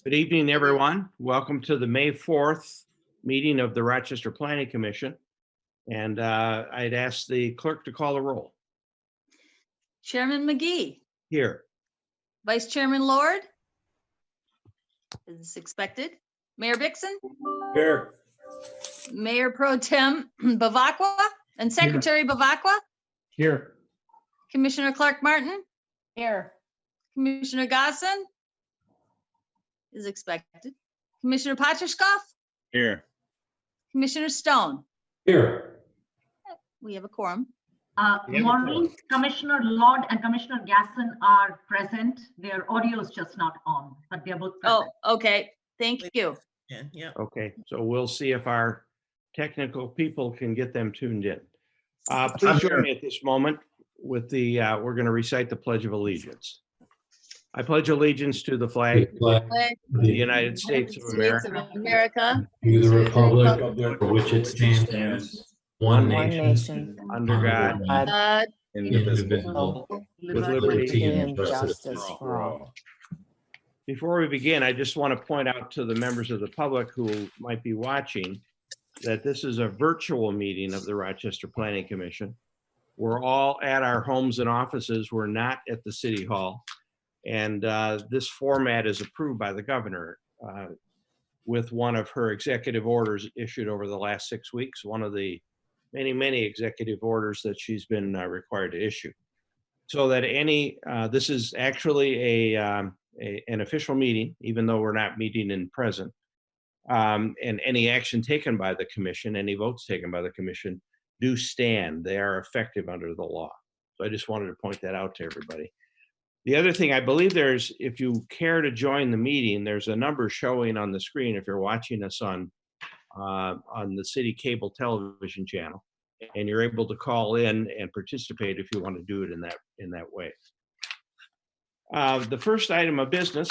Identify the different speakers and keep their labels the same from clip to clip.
Speaker 1: Good evening, everyone. Welcome to the May 4th meeting of the Rochester Planning Commission. And I'd ask the clerk to call the roll.
Speaker 2: Chairman McGee,
Speaker 1: Here.
Speaker 2: Vice Chairman Lord, is expected. Mayor Vixen,
Speaker 3: Here.
Speaker 2: Mayor Pro Tem Bavacqua, and Secretary Bavacqua,
Speaker 3: Here.
Speaker 2: Commissioner Clark Martin,
Speaker 4: Here.
Speaker 2: Commissioner Gosson is expected. Commissioner Patrishkoff,
Speaker 3: Here.
Speaker 2: Commissioner Stone.
Speaker 3: Here.
Speaker 2: We have a quorum.
Speaker 4: Maureen, Commissioner Lord and Commissioner Gasson are present. Their audio is just not on, but they're both present.
Speaker 2: Oh, okay. Thank you.
Speaker 5: Yeah.
Speaker 1: Okay, so we'll see if our technical people can get them tuned in. Please join me at this moment with the, we're going to recite the Pledge of Allegiance. I pledge allegiance to the flag of the United States of America,
Speaker 3: To the republic for which it stands, one nation,
Speaker 1: under God,
Speaker 3: indivisible,
Speaker 1: with liberty
Speaker 3: and justice for all.
Speaker 1: Before we begin, I just want to point out to the members of the public who might be watching that this is a virtual meeting of the Rochester Planning Commission. We're all at our homes and offices. We're not at the City Hall. And this format is approved by the governor with one of her executive orders issued over the last 6 weeks, one of the many, many executive orders that she's been required to issue. So that this is actually an official meeting, even though we're not meeting in present. And any action taken by the commission, any votes taken by the commission do stand. They are effective under the law. So I just wanted to point that out to everybody. The other thing, I believe if you care to join the meeting, there's a number showing on the screen if you're watching us on the city cable television channel, and you're able to call in and participate if you want to do it in that way. The first item of business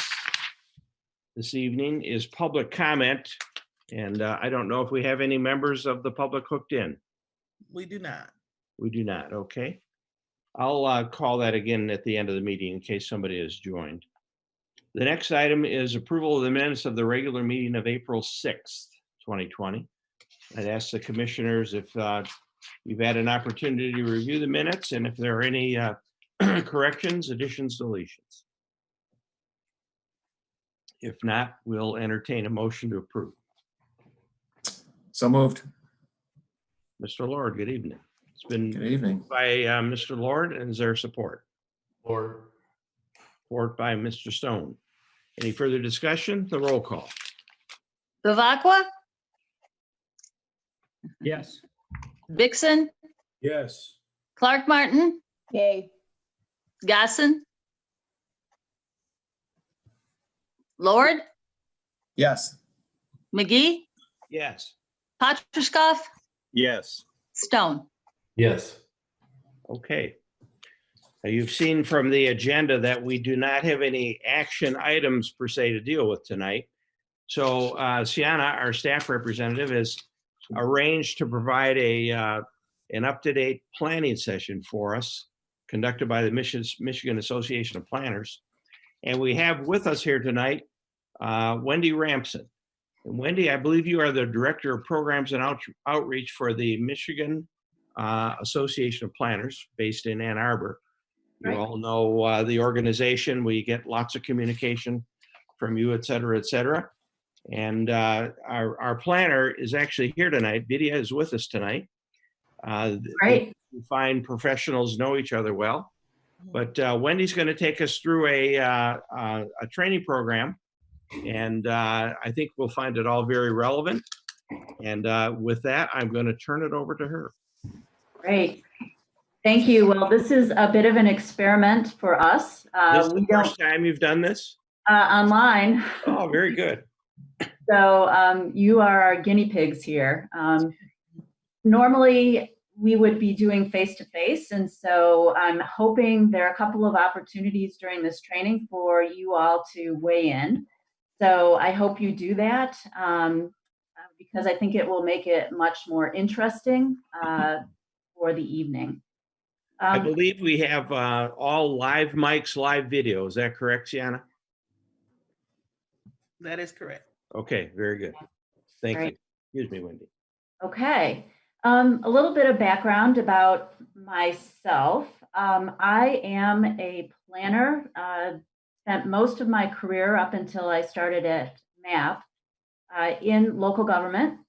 Speaker 1: this evening is public comment, and I don't know if we have any members of the public hooked in.
Speaker 5: We do not.
Speaker 1: We do not, okay. I'll call that again at the end of the meeting in case somebody has joined. The next item is approval of the minutes of the regular meeting of April 6th, 2020. I'd ask the commissioners if you've had an opportunity to review the minutes and if there are any corrections, additions, deletions. If not, we'll entertain a motion to approve.
Speaker 3: So moved.
Speaker 1: Mr. Lord, good evening. It's been
Speaker 3: Good evening.
Speaker 1: by Mr. Lord, and is there support?
Speaker 3: Lord.
Speaker 1: Support by Mr. Stone. Any further discussion? The roll call.
Speaker 2: Bavacqua,
Speaker 3: Yes.
Speaker 2: Vixen,
Speaker 3: Yes.
Speaker 2: Clark Martin,
Speaker 4: Yay.
Speaker 2: Gosson, Lord,
Speaker 3: Yes.
Speaker 2: McGee,
Speaker 1: Yes.
Speaker 2: Patrishkoff,
Speaker 3: Yes.
Speaker 2: Stone.
Speaker 3: Yes.
Speaker 1: Okay. Now, you've seen from the agenda that we do not have any action items per se to deal with tonight. So Sienna, our staff representative, has arranged to provide an up-to-date planning session for us conducted by the Michigan Association of Planners. And we have with us here tonight Wendy Ramson. And Wendy, I believe you are the Director of Programs and Outreach for the Michigan Association of Planners based in Ann Arbor. You
Speaker 4: Right.
Speaker 1: all know the organization. We get lots of communication from you, et cetera, et cetera. And our planner is actually here tonight. Vidya is with us tonight.
Speaker 4: Great.
Speaker 1: Fine professionals know each other well. But Wendy's going to take us through a training program. And I think we'll find it all very relevant. And with that, I'm going to turn it over to her.
Speaker 6: Great. Thank you. Well, this is a bit of an experiment for us.
Speaker 1: This is the first time you've done this?
Speaker 6: Online.
Speaker 1: Oh, very good.
Speaker 6: So you are our guinea pigs here. Normally, we would be doing face-to-face, and so I'm hoping there are a couple of opportunities during this training for you all to weigh in. So I hope you do that because I think it will make it much more interesting for the evening.
Speaker 1: I believe we have all live mics, live video. Is that correct, Sienna?
Speaker 5: That is correct.
Speaker 1: Okay, very good. Thank you.
Speaker 6: Great.
Speaker 1: Excuse me, Wendy.
Speaker 6: Okay. A little bit of background about myself. I am a planner. Spent most of my career up until I started at MAP in local government.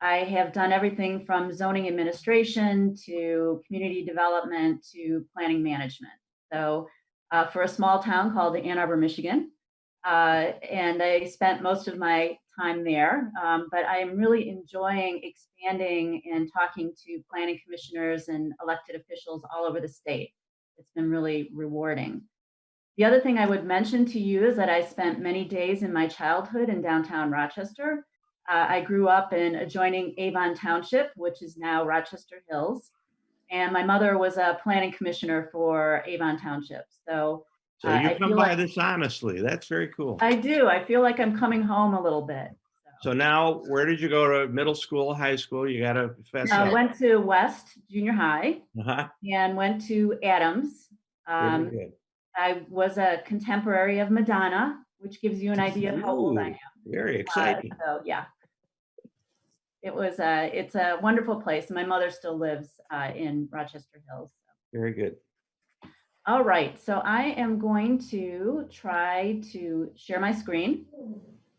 Speaker 6: I have done everything from zoning administration to community development to planning management. So for a small town called Ann Arbor, Michigan, and I spent most of my time there. But I am really enjoying expanding and talking to planning commissioners and elected officials all over the state. It's been really rewarding. The other thing I would mention to you is that I spent many days in my childhood in downtown Rochester. I grew up in adjoining Avon Township, which is now Rochester Hills. And my mother was a planning commissioner for Avon Township. So
Speaker 1: So you
Speaker 6: I
Speaker 1: come
Speaker 6: feel
Speaker 1: by
Speaker 6: like
Speaker 1: this honestly. That's very cool.
Speaker 6: I do. I feel like I'm coming home a little bit.
Speaker 1: So now, where did you go to middle school, high school? You got to fess
Speaker 6: I
Speaker 1: up.
Speaker 6: went to West Junior High
Speaker 1: Uh-huh.
Speaker 6: and went to Adams.
Speaker 1: Very good.
Speaker 6: I was a contemporary of Madonna, which gives you an idea of how old I am.
Speaker 1: Very exciting.
Speaker 6: So yeah, it's a wonderful place. My mother still lives in Rochester Hills.
Speaker 1: Very good.
Speaker 6: All right, so I am going to try to share my screen,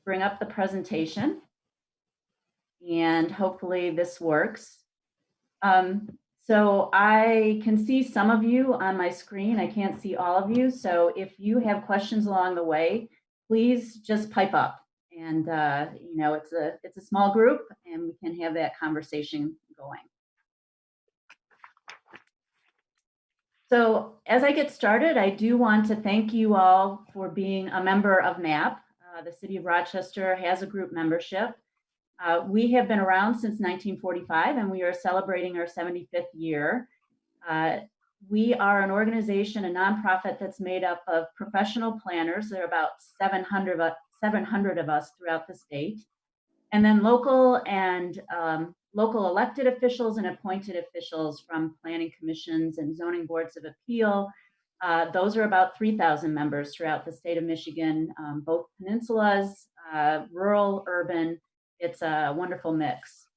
Speaker 6: bring up the presentation, and hopefully this works. So I can see some of you on my screen. I can't see all of you. So if you have questions along the way, please just pipe up. And you know, it's a small group, and we can have that conversation going. So as I get started, I do want to thank you all for being a member of MAP. The City of Rochester has a group membership. We have been around since 1945, and we are celebrating our 75th year. We are an organization, a nonprofit that's made up of professional planners. There are about 700 of us throughout the state. And then local elected officials and appointed officials from planning commissions and zoning boards of appeal. Those are about 3,000 members throughout the state of Michigan, both peninsulas, rural, urban. It's a wonderful mix.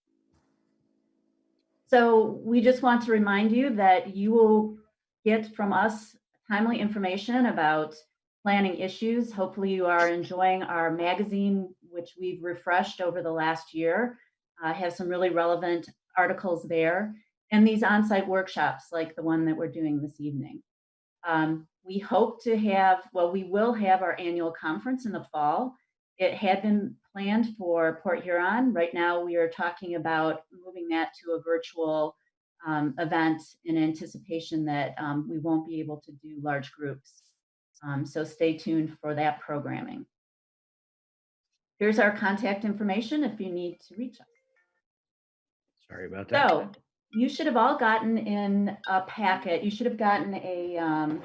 Speaker 6: So we just want to remind you that you will get from us timely information about planning issues. Hopefully you are enjoying our magazine, which we've refreshed over the last year. Have some really relevant articles there, and these on-site workshops like the one that we're doing this evening. We hope to have, well, we will have our annual conference in the fall. It had been planned for Port Huron. Right now we are talking about moving that to a virtual event in anticipation that we won't be able to do large groups. So stay tuned for that programming. Here's our contact information if you need to reach us.
Speaker 1: Sorry about that.
Speaker 6: So you should have all gotten in a packet. You should have gotten a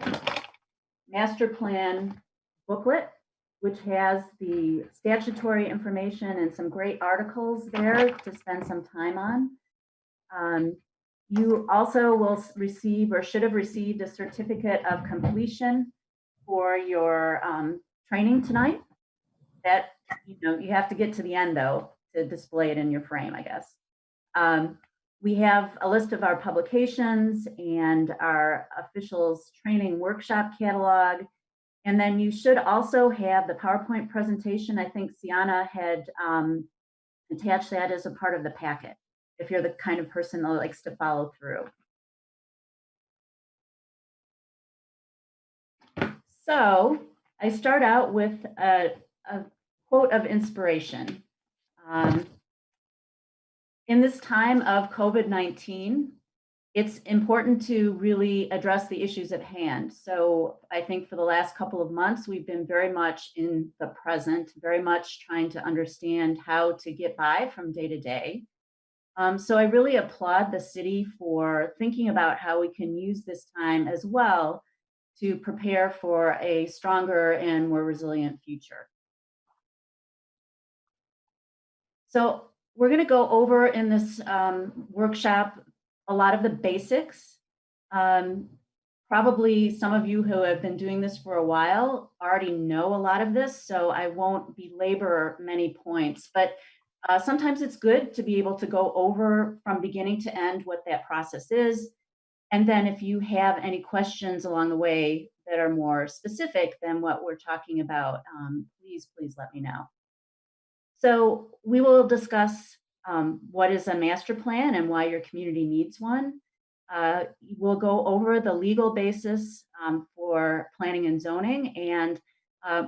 Speaker 6: master plan booklet, which has the statutory information and some great articles there to spend some time on. You also will receive, or should have received, a certificate of completion for your training tonight. That, you know, you have to get to the end though to display it in your frame, I guess. We have a list of our publications and our officials training workshop catalog. And then you should also have the PowerPoint presentation. I think Sienna had attached that as a part of the packet, if you're the kind of person that likes to follow through. So I start out with a quote of inspiration. In this time of COVID-19, it's important to really address the issues at hand. So I think for the last couple of months, we've been very much in the present, very much trying to understand how to get by from day to day. So I really applaud the city for thinking about how we can use this time as well to prepare for a stronger and more resilient future. So we're going to go over in this workshop a lot of the basics. Probably some of you who have been doing this for a while already know a lot of this, so I won't belabor many points, but sometimes it's good to be able to go over from beginning to end what that process is. And then if you have any questions along the way that are more specific than what we're talking about, please let me know. So we will discuss what is a master plan and why your community needs one. We'll go over the legal basis for planning and zoning, and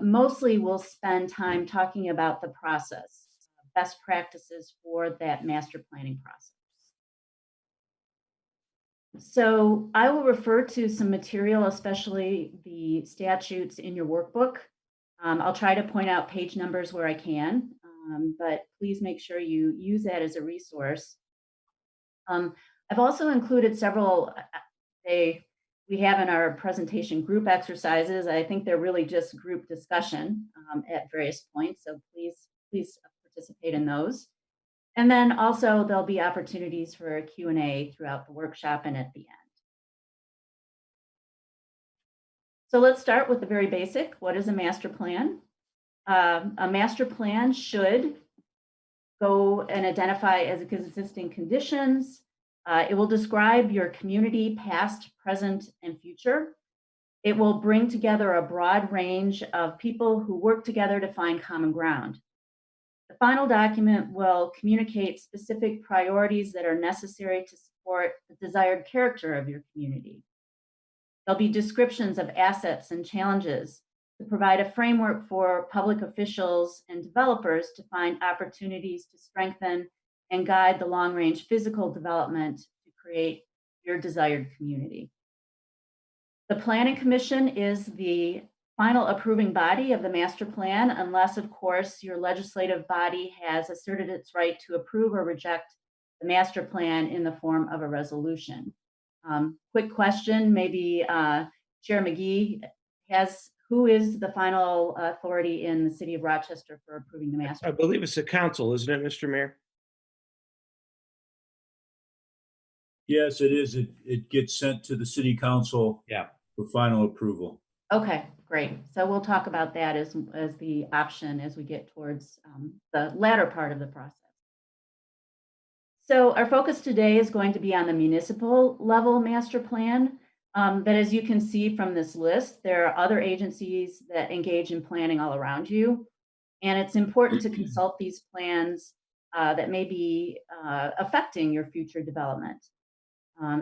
Speaker 6: mostly we'll spend time talking about the process, best practices for that master planning process. So I will refer to some material, especially the statutes in your workbook. I'll try to point out page numbers where I can, but please make sure you use that as a resource. I've also included several, we have in our presentation group exercises. I think they're really just group discussion at various points, so please participate in those. And then also there'll be opportunities for a Q&A throughout the workshop and at the end. So let's start with the very basic. What is a master plan? A master plan should go and identify as existing conditions. It will describe your community, past, present, and future. It will bring together a broad range of people who work together to find common ground. The final document will communicate specific priorities that are necessary to support the desired character of your community. There'll be descriptions of assets and challenges to provide a framework for public officials and developers to find opportunities to strengthen and guide the long-range physical development to create your desired community. The Planning Commission is the final approving body of the master plan, unless, of course, your legislative body has asserted its right to approve or reject the master plan in the form of a resolution. Quick question, maybe Chair McGee, who is the final authority in the city of Rochester for approving the master plan?
Speaker 1: I believe it's the council, isn't it, Mr. Mayor?
Speaker 5: Yes, it is. It gets sent to the city council.
Speaker 1: Yeah.
Speaker 5: For final approval.
Speaker 6: Okay, great. So we'll talk about that as the option as we get towards the latter part of the process. So our focus today is going to be on the municipal level master plan. But as you can see from this list, there are other agencies that engage in planning all around you. And it's important to consult these plans that may be affecting your future development.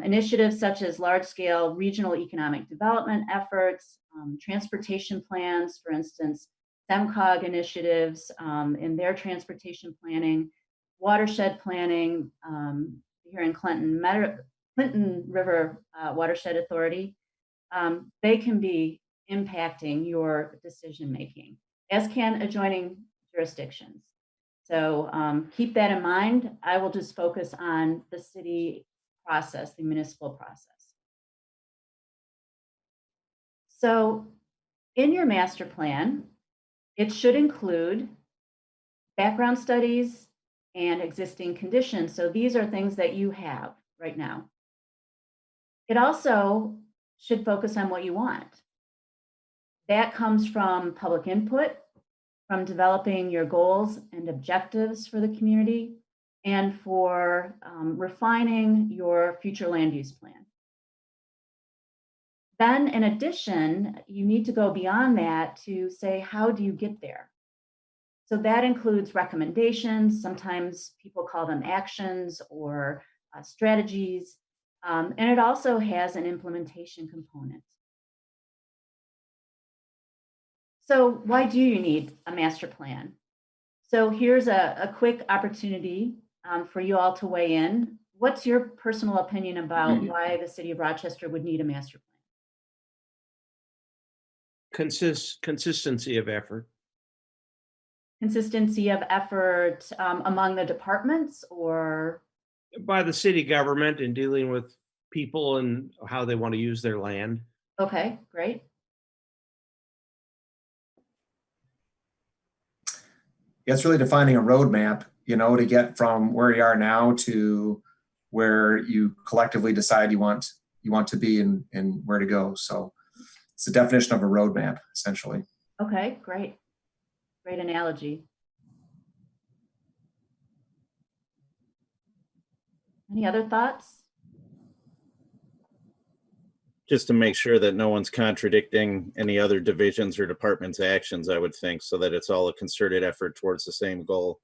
Speaker 6: Initiatives such as large-scale regional economic development efforts, transportation plans, for instance, SEMCOG initiatives in their transportation planning, watershed planning here in Clinton River Watershed Authority, they can be impacting your decision-making, as can adjoining jurisdictions. So keep that in mind. I will just focus on the city process, the municipal process. So in your master plan, it should include background studies and existing conditions. So these are things that you have right now. It also should focus on what you want. That comes from public input, from developing your goals and objectives for the community, and for refining your future land use plan. Then in addition, you need to go beyond that to say, how do you get there? So that includes recommendations. Sometimes people call them actions or strategies. And it also has an implementation component. So why do you need a master plan? So here's a quick opportunity for you all to weigh in. What's your personal opinion about why the city of Rochester would need a master plan?
Speaker 1: Consistency of effort.
Speaker 6: Consistency of effort among the departments, or?
Speaker 1: By the city government in dealing with people and how they want to use their land.
Speaker 6: Okay, great.
Speaker 7: It's really defining a roadmap, to get from where you are now to where you collectively decide you want, you want to be and where to go. So it's the definition of a roadmap, essentially.
Speaker 6: Okay, great. Great analogy. Any other thoughts?
Speaker 8: Just to make sure that no one's contradicting any other divisions or departments' actions, I would think, so that it's all a concerted effort towards the same goal.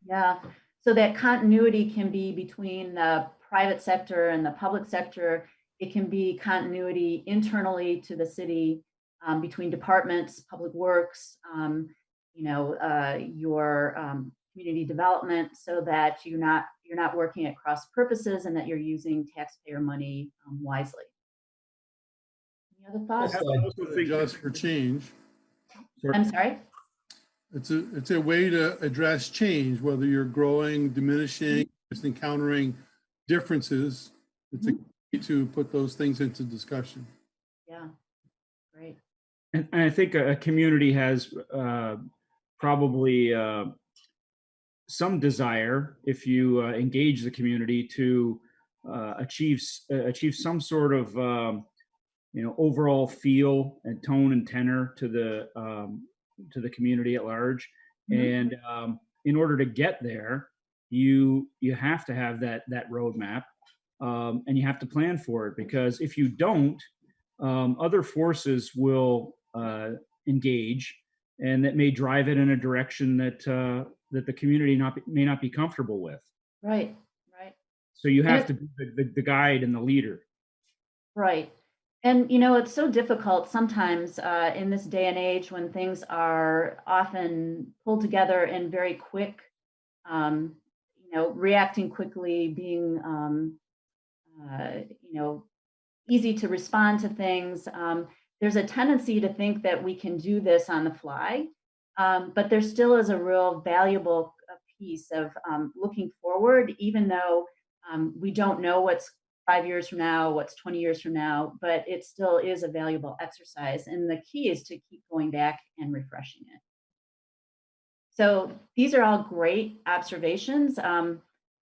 Speaker 6: Yeah, so that continuity can be between the private sector and the public sector. It can be continuity internally to the city, between departments, public works, your community development, so that you're not working at cross purposes and that you're using taxpayer money wisely. Any other thoughts?
Speaker 9: Adjust for change.
Speaker 6: I'm sorry?
Speaker 9: It's a way to address change, whether you're growing, diminishing, just encountering differences. It's a key to put those things into discussion.
Speaker 6: Yeah, great.
Speaker 10: And I think a community has probably some desire, if you engage the community, to achieve some sort of overall feel and tone and tenor to the community at large. And in order to get there, you have to have that roadmap, and you have to plan for it, because if you don't, other forces will engage, and that may drive it in a direction that the community may not be comfortable with.
Speaker 6: Right.
Speaker 10: So you have to be the guide and the leader.
Speaker 6: Right. And, it's so difficult sometimes in this day and age when things are often pulled together and very quick, reacting quickly, being, easy to respond to things. There's a tendency to think that we can do this on the fly, but there still is a real valuable piece of looking forward, even though we don't know what's 5 years from now, what's 20 years from now, but it still is a valuable exercise. And the key is to keep going back and refreshing it. So these are all great observations.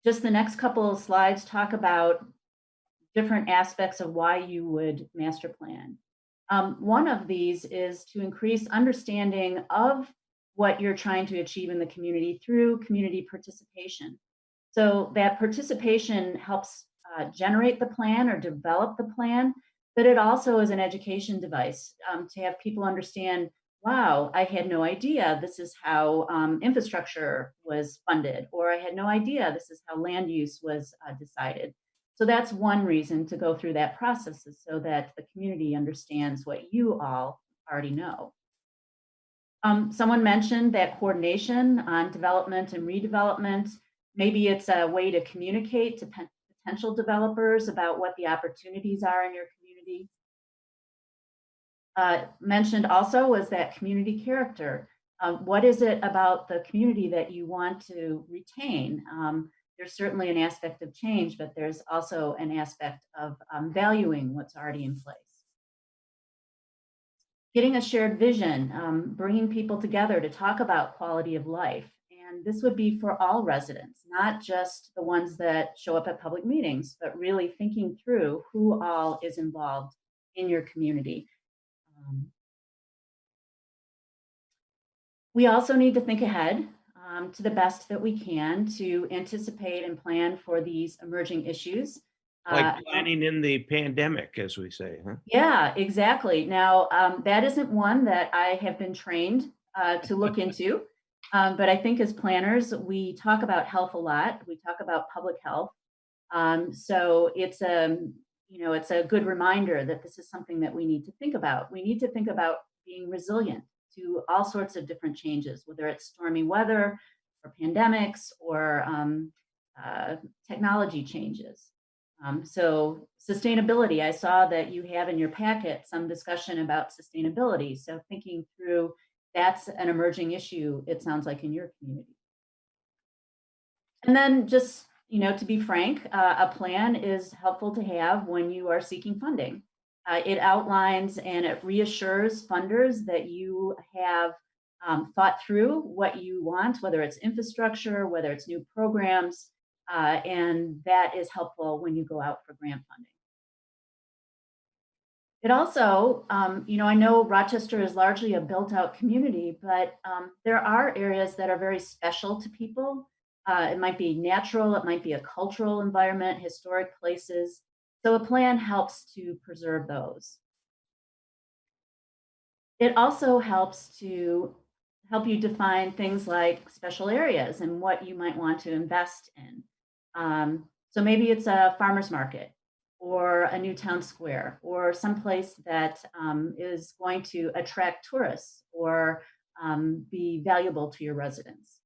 Speaker 6: Just the next couple of slides talk about different aspects of why you would master plan. One of these is to increase understanding of what you're trying to achieve in the community through community participation. So that participation helps generate the plan or develop the plan, but it also is an education device to have people understand, wow, I had no idea this is how infrastructure was funded, or I had no idea this is how land use was decided. So that's one reason to go through that process, is so that the community understands what you all already know. Someone mentioned that coordination on development and redevelopment. Maybe it's a way to communicate to potential developers about what the opportunities are in your community. Mentioned also was that community character. What is it about the community that you want to retain? There's certainly an aspect of change, but there's also an aspect of valuing what's already in place. Getting a shared vision, bringing people together to talk about quality of life. And this would be for all residents, not just the ones that show up at public meetings, but really thinking through who all is involved in your community. We also need to think ahead to the best that we can to anticipate and plan for these emerging issues.
Speaker 1: Like planning in the pandemic, as we say, huh?
Speaker 6: Yeah, exactly. Now, that isn't one that I have been trained to look into. But I think as planners, we talk about health a lot. We talk about public health. So it's a good reminder that this is something that we need to think about. We need to think about being resilient to all sorts of different changes, whether it's stormy weather or pandemics or technology changes. So sustainability, I saw that you have in your packet some discussion about sustainability. So thinking through, that's an emerging issue, it sounds like, in your community. And then just, to be frank, a plan is helpful to have when you are seeking funding. It outlines and it reassures funders that you have thought through what you want, whether it's infrastructure, whether it's new programs, and that is helpful when you go out for grant funding. It also, I know Rochester is largely a built-out community, but there are areas that are very special to people. It might be natural, it might be a cultural environment, historic places. So a plan helps to preserve those. It also helps to help you define things like special areas and what you might want to invest in. So maybe it's a farmer's market or a new town square or someplace that is going to attract tourists or be valuable to your residents.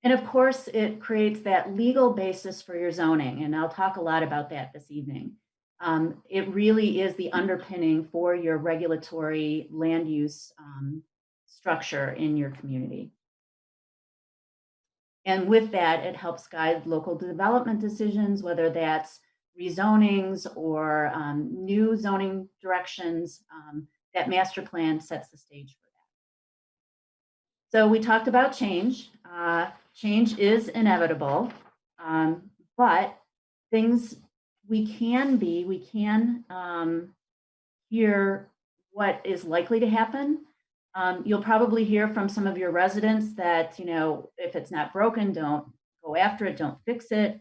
Speaker 6: And of course, it creates that legal basis for your zoning, and I'll talk a lot about that this evening. It really is the underpinning for your regulatory land use structure in your community. And with that, it helps guide local development decisions, whether that's rezonings or new zoning directions. That master plan sets the stage for that. So we talked about change. Change is inevitable, but things we can hear what is likely to happen. You'll probably hear from some of your residents that, if it's not broken, don't go after it, don't fix it.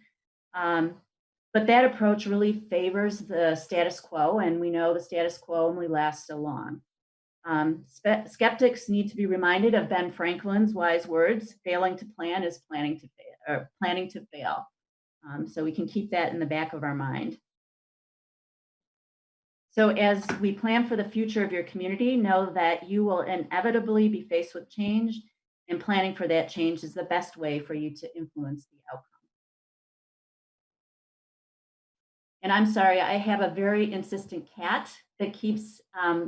Speaker 6: But that approach really favors the status quo, and we know the status quo only lasts so long. Skeptics need to be reminded of Ben Franklin's wise words: failing to plan is planning to fail, or planning to fail. So we can keep that in the back of our mind. So as we plan for the future of your community, know that you will inevitably be faced with change, and planning for that change is the best way for you to influence the outcome. And I'm sorry, I have a very insistent cat that keeps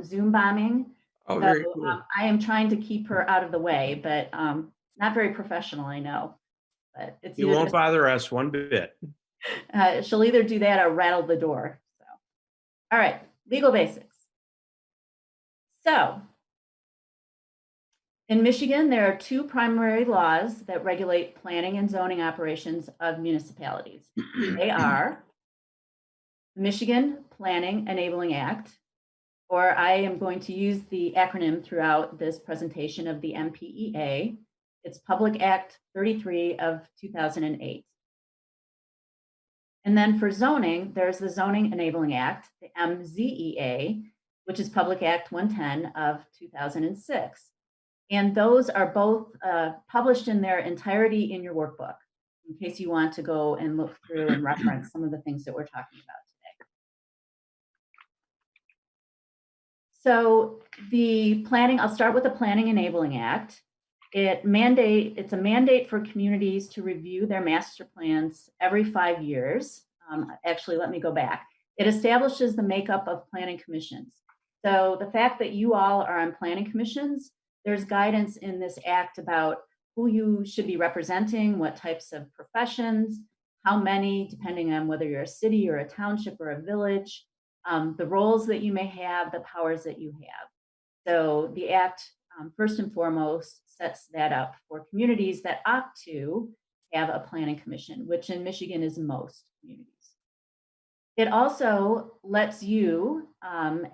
Speaker 6: Zoom bombing.
Speaker 1: Oh, very cool.
Speaker 6: I am trying to keep her out of the way, but not very professional, I know. But it's
Speaker 1: You won't bother us one bit.
Speaker 6: She'll either do that or rattle the door. So, all right, legal basics. So, in Michigan, there are two primary laws that regulate planning and zoning operations of municipalities. They are the Michigan Planning Enabling Act, or I am going to use the acronym throughout this presentation of the MPEA. It's Public Act 33 of 2008. And then for zoning, there's the Zoning Enabling Act, the MZEA, which is Public Act 110 of 2006. And those are both published in their entirety in your workbook, in case you want to go and look through and reference some of the things that we're talking about today. So the planning, I'll start with the Planning Enabling Act. It's a mandate for communities to review their master plans every 5 years. Actually, let me go back. It establishes the makeup of planning commissions. So the fact that you all are on planning commissions, there's guidance in this act about who you should be representing, what types of professions, how many, depending on whether you're a city or a township or a village, the roles that you may have, the powers that you have. So the act, first and foremost, sets that up for communities that opt to have a planning commission, which in Michigan is most communities. It also lets you,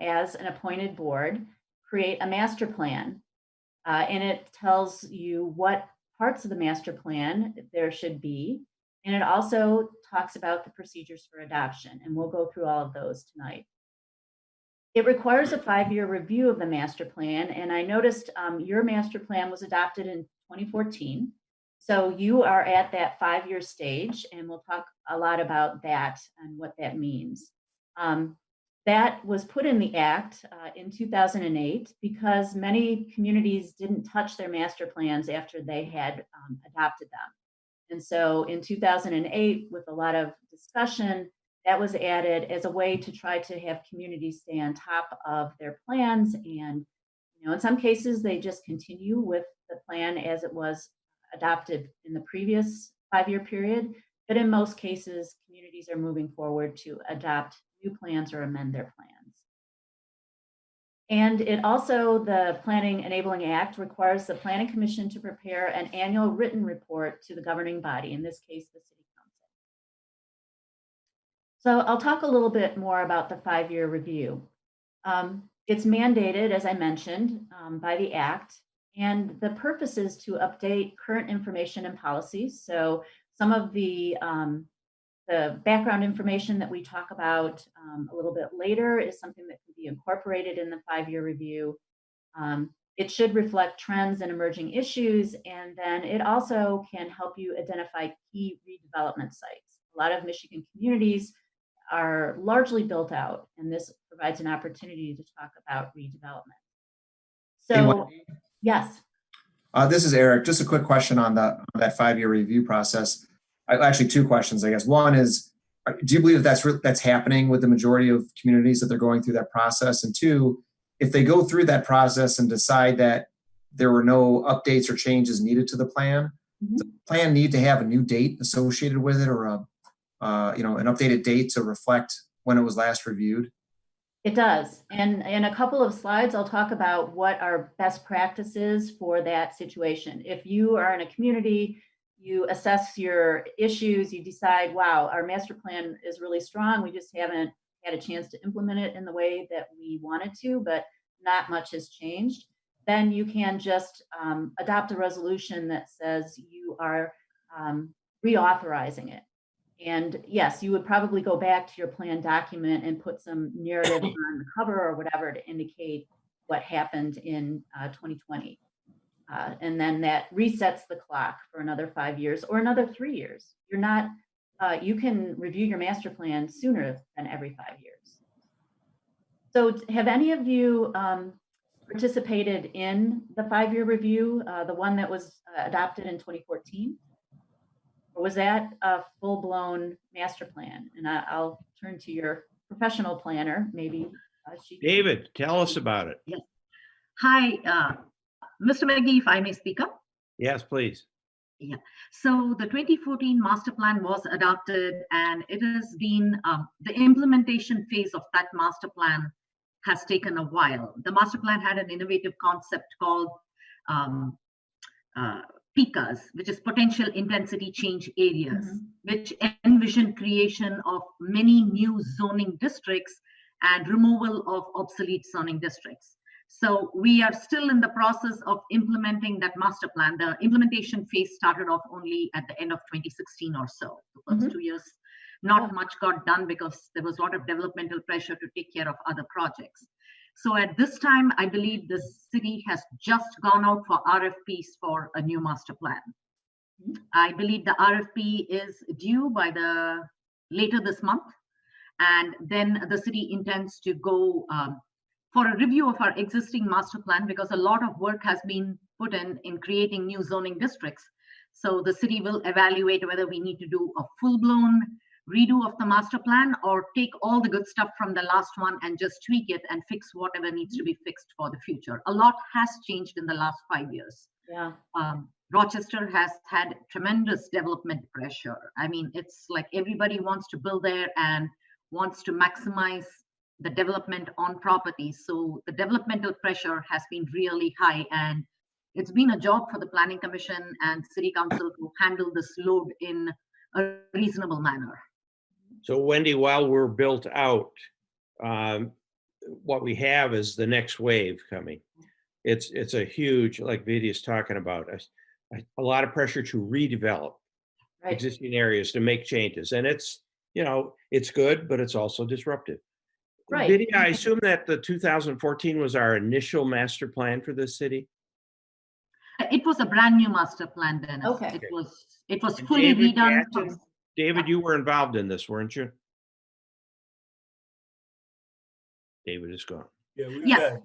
Speaker 6: as an appointed board, create a master plan. And it tells you what parts of the master plan there should be. And it also talks about the procedures for adoption. And we'll go through all of those tonight. It requires a 5-year review of the master plan. And I noticed your master plan was adopted in 2014. So you are at that 5-year stage, and we'll talk a lot about that and what that means. That was put in the act in 2008 because many communities didn't touch their master plans after they had adopted them. And so in 2008, with a lot of discussion, that was added as a way to try to have communities stay on top of their plans. And in some cases, they just continue with the plan as it was adopted in the previous 5-year period. But in most cases, communities are moving forward to adopt new plans or amend their plans. And it also, the Planning Enabling Act requires the Planning Commission to prepare an annual written report to the governing body, in this case, the City Council. So I'll talk a little bit more about the 5-year review. It's mandated, as I mentioned, by the Act, and the purpose is to update current information and policies. So some of the background information that we talk about a little bit later is something that can be incorporated in the 5-year review. It should reflect trends and emerging issues, and then it also can help you identify key redevelopment sites. A lot of Michigan communities are largely built out, and this provides an opportunity to talk about redevelopment. So, yes.
Speaker 7: This is Eric. Just a quick question on that 5-year review process. Actually, 2 questions, I guess. One is, do you believe that that's happening with the majority of communities, that they're going through that process? And 2, if they go through that process and decide that there were no updates or changes needed to the plan, does the plan need to have a new date associated with it, or an updated date to reflect when it was last reviewed?
Speaker 6: It does. And in a couple of slides, I'll talk about what our best practices for that situation. If you are in a community, you assess your issues, you decide, wow, our master plan is really strong, we just haven't had a chance to implement it in the way that we wanted to, but not much has changed, then you can just adopt a resolution that says you are reauthorizing it. And yes, you would probably go back to your plan document and put some narrative on the cover or whatever to indicate what happened in 2020. And then that resets the clock for another 5 years or another 3 years. You're not, you can review your master plan sooner than every 5 years. So have any of you participated in the 5-year review, the one that was adopted in 2014? Or was that a full-blown master plan? And I'll turn to your professional planner, maybe.
Speaker 1: David, tell us about it.
Speaker 4: Yes. Hi, Mr. McGee, if I may speak up.
Speaker 1: Yes, please.
Speaker 4: Yeah. So the 2014 master plan was adopted, and it has been the implementation phase of that master plan has taken a while. The master plan had an innovative concept called PICAs, which is potential intensity change areas, which envision creation of many new zoning districts and removal of obsolete zoning districts. So we are still in the process of implementing that master plan. The implementation phase started off only at the end of 2016 or so. The first 2 years, not much got done because there was a lot of developmental pressure to take care of other projects. So at this time, I believe the city has just gone out for RFPs for a new master plan. I believe the RFP is due by later this month. And then the city intends to go for a review of our existing master plan, because a lot of work has been put in creating new zoning districts. So the city will evaluate whether we need to do a full-blown redo of the master plan or take all the good stuff from the last one and just tweak it and fix whatever needs to be fixed for the future. A lot has changed in the last 5 years.
Speaker 6: Yeah.
Speaker 4: Rochester has had tremendous development pressure. I mean, it's like everybody wants to build there and wants to maximize the development on properties. So the developmental pressure has been really high, and it's been a job for the Planning Commission and City Council to handle this load in a reasonable manner.
Speaker 1: So Wendy, while we're built out, what we have is the next wave coming. It's a huge, like Vidia's talking about, a lot of pressure to redevelop existing areas, to make changes. And it's, it's good, but it's also disruptive.
Speaker 6: Right.
Speaker 1: Vidia, I assume that the 2014 was our initial master plan for this city?
Speaker 4: It was a brand new master plan, Dennis.
Speaker 6: Okay.
Speaker 4: It was fully redone.
Speaker 1: David, you were involved in this, weren't you? David is gone.
Speaker 5: Yeah,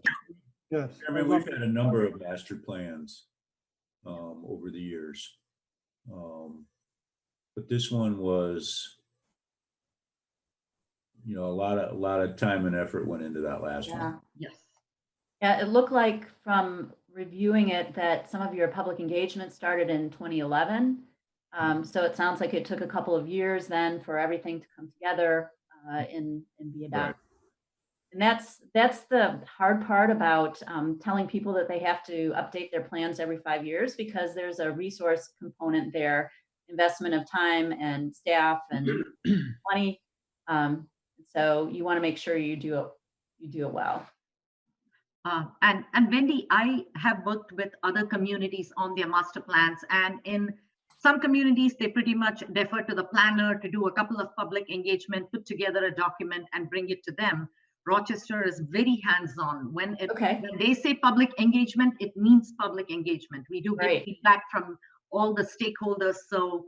Speaker 9: Yes.
Speaker 5: we've had a number of master plans over the years. But this one was, a lot of time and effort went into that last one.
Speaker 4: Yes.
Speaker 6: Yeah, it looked like from reviewing it that some of your public engagement started in 2011. So it sounds like it took a couple of years then for everything to come together and be adopted. Right. And that's the hard part about telling people that they have to update their plans every 5 years, because there's a resource component there, investment of time and staff and money. So you want to make sure you do it well.
Speaker 4: And Wendy, I have worked with other communities on their master plans, and in some communities, they pretty much defer to the planner to do a couple of public engagement, put together a document and bring it to them. Rochester is very hands-on. When they say public engagement, it means public engagement. We do get feedback from all the stakeholders. So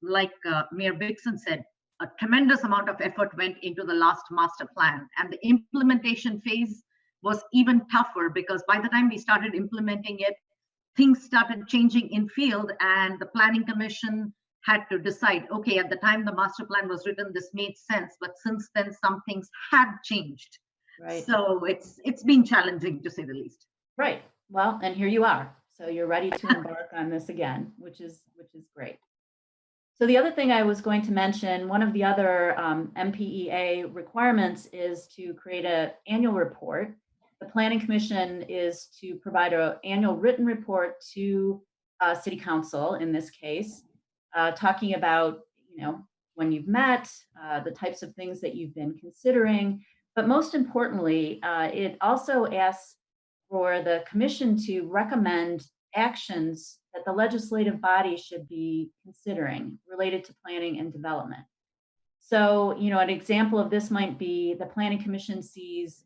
Speaker 4: like Mayor Bixson said, a tremendous amount of effort went into the last master plan, and the implementation phase was even tougher because by the time we started implementing it, things started changing in field, and the Planning Commission had to decide, okay, at the time the master plan was written, this made sense, but since then some things had changed.
Speaker 6: Right.
Speaker 4: So it's been challenging, to say the least.
Speaker 6: Right. Well, and here you are. So you're ready to embark on this again, which is great. So the other thing I was going to mention, one of the other MPEA requirements is to create an annual report. The Planning Commission is to provide an annual written report to City Council, in this case, talking about, when you've met, the types of things that you've been considering. But most importantly, it also asks for the Commission to recommend actions that the legislative body should be considering related to planning and development. So, an example of this might be the Planning Commission sees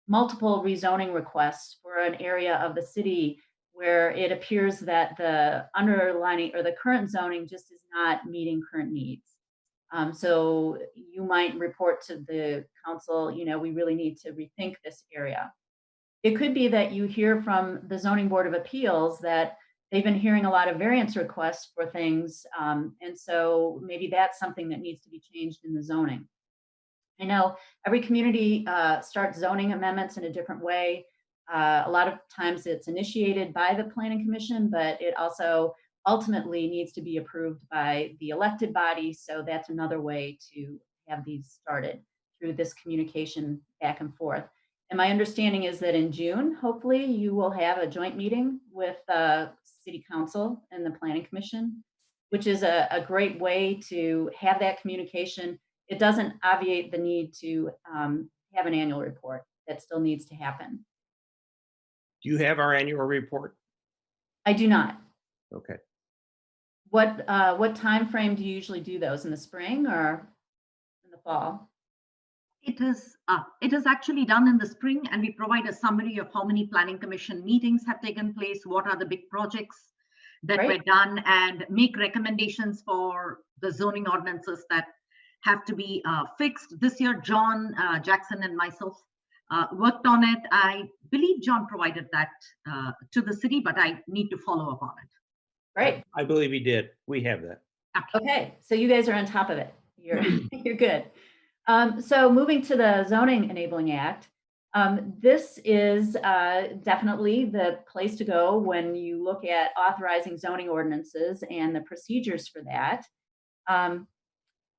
Speaker 6: multiple rezoning requests for an area of the city where it appears that the underlining or the current zoning just is not meeting current needs. So you might report to the council, we really need to rethink this area. It could be that you hear from the Zoning Board of Appeals that they've been hearing a lot of variance requests for things. And so maybe that's something that needs to be changed in the zoning. I know every community starts zoning amendments in a different way. A lot of times it's initiated by the Planning Commission, but it also ultimately needs to be approved by the elected body. So that's another way to have these started, through this communication back and forth. And my understanding is that in June, hopefully you will have a joint meeting with City Council and the Planning Commission, which is a great way to have that communication. It doesn't obviate the need to have an annual report. That still needs to happen.
Speaker 1: Do you have our annual report?
Speaker 6: I do not.
Speaker 1: Okay.
Speaker 6: What time frame do you usually do those? In the spring or in the fall?
Speaker 4: It is actually done in the spring, and we provide a summary of how many Planning Commission meetings have taken place, what are the big projects that were done, and make recommendations for the zoning ordinances that have to be fixed. This year, John Jackson and myself worked on it. I believe John provided that to the city, but I need to follow up on it.
Speaker 6: Great.
Speaker 1: I believe he did. We have that.
Speaker 6: Okay, so you guys are on top of it. You're good. So moving to the Zoning Enabling Act, this is definitely the place to go when you look at authorizing zoning ordinances and the procedures for that.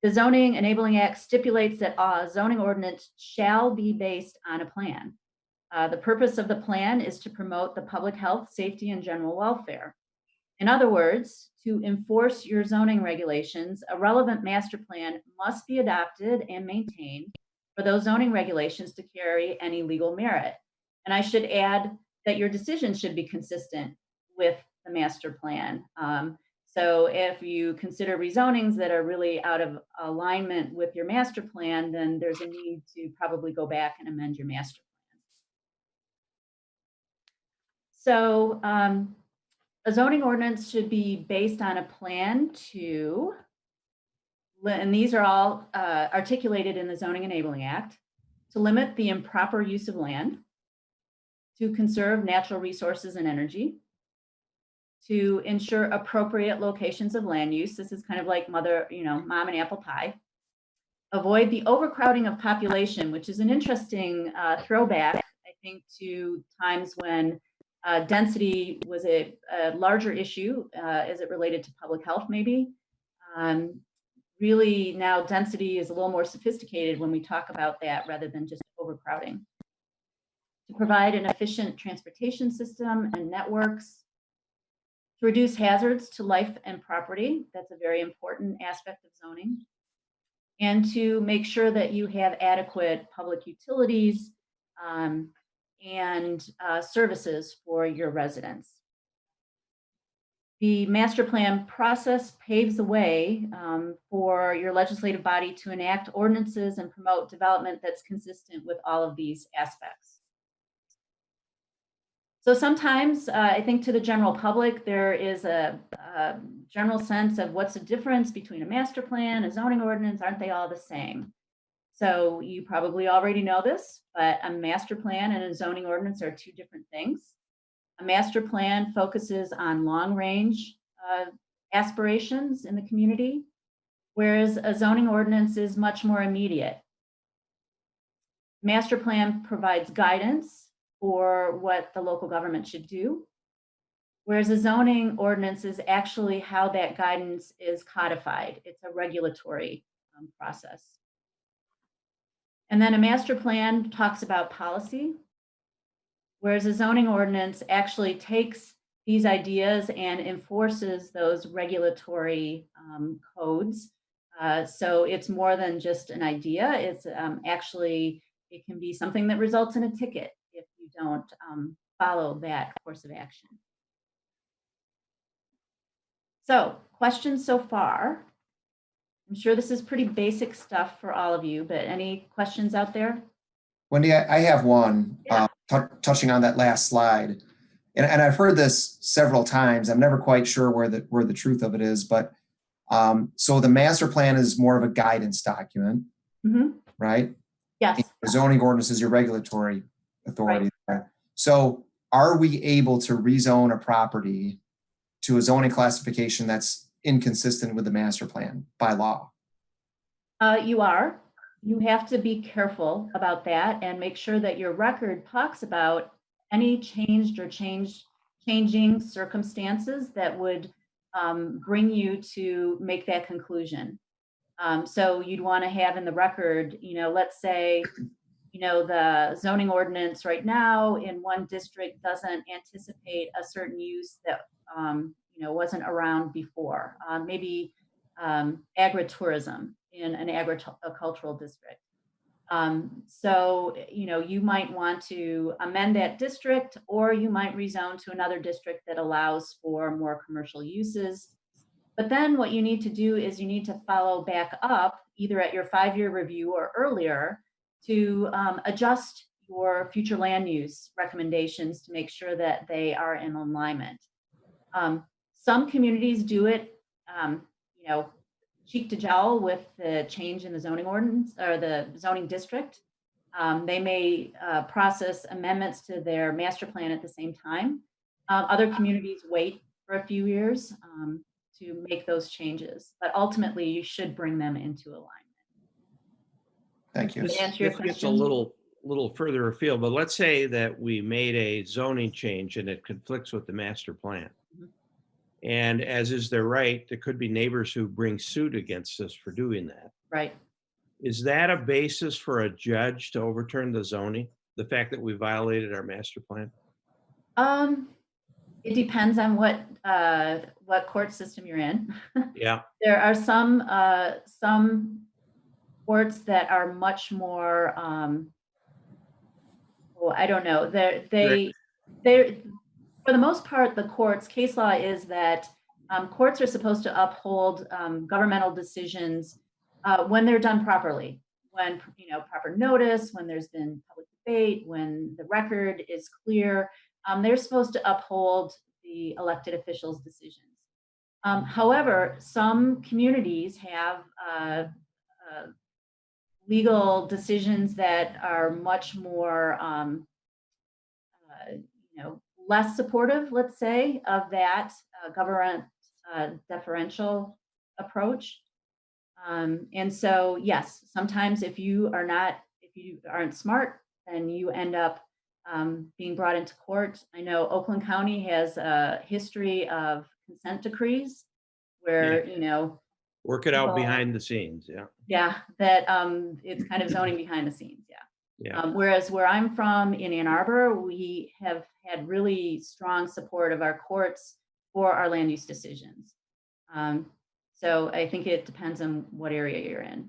Speaker 6: The Zoning Enabling Act stipulates that a zoning ordinance shall be based on a plan. The purpose of the plan is to promote the public health, safety, and general welfare. In other words, to enforce your zoning regulations, a relevant master plan must be adopted and maintained for those zoning regulations to carry any legal merit. And I should add that your decision should be consistent with the master plan. So if you consider rezonings that are really out of alignment with your master plan, then there's a need to probably go back and amend your master plan. So a zoning ordinance should be based on a plan to, and these are all articulated in the Zoning Enabling Act, to limit the improper use of land, to conserve natural resources and energy, to ensure appropriate locations of land use. This is kind of like mom and apple pie. Avoid the overcrowding of population, which is an interesting throwback, I think, to times when density was a larger issue as it related to public health, maybe. Really now density is a little more sophisticated when we talk about that rather than just overcrowding. To provide an efficient transportation system and networks. To reduce hazards to life and property. That's a very important aspect of zoning. and to make sure that you have adequate public utilities and services for your residents. The master plan process paves the way for your legislative body to enact ordinances and promote development that's consistent with all of these aspects. So sometimes I think to the general public, there is a general sense of what's the difference between a master plan, a zoning ordinance, aren't they all the same? So you probably already know this, but a master plan and a zoning ordinance are two different things. A master plan focuses on long-range aspirations in the community, whereas a zoning ordinance is much more immediate. Master plan provides guidance for what the local government should do, whereas a zoning ordinance is actually how that guidance is codified. It's a regulatory process. And then a master plan talks about policy, whereas a zoning ordinance actually takes these ideas and enforces those regulatory codes. So it's more than just an idea. It's actually, it can be something that results in a ticket if you don't follow that course of action. So, questions so far? I'm sure this is pretty basic stuff for all of you, but any questions out there?
Speaker 7: Wendy, I have one.
Speaker 6: Yeah.
Speaker 7: Touching on that last slide, and I've heard this several times. I'm never quite sure where the truth of it is, but so the master plan is more of a guidance document, right?
Speaker 6: Yes.
Speaker 7: The zoning ordinance is your regulatory authority. Right. So are we able to rezone a property to a zoning classification that's inconsistent with the master plan by law?
Speaker 6: You are. You have to be careful about that and make sure that your record talks about any changed or changing circumstances that would bring you to make that conclusion. So you'd want to have in the record, let's say, the zoning ordinance right now in one district doesn't anticipate a certain use that, wasn't around before. Maybe agritourism in an agricultural district. So, you might want to amend that district, or you might rezone to another district that allows for more commercial uses. But then what you need to do is you need to follow back up either at your 5-year review or earlier to adjust your future land use recommendations to make sure that they are in alignment. Some communities do it, cheek to jowl with the change in the zoning ordinance or the zoning district. They may process amendments to their master plan at the same time. Other communities wait for a few years to make those changes, but ultimately you should bring them into alignment.
Speaker 7: Thank you.
Speaker 6: Does that answer your
Speaker 1: This gets a
Speaker 6: question?
Speaker 1: little further afield, but let's say that we made a zoning change and it conflicts with the master plan. And as is their right, there could be neighbors who bring suit against us for doing that.
Speaker 6: Right.
Speaker 1: Is that a basis for a judge to overturn the zoning, the fact that we violated our master plan?
Speaker 6: It depends on what court system you're in.
Speaker 1: Yeah.
Speaker 6: There are some courts that are much more, I don't know. They for the most part, the courts, case law is that courts are supposed to uphold governmental decisions when they're done properly, when proper notice, when there's been public debate, when the record is clear. They're supposed to uphold the elected officials' decisions. However, some communities have legal decisions that are much more, less supportive, let's say, of that government deferential approach. And so, yes, sometimes if you aren't smart, then you end up being brought into court. I know Oakland County has a history of consent decrees where,
Speaker 1: Work it out
Speaker 6: people-
Speaker 1: behind the scenes. Yeah.
Speaker 6: Yeah, that it's kind of zoning behind the scenes. Yeah.
Speaker 1: Yeah.
Speaker 6: Whereas where I'm from in Ann Arbor, we have had really strong support of our courts for our land use decisions. So I think it depends on what area you're in.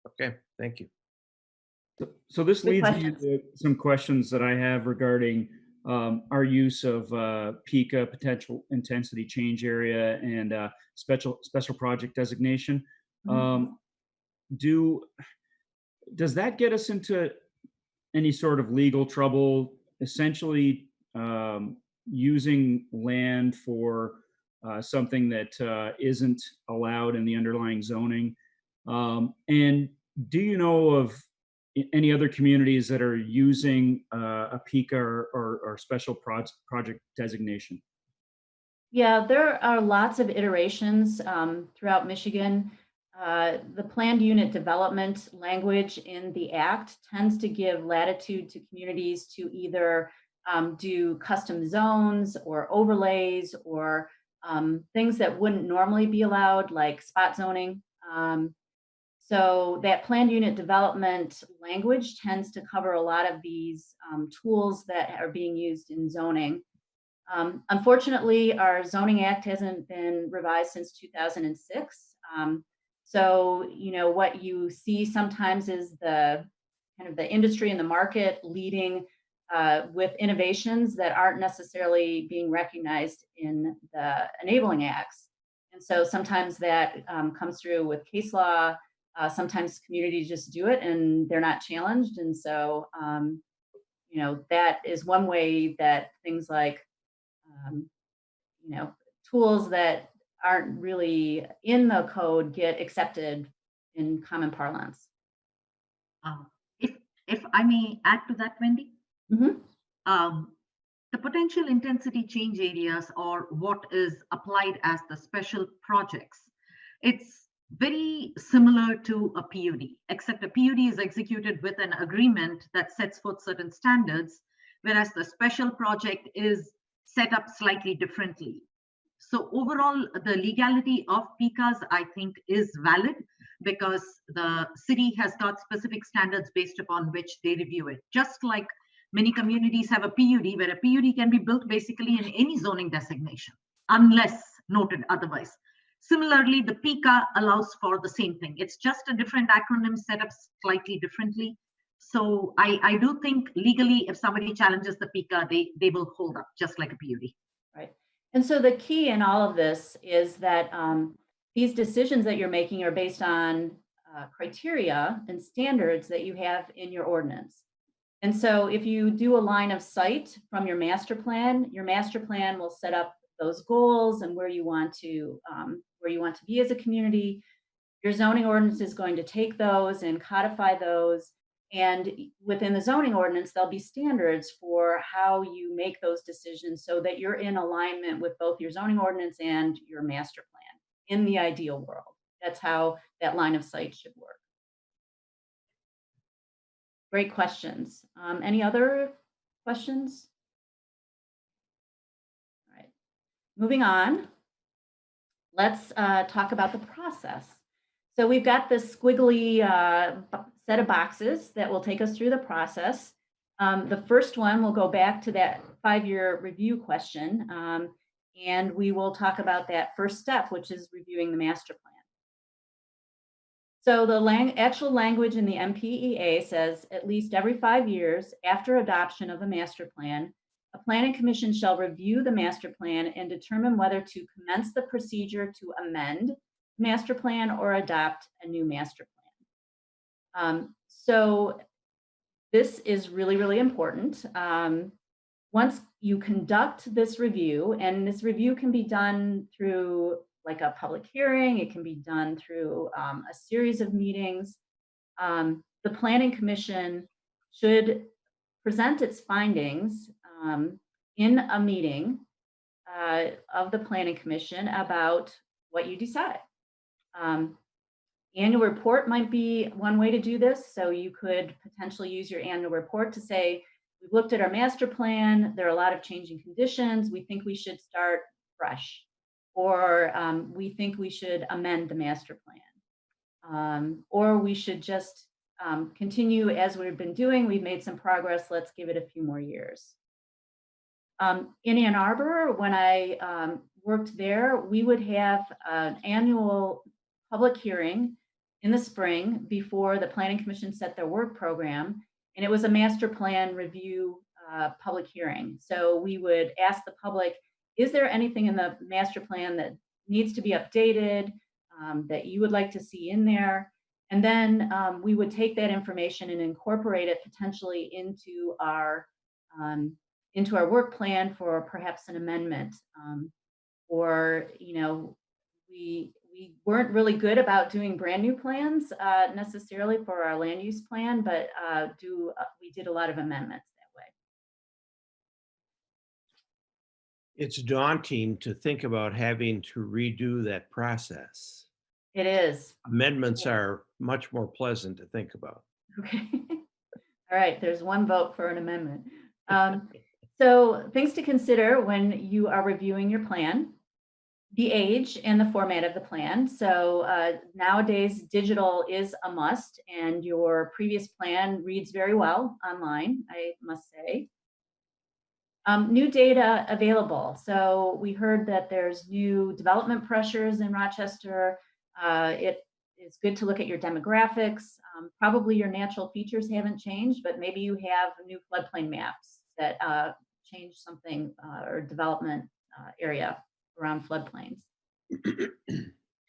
Speaker 1: Okay, thank you.
Speaker 10: So this
Speaker 6: Good
Speaker 10: leads me
Speaker 6: questions.
Speaker 10: to some questions that I have regarding our use of PICA, potential intensity change area, and special project designation. Does that get us into any sort of legal trouble? Essentially, using land for something that isn't allowed in the underlying zoning. And do you know of any other communities that are using a PICA or special project designation?
Speaker 6: Yeah, there are lots of iterations throughout Michigan. The planned unit development language in the Act tends to give latitude to communities to either do custom zones or overlays or things that wouldn't normally be allowed, like spot zoning. So that planned unit development language tends to cover a lot of these tools that are being used in zoning. Unfortunately, our zoning act hasn't been revised since 2006. So, what you see sometimes is the kind of the industry and the market leading with innovations that aren't necessarily being recognized in the enabling acts. And so sometimes that comes through with case law. Sometimes communities just do it and they're not challenged. And so, that is one way that things like um, tools that aren't really in the code get accepted in common parlance.
Speaker 4: Uh, if I may add to that, Wendy,
Speaker 6: Mhm.
Speaker 4: the potential intensity change areas, or what is applied as the special projects, it's very similar to a PUD, except a PUD is executed with an agreement that sets forth certain standards, whereas the special project is set up slightly differently. So overall, the legality of PICAs, I think, is valid because the city has got specific standards based upon which they review it. Just like many communities have a PUD, where a PUD can be built basically in any zoning designation, unless noted otherwise. Similarly, the PICA allows for the same thing. It's just a different acronym set up slightly differently. So I do think legally, if somebody challenges the PICA, they will hold up just like a PUD.
Speaker 6: Right. And so the key in all of this is that these decisions that you're making are based on criteria and standards that you have in your ordinance. And so if you do a line of sight from your master plan will set up those goals and where you want to be as a community. Your zoning ordinance is going to take those and codify those. And within the zoning ordinance, there'll be standards for how you make those decisions so that you're in alignment with both your zoning ordinance and your master plan in the ideal world. That's how that line of sight should work. Great questions. Any other questions? All right, moving on. Let's talk about the process. So we've got this squiggly set of boxes that will take us through the process. The first one will go back to that 5-year review question, and we will talk about that first step, which is reviewing the master plan. So the actual language in the MPEA says at least every 5 years after adoption of the master plan, a planning commission shall review the master plan and determine whether to commence the procedure to amend the master plan or adopt a new master plan. So this is really, really important. Once you conduct this review, and this review can be done through like a public hearing, it can be done through a series of meetings. The Planning Commission should present its findings in a meeting of the Planning Commission about what you decide. Annual report might be one way to do this. So you could potentially use your annual report to say, we've looked at our master plan, there are a lot of changing conditions, we think we should start fresh. Or we think we should amend the master plan. Or we should just continue as we've been doing. We've made some progress. Let's give it a few more years. In Ann Arbor, when I worked there, we would have an annual public hearing in the spring before the Planning Commission set their work program, and it was a master plan review public hearing. So we would ask the public, is there anything in the master plan that needs to be updated, that you would like to see in there? And then we would take that information and incorporate it potentially into our work plan for perhaps an amendment. Or, you know, we weren't really good about doing brand new plans necessarily for our land use plan, but we did a lot of amendments that way.
Speaker 1: It's daunting to think about having to redo that process.
Speaker 6: It is.
Speaker 1: Amendments are much more pleasant to think about.
Speaker 6: Okay. All right, there's one vote for an amendment. So things to consider when you are reviewing your plan: the age and the format of the plan. So nowadays, digital is a must, and your previous plan reads very well online, I must say. New data available. So we heard that there's new development pressures in Rochester. It is good to look at your demographics. Probably your natural features haven't changed, but maybe you have new floodplain maps that change something or development area around floodplains.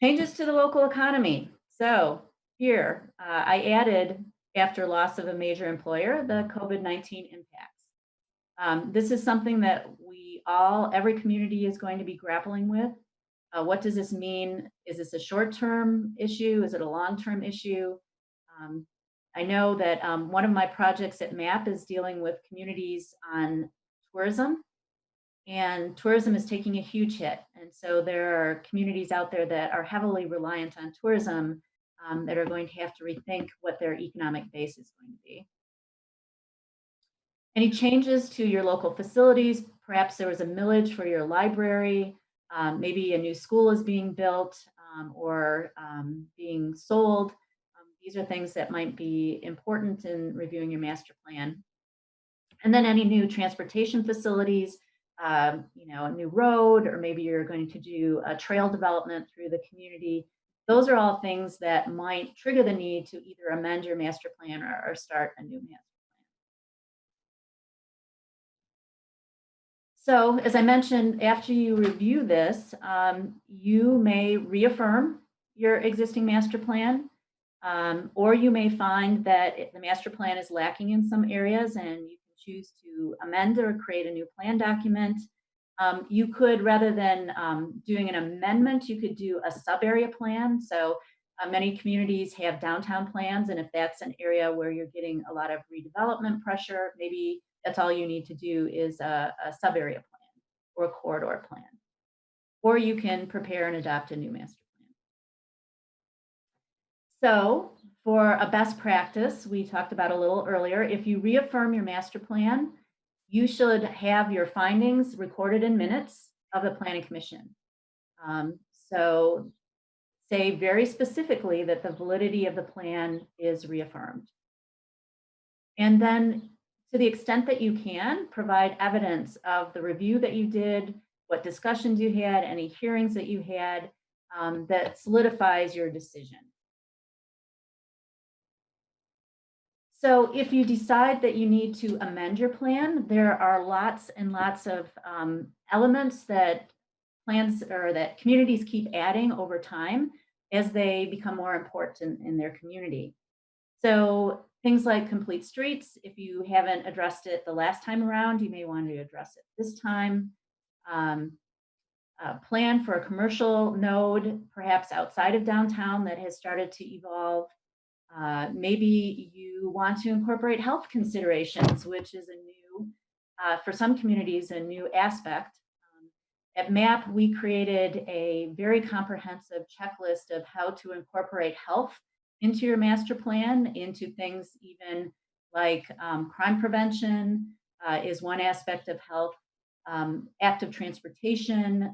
Speaker 6: Changes to the local economy. So here I added, after loss of a major employer, the COVID-19 impacts. This is something that every community is going to be grappling with. What does this mean? Is this a short-term issue? Is it a long-term issue? I know that one of my projects at MAP is dealing with communities on tourism, and tourism is taking a huge hit. And so there are communities out there that are heavily reliant on tourism that are going to have to rethink what their economic base is going to be. Any changes to your local facilities? Perhaps there was a millage for your library. Maybe a new school is being built or being sold. These are things that might be important in reviewing your master plan. And then any new transportation facilities, you know, a new road, or maybe you're going to do a trail development through the community. Those are all things that might trigger the need to either amend your master plan or start a new master plan. So as I mentioned, after you review this, you may reaffirm your existing master plan, or you may find that the master plan is lacking in some areas and you can choose to amend or create a new plan document. You could, rather than doing an amendment, you could do a sub-area plan. So many communities have downtown plans, and if that's an area where you're getting a lot of redevelopment pressure, maybe that's all you need to do is a sub-area plan or a corridor plan. Or you can prepare and adopt a new master plan. So for a best practice, we talked about a little earlier, if you reaffirm your master plan, you should have your findings recorded in minutes of the Planning Commission. So say very specifically that the validity of the plan is reaffirmed. And then, to the extent that you can, provide evidence of the review that you did, what discussions you had, any hearings that you had, that solidifies your decision. So if you decide that you need to amend your plan, there are lots and lots of elements that plans or that communities keep adding over time as they become more important in their community. So things like complete streets, if you haven't addressed it the last time around, you may want to address it this time. Plan for a commercial node, perhaps outside of downtown, that has started to evolve. Maybe you want to incorporate health considerations, which is a new, for some communities, a new aspect. At MAP, we created a very comprehensive checklist of how to incorporate health into your master plan, into things even like crime prevention is one aspect of health, active transportation.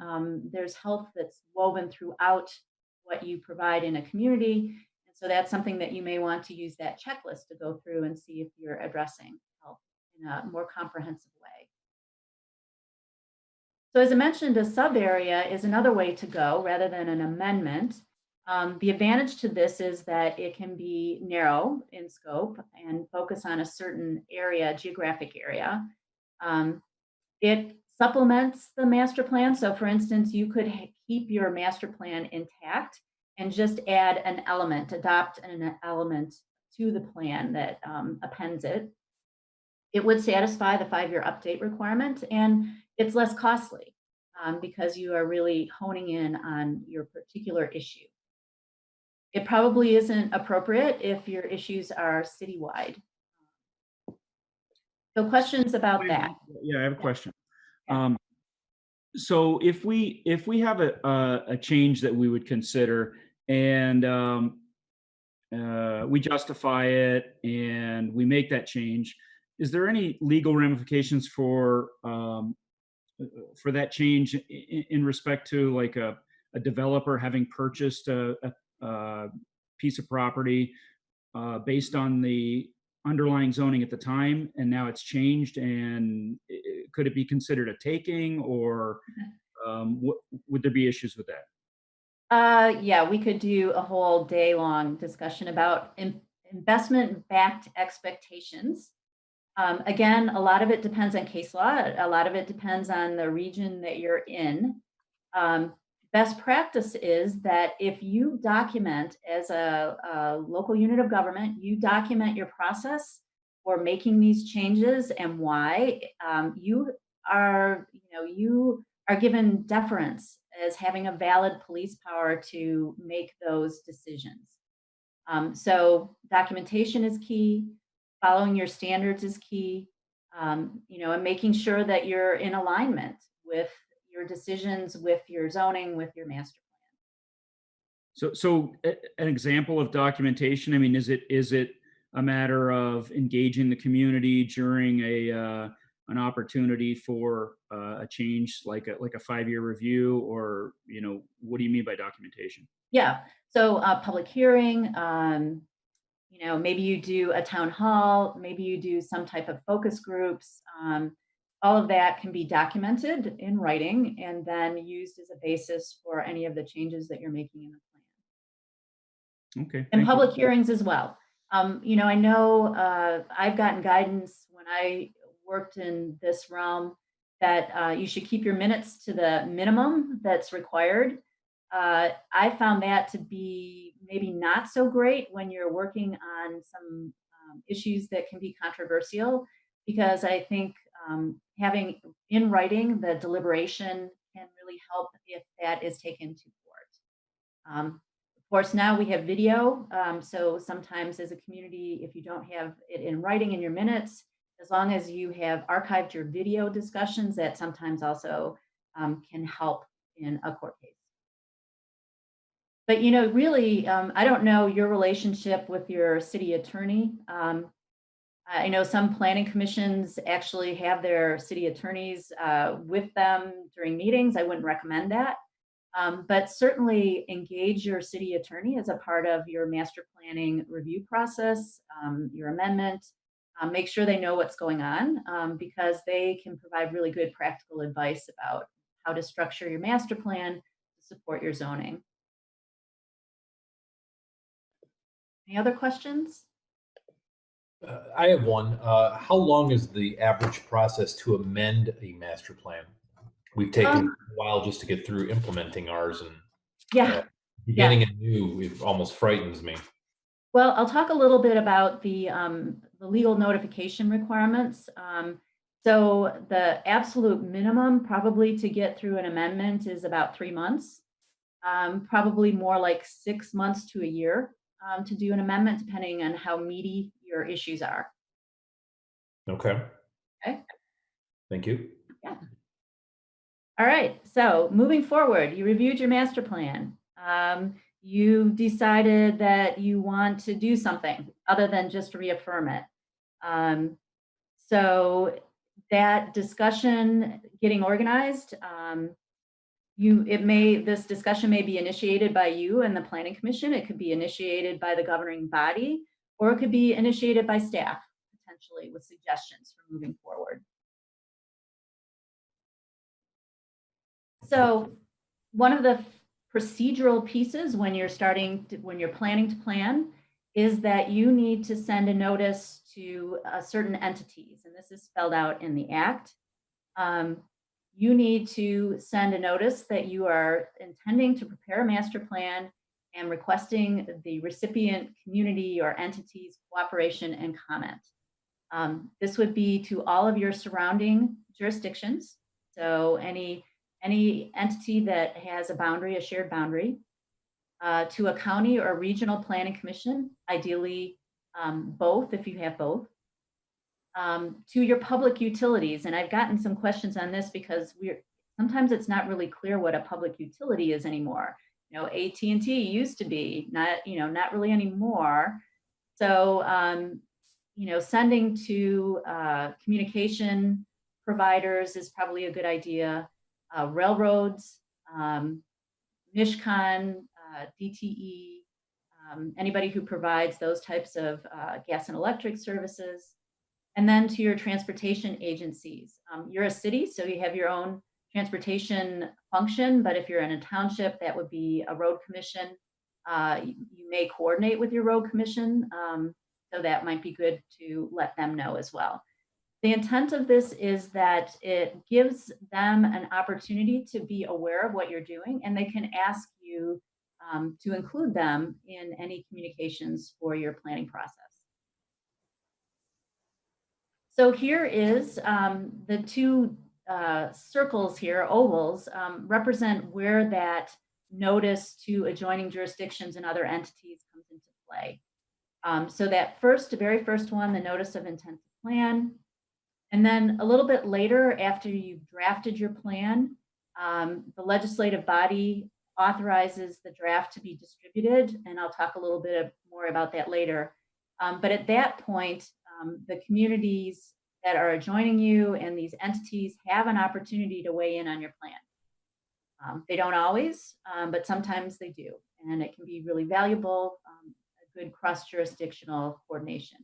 Speaker 6: There's health that's woven throughout what you provide in a community. And so that's something that you may want to use that checklist to go through and see if you're addressing health in a more comprehensive way. So as I mentioned, a sub area is another way to go rather than an amendment. The advantage to this is that it can be narrow in scope and focus on a certain area, geographic area. It supplements the master plan. So for instance, you could keep your master plan intact and just add an element, adopt an element to the plan that appends it. It would satisfy the 5-year update requirement, and it's less costly because you are really honing in on your particular issue. It probably isn't appropriate if your issues are citywide. So questions about that?
Speaker 10: Yeah, I have a question.
Speaker 6: Yeah.
Speaker 10: So if we have a change that we would consider, and we justify it and we make that change, is there any legal ramifications for that change in respect to like a developer having purchased a piece of property based on the underlying zoning at the time, and now it's changed, and could it be considered a taking, or would there be issues with that?
Speaker 6: Yeah, we could do a whole day-long discussion about investment-backed expectations. Again, a lot of it depends on case law. A lot of it depends on the region that you're in. Best practice is that if you document as a local unit of government, you document your process for making these changes and why, you are given deference as having a valid police power to make those decisions. So documentation is key. Following your standards is key. And making sure that you're in alignment with your decisions, with your zoning, with your master plan.
Speaker 10: So an example of documentation, I mean, is it a matter of engaging the community during an opportunity for a change, like a 5-year review, or what do you mean by documentation?
Speaker 6: Yeah, so public hearing, maybe you do a town hall, maybe you do some type of focus groups. All of that can be documented in writing and then used as a basis for any of the changes that you're making in the plan.
Speaker 10: Okay.
Speaker 6: And public hearings as well. I know I've gotten guidance when I worked in this realm that you should keep your minutes to the minimum that's required. I found that to be maybe not so great when you're working on some issues that can be controversial, because I think having in writing the deliberation can really help if that is taken to court. Of course, now we have video, so sometimes as a community, if you don't have it in writing in your minutes, as long as you have archived your video discussions, that sometimes also can help in a court case. But really, I don't know your relationship with your city attorney. I know some planning commissions actually have their city attorneys with them during meetings. I wouldn't recommend that. But certainly engage your city attorney as a part of your master planning review process, your amendment. Make sure they know what's going on, because they can provide really good practical advice about how to structure your master plan to support your zoning. Any other questions?
Speaker 3: I have one. How long is the average process to amend a master plan? We've taken a while just to get through implementing ours, and beginning anew, it almost frightens me.
Speaker 6: Well, I'll talk a little bit about the legal notification requirements. So the absolute minimum probably to get through an amendment is about 3 months, probably more like 6 months to a year to do an amendment, depending on how meaty your issues are.
Speaker 3: Okay.
Speaker 6: Okay.
Speaker 3: Thank you.
Speaker 6: Yeah. All right. So moving forward, you reviewed your master plan. You decided that you want to do something other than just reaffirm it. So that discussion getting organized, this discussion may be initiated by you and the Planning Commission. It could be initiated by the governing body, or it could be initiated by staff, potentially with suggestions for moving forward. So one of the procedural pieces when you're planning to plan is that you need to send a notice to certain entities, and this is spelled out in the Act. You need to send a notice that you are intending to prepare a master plan and requesting the recipient community or entity's cooperation and comment. This would be to all of your surrounding jurisdictions. So any entity that has a boundary, a shared boundary, to a county or regional planning commission, ideally both if you have both, to your public utilities. And I've gotten some questions on this because sometimes it's not really clear what a public utility is anymore. You know, AT&T used to be, not really anymore. So, sending to communication providers is probably a good idea. Railroads, MISHCON, DTE, anybody who provides those types of gas and electric services. And then to your transportation agencies. You're a city, so you have your own transportation function, but if you're in a township, that would be a road commission. You may coordinate with your road commission, so that might be good to let them know as well. The intent of this is that it gives them an opportunity to be aware of what you're doing, and they can ask you to include them in any communications for your planning process. So here is the two circles here, ovals, represent where that notice to adjoining jurisdictions and other entities comes into play. So that very first one, the notice of intent to plan. And then a little bit later, after you've drafted your plan, the legislative body authorizes the draft to be distributed. And I'll talk a little bit more about that later. But at that point, the communities that are adjoining you and these entities have an opportunity to weigh in on your plan. They don't always, but sometimes they do. And it can be really valuable, a good cross-jurisdictional coordination.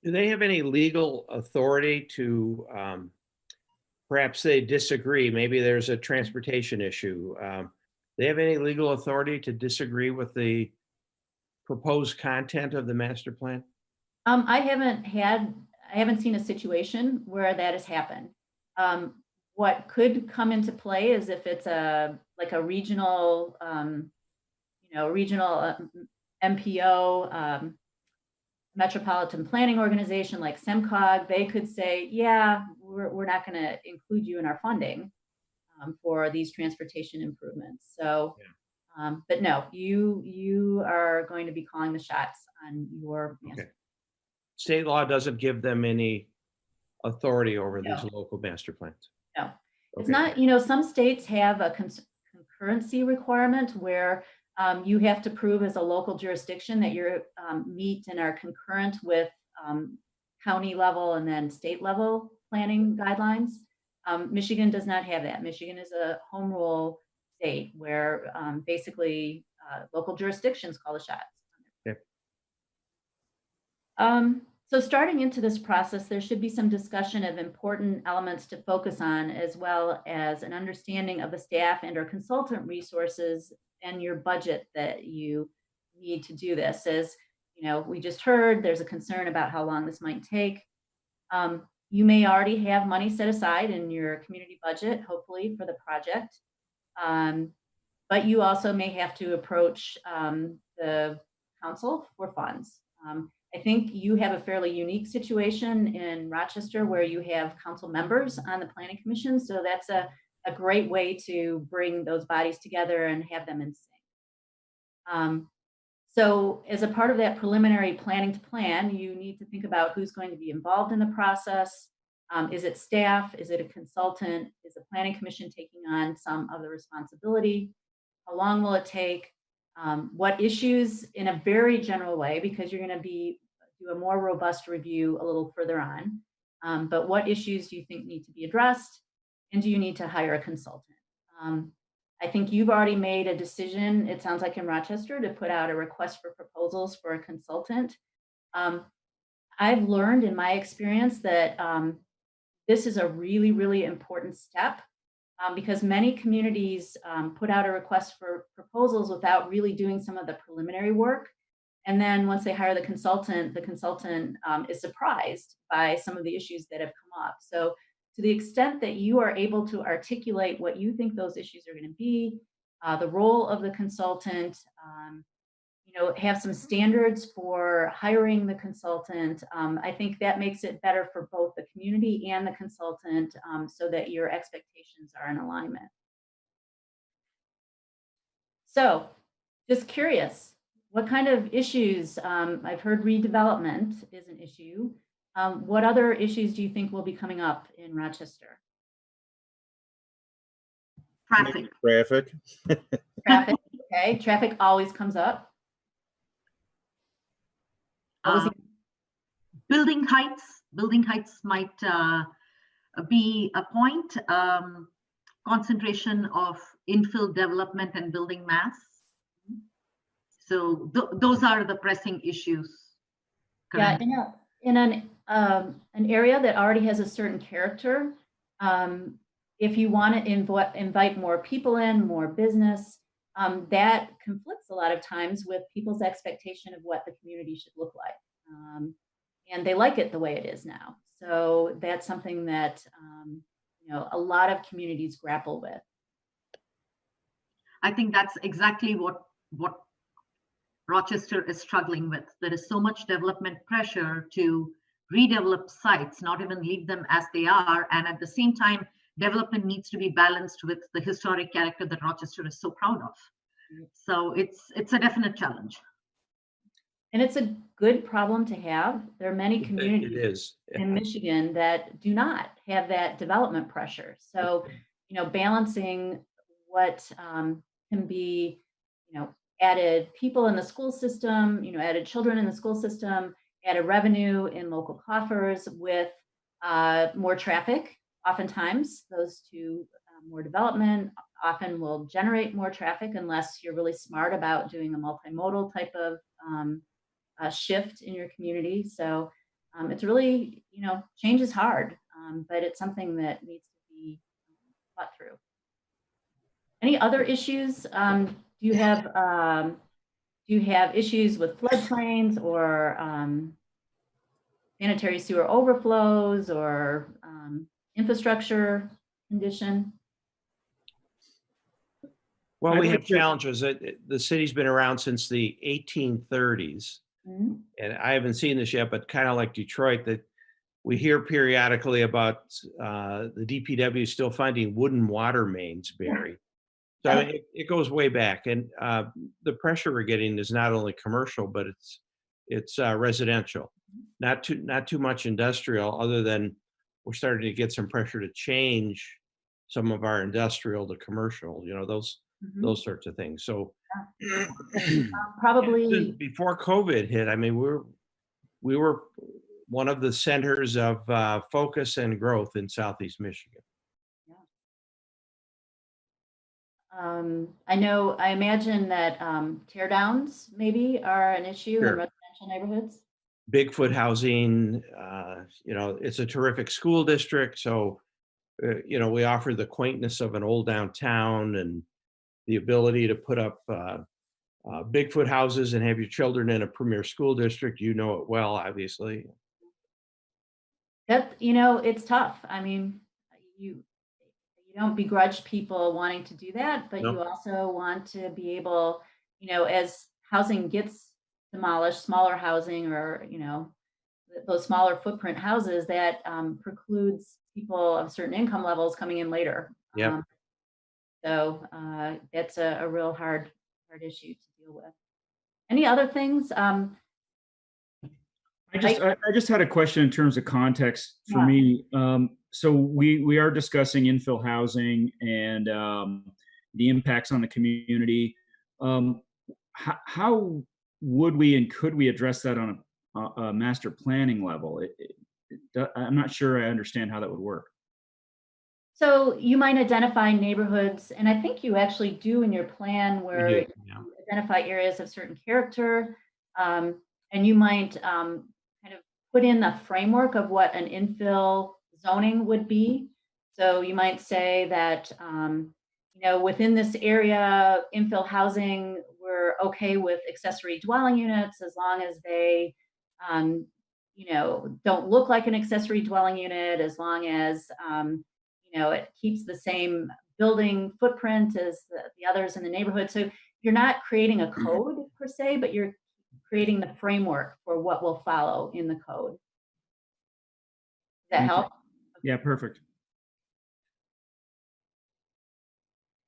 Speaker 1: Do they have any legal authority to, perhaps they disagree, maybe there's a transportation issue. They have any legal authority to disagree with the proposed content of the master plan?
Speaker 6: I haven't seen a situation where that has happened. What could come into play is if it's like a regional, MPO, metropolitan planning organization like SEMCOG, they could say, yeah, we're not going to include you in our funding for these transportation improvements. So, yeah. But no, you are going to be calling the shots on your master.
Speaker 1: Okay. State law doesn't give them any authority over
Speaker 6: No.
Speaker 1: these local master plans?
Speaker 6: No, it's
Speaker 1: Okay.
Speaker 6: not, some states have a concurrency requirement where you have to prove as a local jurisdiction that you're meet and are concurrent with county level and then state level planning guidelines. Michigan does not have that. Michigan is a home rule state where basically local jurisdictions call the shots.
Speaker 1: Okay.
Speaker 6: So starting into this process, there should be some discussion of important elements to focus on, as well as an understanding of the staff and or consultant resources and your budget that you need to do this. As we just heard, there's a concern about how long this might take. You may already have money set aside in your community budget, hopefully, for the project. But you also may have to approach the council for funds. I think you have a fairly unique situation in Rochester where you have council members on the planning commission. So that's a great way to bring those bodies together and have them in sync. So as a part of that preliminary planning to plan, you need to think about who's going to be involved in the process. Is it staff? Is it a consultant? Is the planning commission taking on some of the responsibility? How long will it take? What issues, in a very general way, because you're going to do a more robust review a little further on, but what issues do you think need to be addressed, and do you need to hire a consultant? I think you've already made a decision, it sounds like in Rochester, to put out a request for proposals for a consultant. I've learned in my experience that this is a really, really important step because many communities put out a request for proposals without really doing some of the preliminary work. And then once they hire the consultant is surprised by some of the issues that have come up. So to the extent that you are able to articulate what you think those issues are going to be, the role of the consultant, have some standards for hiring the consultant. I think that makes it better for both the community and the consultant, so that your expectations are in alignment. So just curious, what kind of issues, I've heard redevelopment is an issue. What other issues do you think will be coming up in Rochester?
Speaker 4: Traffic.
Speaker 8: Traffic.
Speaker 6: Traffic, okay, traffic always comes up.
Speaker 4: Building heights might be a point. Concentration of infill development and building mass. So those are the pressing issues.
Speaker 6: Correct. Yeah, in an area that already has a certain character, if you want to invite more people in, more business, that conflicts a lot of times with people's expectation of what the community should look like. And they like it the way it is now. So that's something that a lot of communities grapple with.
Speaker 4: I think that's exactly what Rochester is struggling with. There is so much development pressure to redevelop sites, not even leave them as they are. And at the same time, development needs to be balanced with the historic character that Rochester is so proud of. So it's a definite challenge.
Speaker 6: And it's a good problem to have. There are many communities in Michigan that do not have that development pressure. So, balancing what can be, added people in the school system, added children in the school system, added revenue in local coffers with more traffic. Oftentimes, those two, more development often will generate more traffic unless you're really smart about doing a multimodal type of shift in your community. So it's really, change is hard, but it's something that needs to be thought through. Any other issues? Do you have issues with floodplains or sanitary sewer overflows or infrastructure condition?
Speaker 1: Well, we have challenges. The city's been around since the 1830s.
Speaker 6: Mm-hmm.
Speaker 1: And I haven't seen this yet, but kind of like Detroit, that we hear periodically about the DPW still finding wooden water mains buried. So I mean, it goes way back, and the pressure we're getting is not only commercial, but it's residential. Not too much industrial, other than we're starting to get some pressure to change some of our industrial to commercial. Those sorts of things. So
Speaker 6: probably
Speaker 1: before COVID hit, I mean, we were one of the centers of focus and growth in Southeast Michigan.
Speaker 6: I imagine that tear downs maybe are an issue in residential neighborhoods.
Speaker 1: Bigfoot housing, it's a terrific school district. So, we offer the quaintness of an old downtown and the ability to put up Bigfoot houses and have your children in a premier school district. You know it well, obviously.
Speaker 6: That, it's tough. I mean, you don't begrudge people wanting to do that, but you also want to be able, as housing gets demolished, smaller housing or, those smaller footprint houses, that precludes people of certain income levels coming in later.
Speaker 1: Yeah.
Speaker 6: So that's a real hard issue to deal with. Any other things?
Speaker 10: I just had a question in terms of context for me. So we are discussing infill housing and the impacts on the community. How would we and could we address that on a master planning level? I'm not sure I understand how that would work.
Speaker 6: So you might identify neighborhoods, and I think you actually do in your plan where you identify areas of certain character, and you might kind of put in the framework of what an infill zoning would be. So you might say that, within this area, infill housing, we're okay with accessory dwelling units as long as they, don't look like an accessory dwelling unit, as long as, it keeps the same building footprint as the others in the neighborhood. So you're not creating a code per se, but you're creating the framework for what will follow in the code. Does that
Speaker 10: Thank you.
Speaker 6: help?
Speaker 10: Yeah, perfect.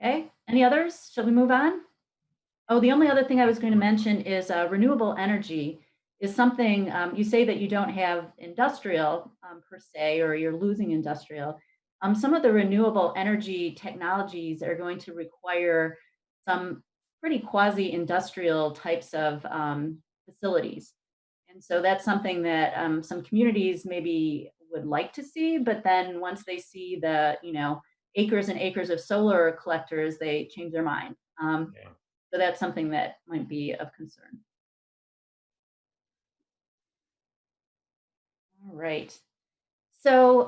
Speaker 6: Okay, any others? Shall we move on? Oh, the only other thing I was going to mention is renewable energy is something, you say that you don't have industrial per se, or you're losing industrial. Some of the renewable energy technologies are going to require some pretty quasi-industrial types of facilities. And so that's something that some communities maybe would like to see, but then once they see the, acres and acres of solar collectors, they change their mind.
Speaker 1: Yeah.
Speaker 6: So that's something that might be of concern. All right. So,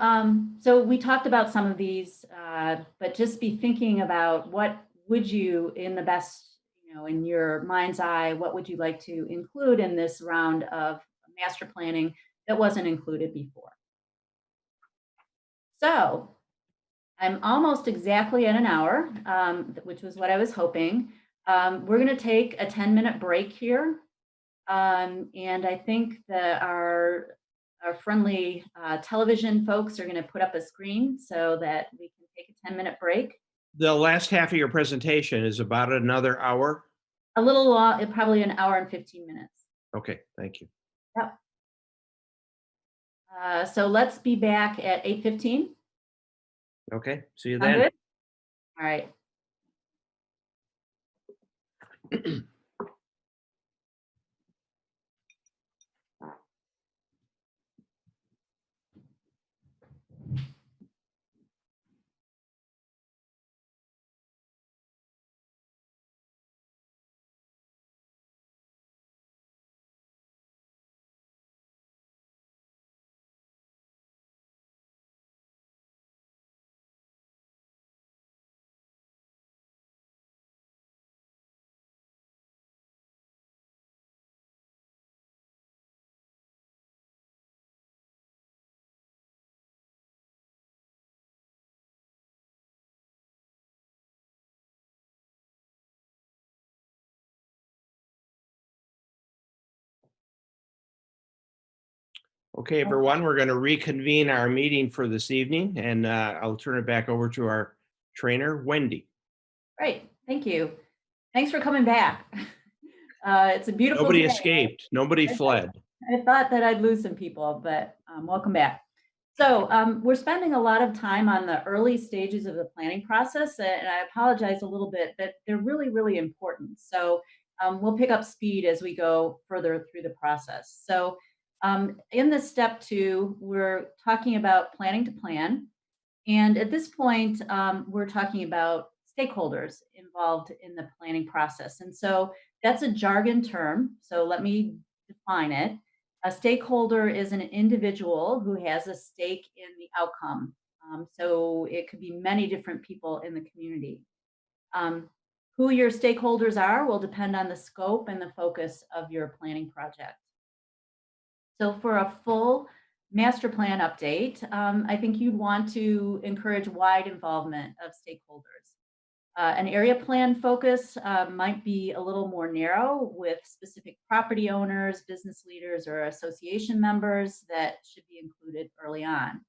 Speaker 6: so we talked about some of these, but just be thinking about what would you, in the best, in your mind's eye, what would you like to include in this round of master planning that wasn't included before? So I'm almost exactly at an hour, which was what I was hoping. We're going to take a 10-minute break here. And I think that our friendly television folks are going to put up a screen so that we can take a 10-minute break.
Speaker 1: The last half of your presentation is about another hour.
Speaker 6: A little long, probably an hour and 15 minutes.
Speaker 1: Okay, thank you.
Speaker 6: Yep. So let's be back at 8:15.
Speaker 1: Okay, see you
Speaker 6: Sound
Speaker 1: then.
Speaker 6: good? All right.
Speaker 1: Okay, everyone, we're going to reconvene our meeting for this evening, and I'll turn it back over to our trainer, Wendy.
Speaker 6: Great. Thank you. Thanks for coming back. It's a beautiful
Speaker 1: Nobody
Speaker 6: day.
Speaker 1: escaped. Nobody fled.
Speaker 6: I thought that I'd lose some people, but welcome back. So we're spending a lot of time on the early stages of the planning process, and I apologize a little bit, but they're really, really important. So we'll pick up speed as we go further through the process. So in this step 2, we're talking about planning to plan. And at this point, we're talking about stakeholders involved in the planning process. And so that's a jargon term. So let me define it. A stakeholder is an individual who has a stake in the outcome. So it could be many different people in the community. Who your stakeholders are will depend on the scope and the focus of your planning project. So for a full master plan update, I think you'd want to encourage wide involvement of stakeholders. An area plan focus might be a little more narrow with specific property owners, business leaders, or association members that should be included early on.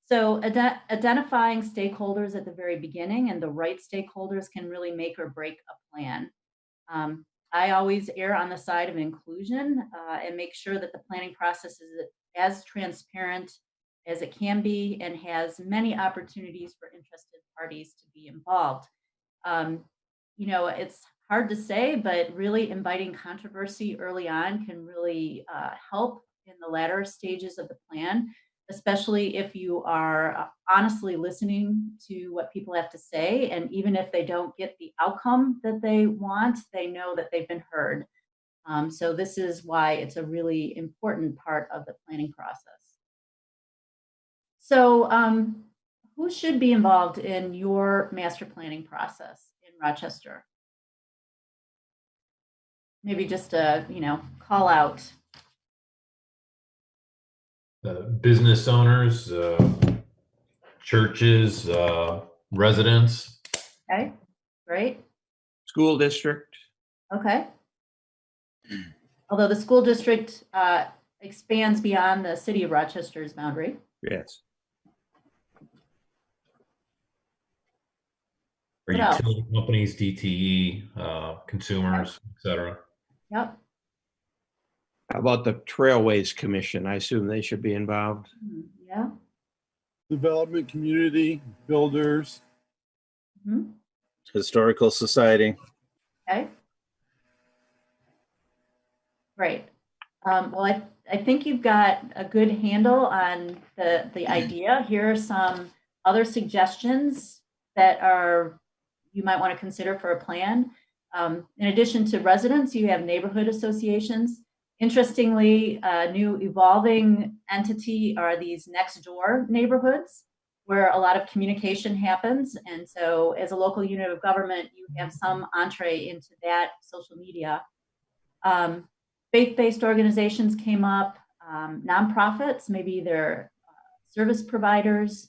Speaker 6: So identifying stakeholders at the very beginning and the right stakeholders can really make or break a plan. I always err on the side of inclusion and make sure that the planning process is as transparent as it can be and has many opportunities for interested parties to be involved. It's hard to say, but really inviting controversy early on can really help in the latter stages of the plan, especially if you are honestly listening to what people have to say. And even if they don't get the outcome that they want, they know that they've been heard. So this is why it's a really important part of the planning process. So who should be involved in your master planning process in Rochester? Maybe just a, call out.
Speaker 3: Business owners, churches, residents.
Speaker 6: Okay, great.
Speaker 1: School district.
Speaker 6: Okay. Although the school district expands beyond the city of Rochester's boundary.
Speaker 1: Yes.
Speaker 3: Or
Speaker 6: What else?
Speaker 3: utility companies, DTE, consumers, etc.
Speaker 6: Yep.
Speaker 1: How about the Trailways Commission? I assume they should be involved.
Speaker 6: Yeah.
Speaker 9: Development community, builders.
Speaker 6: Mhm.
Speaker 8: Historical Society.
Speaker 6: Okay. Great. Well, I think you've got a good handle on the idea. Here are some other suggestions that you might want to consider for a plan. In addition to residents, you have neighborhood associations. Interestingly, a new evolving entity are these next door neighborhoods where a lot of communication happens. And so as a local unit of government, you have some entree into that social media. Faith-based organizations came up, nonprofits, maybe they're service providers,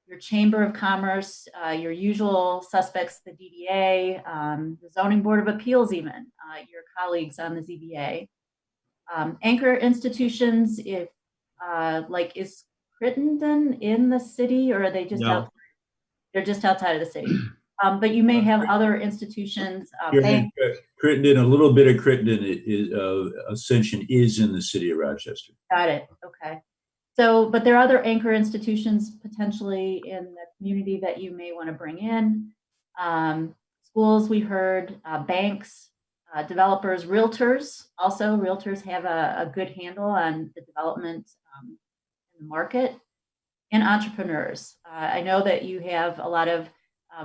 Speaker 6: your Chamber of Commerce, your usual suspects, the DDA, the Zoning Board of Appeals even, your colleagues on the ZBA. Anchor institutions, if is Crittenden in the city, or are they just
Speaker 1: No.
Speaker 6: they're just outside of the city? But you may have other institutions.
Speaker 5: Crittenden, a little bit of Crittenden is Ascension is in the city of Rochester.
Speaker 6: Got it. Okay. So, but there are other anchor institutions potentially in the community that you may want to bring in. Schools, we heard, banks, developers, realtors. Also, realtors have a good handle on the development in the market, and entrepreneurs. I know that you have a lot of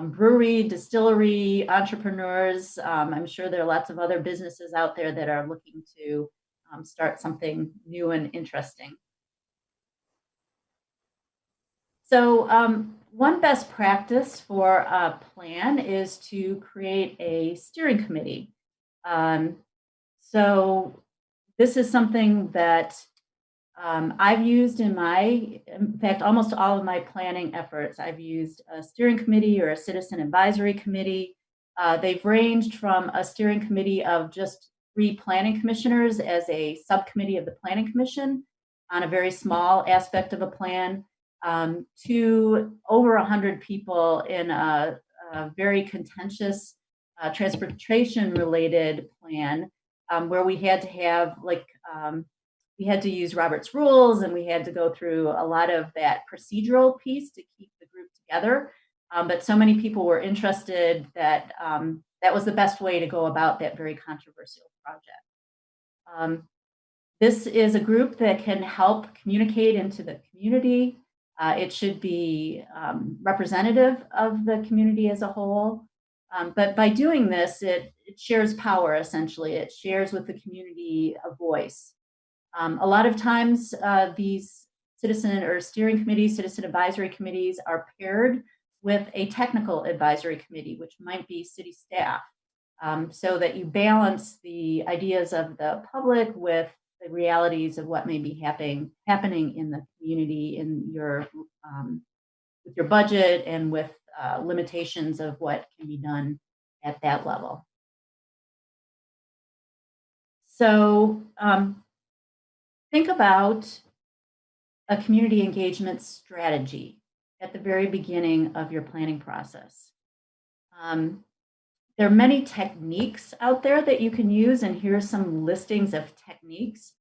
Speaker 6: brewery, distillery entrepreneurs. I'm sure there are lots of other businesses out there that are looking to start something new and interesting. So one best practice for a plan is to create a steering committee. So this is something that I've used in fact, almost all of my planning efforts. I've used a steering committee or a citizen advisory committee. They've ranged from a steering committee of just 3 planning commissioners as a subcommittee of the planning commission on a very small aspect of a plan, to over 100 people in a very contentious transportation related plan, where we had to have we had to use Robert's rules, and we had to go through a lot of that procedural piece to keep the group together. But so many people were interested that that was the best way to go about that very controversial project. This is a group that can help communicate into the community. It should be representative of the community as a whole. But by doing this, it shares power, essentially. It shares with the community a voice. A lot of times, these citizen or steering committees, citizen advisory committees are paired with a technical advisory committee, which might be city staff, so that you balance the ideas of the public with the realities of what may be happening in the community, in your with your budget and with limitations of what can be done at that level. So think about a community engagement strategy at the very beginning of your planning process. There are many techniques out there that you can use, and here's some listings of techniques.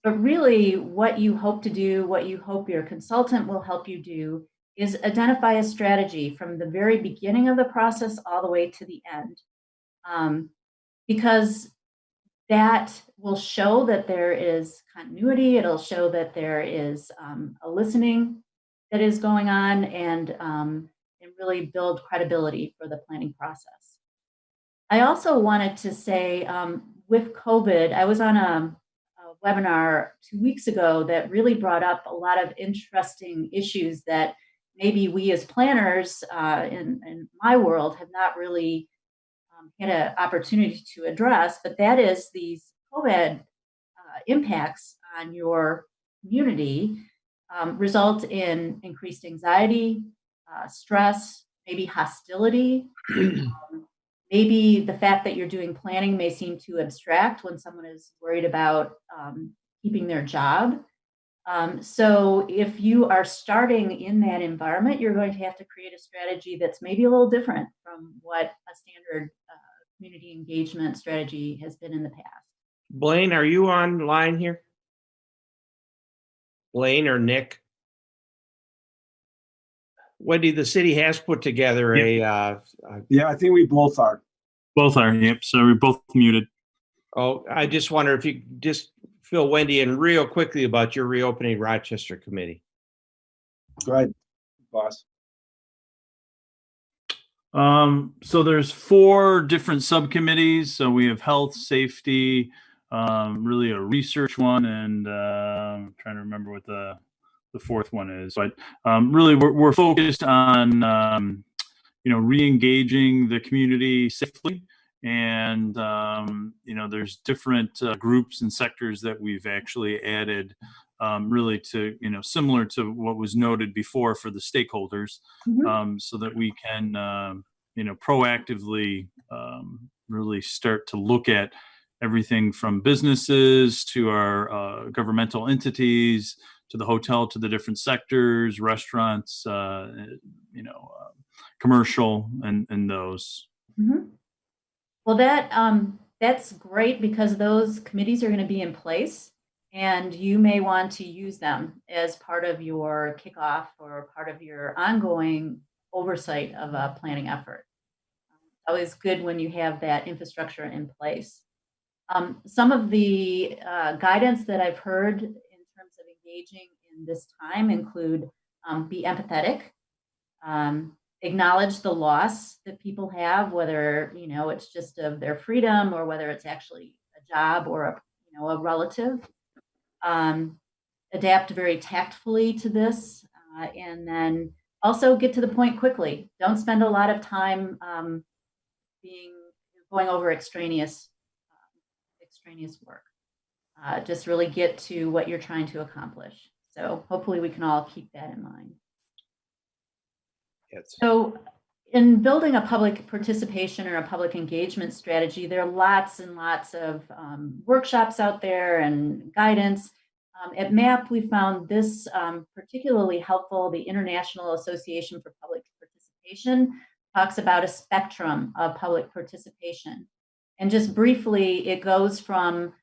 Speaker 6: But really, what you hope to do, what you hope your consultant will help you do, is identify a strategy from the very beginning of the process all the way to the end. Because that will show that there is continuity, it'll show that there is a listening that is going on, and really build credibility for the planning process. I also wanted to say, with COVID, I was on a webinar 2 weeks ago that really brought up a lot of interesting issues that maybe we as planners in my world have not really had an opportunity to address, but that is these COVID impacts on your community result in increased anxiety, stress, maybe hostility. Maybe the fact that you're doing planning may seem too abstract when someone is worried about keeping their job. So if you are starting in that environment, you're going to have to create a strategy that's maybe a little different from what a standard community engagement strategy has been in the past.
Speaker 1: Blaine, are you online here? Blaine or Nick? Wendy, the city has put together
Speaker 11: Yeah, I think we both are.
Speaker 12: Both are, yep. So we're both muted.
Speaker 1: Oh, I just wonder if you could just fill Wendy in real quickly about your reopening Rochester committee.
Speaker 11: Go ahead, boss.
Speaker 12: So there's 4 different subcommittees. So we have health, safety, really a research one, and I'm trying to remember what the 4th one is. But really, we're focused on re-engaging the community safely. And there's different groups and sectors that we've actually added, really to similar to what was noted before for the stakeholders, so that we can proactively really start to look at everything from businesses to our governmental entities to the hotel to the different sectors, restaurants, commercial, and those.
Speaker 6: Well, that's great because those committees are going to be in place, and you may want to use them as part of your kickoff or part of your ongoing oversight of a planning effort. Always good when you have that infrastructure in place. Some of the guidance that I've heard in terms of engaging in this time include be empathetic, acknowledge the loss that people have, whether it's just of their freedom or whether it's actually a job or a relative. Adapt very tactfully to this, and then also get to the point quickly. Don't spend a lot of time going over extraneous work. Just really get to what you're trying to accomplish. So hopefully we can all keep that in mind.
Speaker 1: Yes.
Speaker 6: So in building a public participation or a public engagement strategy, there are lots and lots of workshops out there and guidance. At MAP, we found this particularly helpful. The International Association for Public Participation talks about a spectrum of public participation. And just briefly, it goes from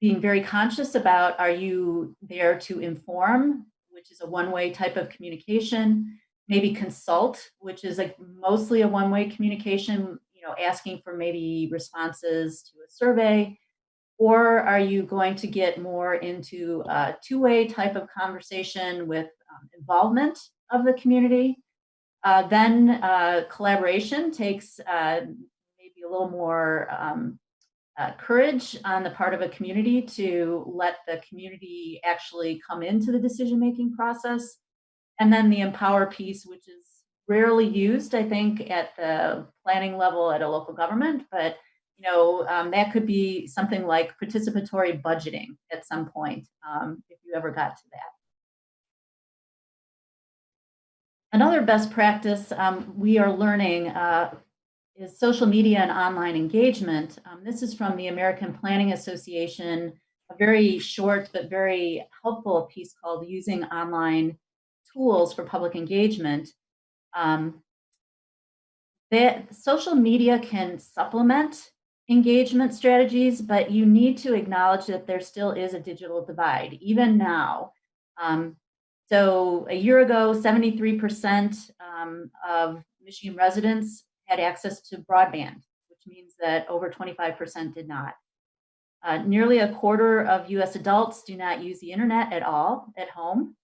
Speaker 6: being very conscious about, are you there to inform, which is a one-way type of communication, maybe consult, which is like mostly a one-way communication, asking for maybe responses to a survey, or are you going to get more into a two-way type of conversation with involvement of the community? Then collaboration takes maybe a little more courage on the part of a community to let the community actually come into the decision-making process. And then the empower piece, which is rarely used, I think, at the planning level at a local government, but that could be something like participatory budgeting at some point, if you ever got to that. Another best practice we are learning is social media and online engagement. This is from the American Planning Association, a very short but very helpful piece called Using Online Tools for Public Engagement. That social media can supplement engagement strategies, but you need to acknowledge that there still is a digital divide, even now. So a year ago, 73% of Michigan residents had access to broadband, which means that over 25% did not. Nearly a quarter of US adults do not use the internet at all at home.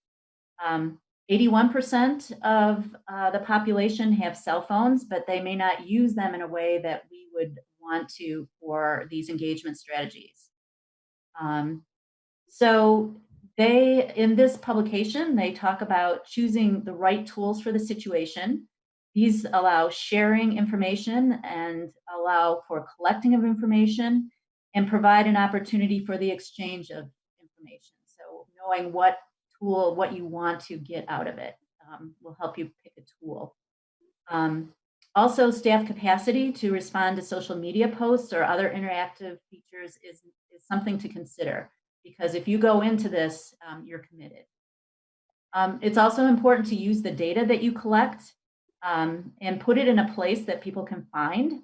Speaker 6: 81% of the population have cell phones, but they may not use them in a way that we would want to for these engagement strategies. So In this publication, they talk about choosing the right tools for the situation. These allow sharing information and allow for collecting of information and provide an opportunity for the exchange of information. So knowing what tool, what you want to get out of it will help you pick a tool. Also, staff capacity to respond to social media posts or other interactive features is something to consider, because if you go into this, you're committed. It's also important to use the data that you collect and put it in a place that people can find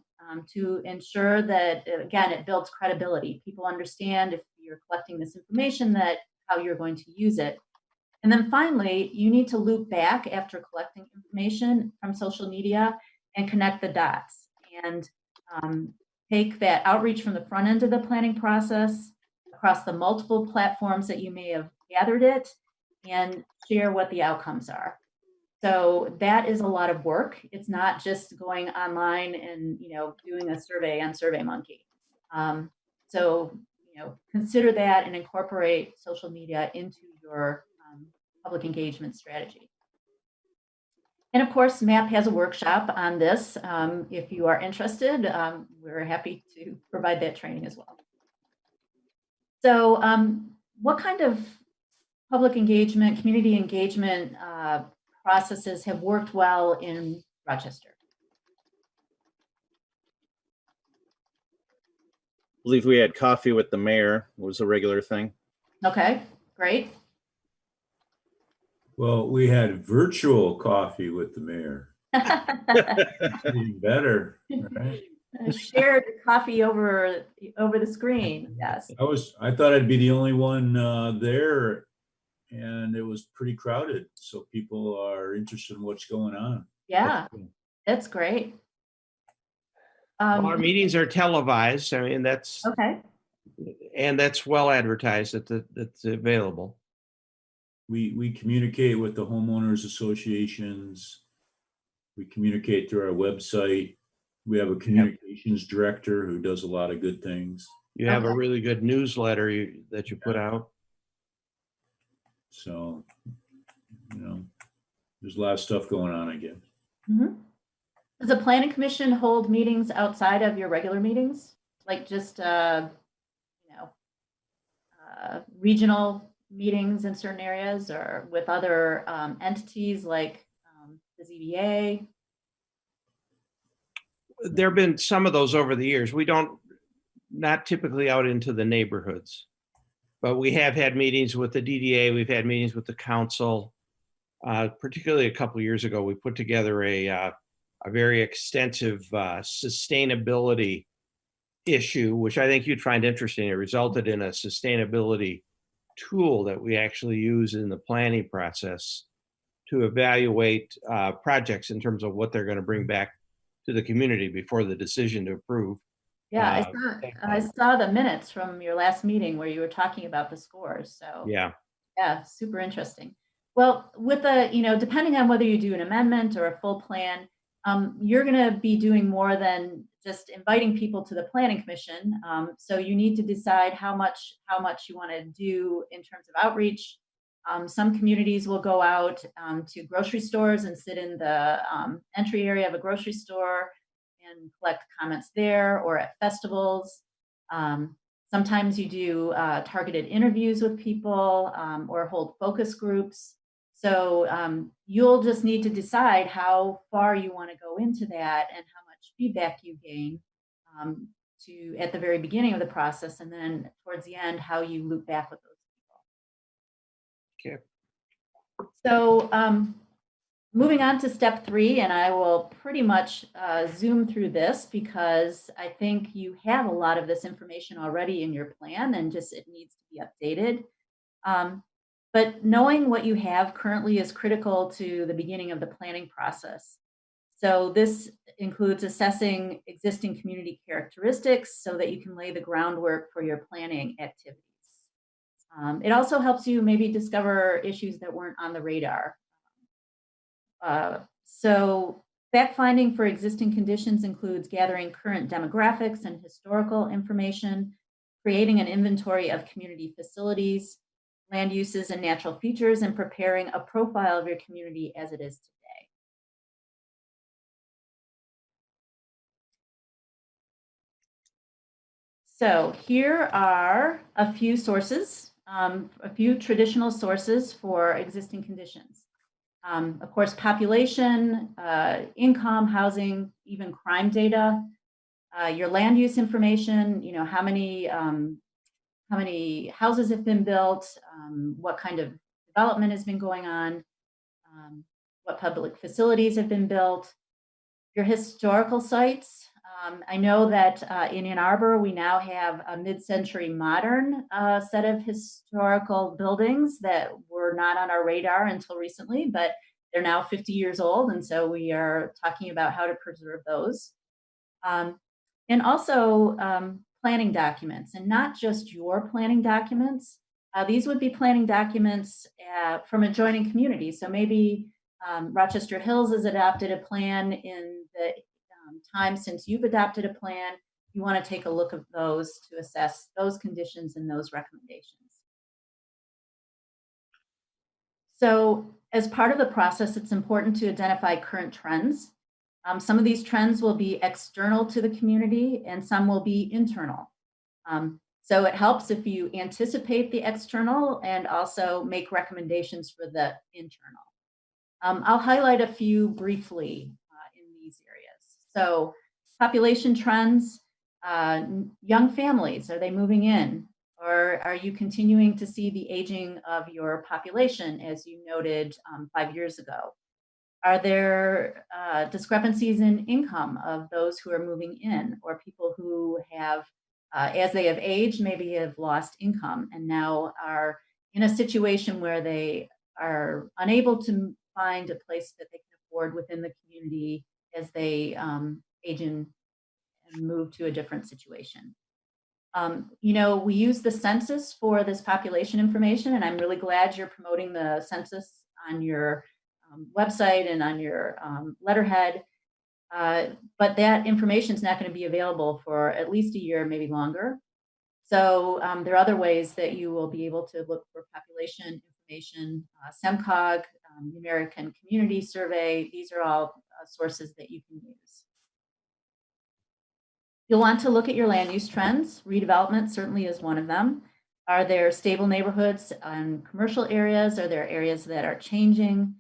Speaker 6: to ensure that, again, it builds credibility. People understand if you're collecting this information, that how you're going to use it. And then finally, you need to loop back after collecting information from social media and connect the dots and take that outreach from the front end of the planning process across the multiple platforms that you may have gathered it and share what the outcomes are. So that is a lot of work. It's not just going online and doing a survey on SurveyMonkey. So consider that and incorporate social media into your public engagement strategy. And of course, MAP has a workshop on this. If you are interested, we're happy to provide that training as well. So what kind of public engagement, community engagement processes have worked well in Rochester?
Speaker 8: I believe we had coffee with the mayor was a regular thing.
Speaker 6: Okay, great.
Speaker 5: Well, we had virtual coffee with the mayor. Even better, right?
Speaker 6: Shared coffee over the screen. Yes.
Speaker 5: I thought I'd be the only one there, and it was pretty crowded. So people are interested in what's going on.
Speaker 6: Yeah, that's great.
Speaker 1: Well, our meetings are televised. I mean, that's
Speaker 6: okay,
Speaker 1: and that's well advertised that that's available.
Speaker 5: We communicate with the homeowners associations. We communicate through our website. We have a communications director who does a lot of good things.
Speaker 1: You have a really good newsletter that you put out.
Speaker 5: So, there's a lot of stuff going on, I guess.
Speaker 6: Mm-hmm. Does the planning commission hold meetings outside of your regular meetings? Like just, regional meetings in certain areas or with other entities like the ZBA?
Speaker 1: There have been some of those over the years. We not typically out into the neighborhoods, but we have had meetings with the DDA. We've had meetings with the council. Particularly a couple of years ago, we put together a very extensive sustainability issue, which I think you'd find interesting. It resulted in a sustainability tool that we actually use in the planning process to evaluate projects in terms of what they're going to bring back to the community before the decision to approve.
Speaker 6: Yeah, I saw the minutes from your last meeting where you were talking about the scores. So yeah, super interesting. Well, with depending on whether you do an amendment or a full plan, you're going to be doing more than just inviting people to the planning commission. So you need to decide how much you want to do in terms of outreach. Some communities will go out to grocery stores and sit in the entry area of a grocery store and collect comments there, or at festivals. Sometimes you do targeted interviews with people or hold focus groups. So you'll just need to decide how far you want to go into that and how much feedback you gain at the very beginning of the process, and then towards the end, how you loop back with those people.
Speaker 1: Okay.
Speaker 6: So moving on to step 3, and I will pretty much zoom through this because I think you have a lot of this information already in your plan and just it needs to be updated. But knowing what you have currently is critical to the beginning of the planning process. So this includes assessing existing community characteristics so that you can lay the groundwork for your planning activities. It also helps you maybe discover issues that weren't on the radar. So fact-finding for existing conditions includes gathering current demographics and historical information, creating an inventory of community facilities, land uses and natural features, and preparing a profile of your community as it is today. So here are a few sources, a few traditional sources for existing conditions. Of course, population, income, housing, even crime data, your land use information, you know, how many houses have been built, what kind of development has been going on, what public facilities have been built, your historical sites. I know that in Ann Arbor, we now have a mid-century modern set of historical buildings that were not on our radar until recently, but they're now 50 years old. And so we are talking about how to preserve those. And also planning documents, and not just your planning documents. These would be planning documents from adjoining communities. So maybe Rochester Hills has adopted a plan in the time since you've adopted a plan. You want to take a look at those to assess those conditions and those recommendations. So as part of the process, it's important to identify current trends. Some of these trends will be external to the community and some will be internal. So it helps if you anticipate the external and also make recommendations for the internal. I'll highlight a few briefly in these areas. So population trends, young families, are they moving in? Or are you continuing to see the aging of your population, as you noted 5 years ago? Are there discrepancies in income of those who are moving in, or people who have, as they have aged, maybe have lost income and now are in a situation where they are unable to find a place that they can afford within the community as they age in and move to a different situation? You know, we use the census for this population information, and I'm really glad you're promoting the census on your website and on your letterhead. But that information is not going to be available for at least a year, maybe longer. So there are other ways that you will be able to look for population information. SEMCOG, the American Community Survey, these are all sources that you can use. You'll want to look at your land use trends. Redevelopment certainly is one of them. Are there stable neighborhoods and commercial areas? Are there areas that are changing?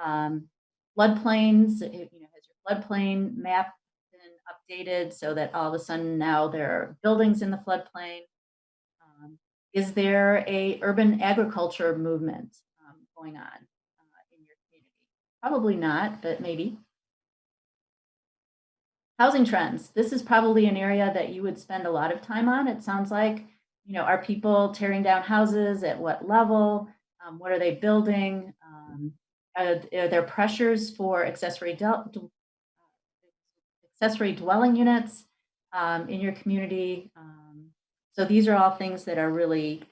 Speaker 6: Floodplains, you know, has your floodplain map been updated so that all of a sudden now there are buildings in the floodplain? Is there a urban agriculture movement going on in your community? Probably not, but maybe. Housing trends. This is probably an area that you would spend a lot of time on. It sounds like, you know, are people tearing down houses? At what level? What are they building? Are there pressures for accessory dwelling units in your community? So these are all things that are really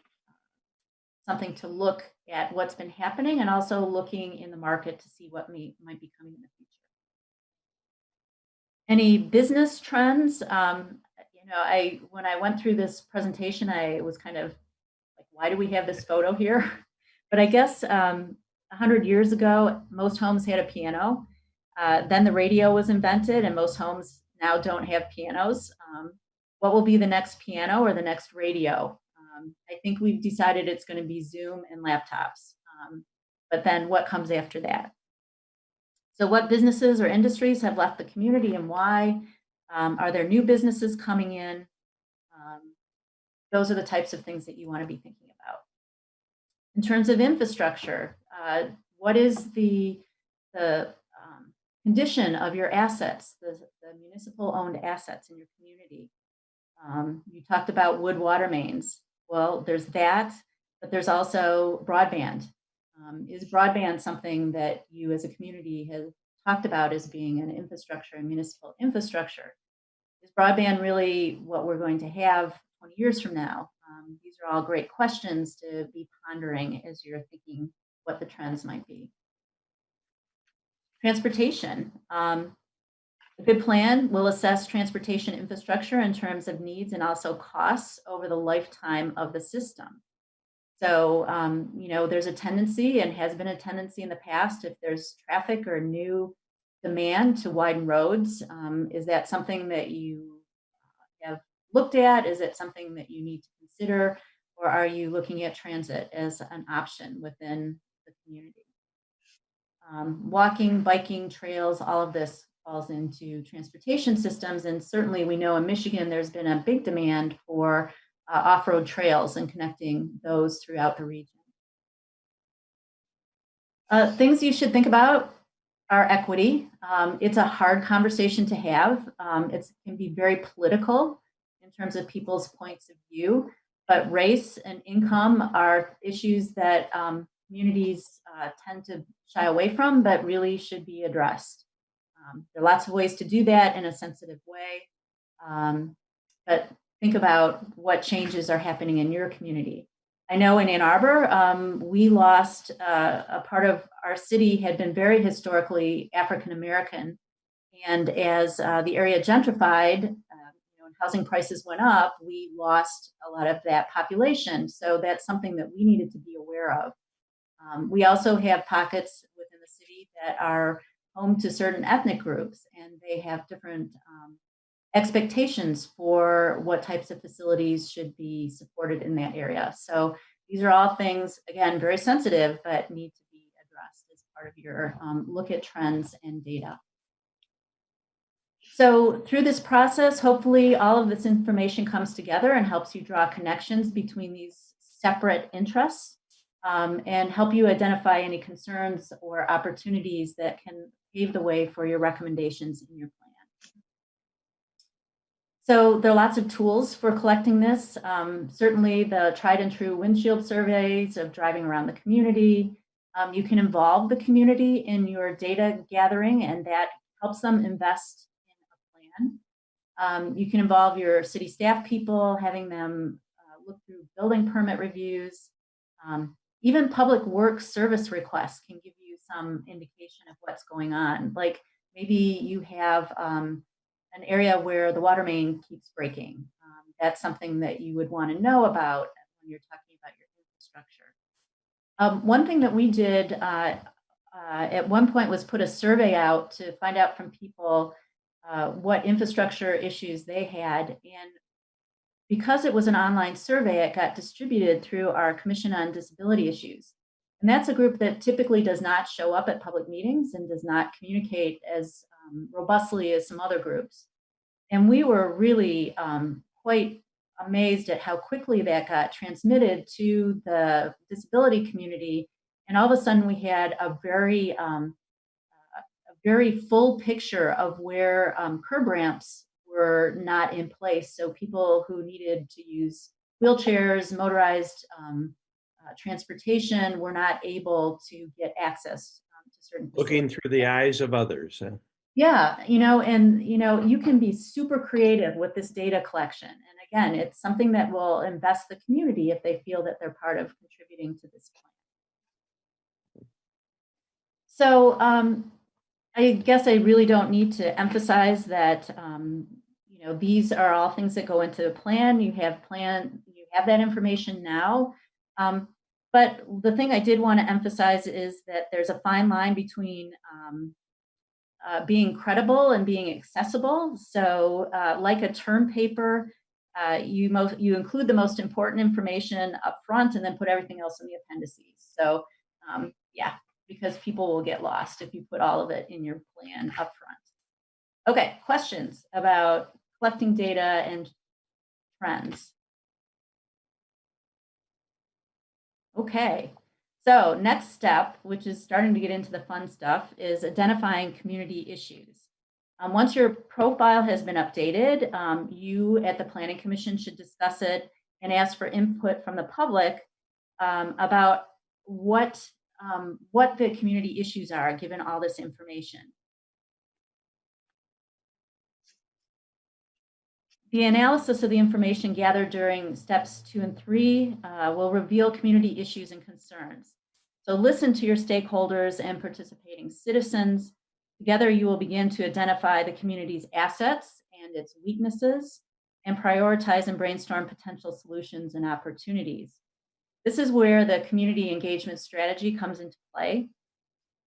Speaker 6: something to look at what's been happening, and also looking in the market to see what might be coming in the future. Any business trends? You know, when I went through this presentation, I was kind of like, why do we have this photo here? But I guess 100 years ago, most homes had a piano. Then the radio was invented, and most homes now don't have pianos. What will be the next piano or the next radio? I think we've decided it's going to be Zoom and laptops. But then what comes after that? So what businesses or industries have left the community and why? Are there new businesses coming in? Those are the types of things that you want to be thinking about. In terms of infrastructure, what is the condition of your assets, the municipal owned assets in your community? You talked about wood water mains. Well, there's that, but there's also broadband. Is broadband something that you as a community have talked about as being an infrastructure, a municipal infrastructure? Is broadband really what we're going to have 20 years from now? These are all great questions to be pondering as you're thinking what the trends might be. Transportation. A good plan will assess transportation infrastructure in terms of needs and also costs over the lifetime of the system. So, there's a tendency and has been a tendency in the past, if there's traffic or new demand, to widen roads. Is that something that you have looked at? Is it something that you need to consider? Or are you looking at transit as an option within the community? Walking, biking, trails, all of this falls into transportation systems. And certainly we know in Michigan, there's been a big demand for off-road trails and connecting those throughout the region. Things you should think about are equity. It's a hard conversation to have. It can be very political in terms of people's points of view, but race and income are issues that communities tend to shy away from, but really should be addressed. There are lots of ways to do that in a sensitive way, but think about what changes are happening in your community. I know in Ann Arbor, we lost a part of our city had been very historically African American, and as the area gentrified, and housing prices went up, we lost a lot of that population. So that's something that we needed to be aware of. We also have pockets within the city that are home to certain ethnic groups, and they have different expectations for what types of facilities should be supported in that area. So these are all things, again, very sensitive, but need to be addressed as part of your look at trends and data. So through this process, hopefully all of this information comes together and helps you draw connections between these separate interests, and help you identify any concerns or opportunities that can pave the way for your recommendations in your plan. So there are lots of tools for collecting this. Certainly the tried and true windshield surveys of driving around the community. You can involve the community in your data gathering, and that helps them invest in a plan. You can involve your city staff people, having them look through building permit reviews. Even public works service requests can give you some indication of what's going on. Like maybe you have an area where the water main keeps breaking. That's something that you would want to know about when you're talking about your infrastructure. One thing that we did at one point was put a survey out to find out from people what infrastructure issues they had. And because it was an online survey, it got distributed through our Commission on Disability Issues. And that's a group that typically does not show up at public meetings and does not communicate as robustly as some other groups. And we were really quite amazed at how quickly that got transmitted to the disability community. And all of a sudden we had a very full picture of where curb ramps were not in place. So people who needed to use wheelchairs, motorized transportation were not able to get access to certain
Speaker 1: Looking through the eyes of others.
Speaker 6: Yeah, you can be super creative with this data collection. And again, it's something that will invest the community if they feel that they're part of contributing to this plan. So I guess I really don't need to emphasize that these are all things that go into the plan. You have that information now. But the thing I did want to emphasize is that there's a fine line between being credible and being accessible. So like a term paper, you include the most important information up front and then put everything else in the appendices. So yeah, because people will get lost if you put all of it in your plan up front. Okay, questions about collecting data and trends? Okay, so next step, which is starting to get into the fun stuff, is identifying community issues. Once your profile has been updated, you at the Planning Commission should discuss it and ask for input from the public about what the community issues are, given all this information. The analysis of the information gathered during steps 2 and 3 will reveal community issues and concerns. So listen to your stakeholders and participating citizens. Together, you will begin to identify the community's assets and its weaknesses and prioritize and brainstorm potential solutions and opportunities. This is where the community engagement strategy comes into play.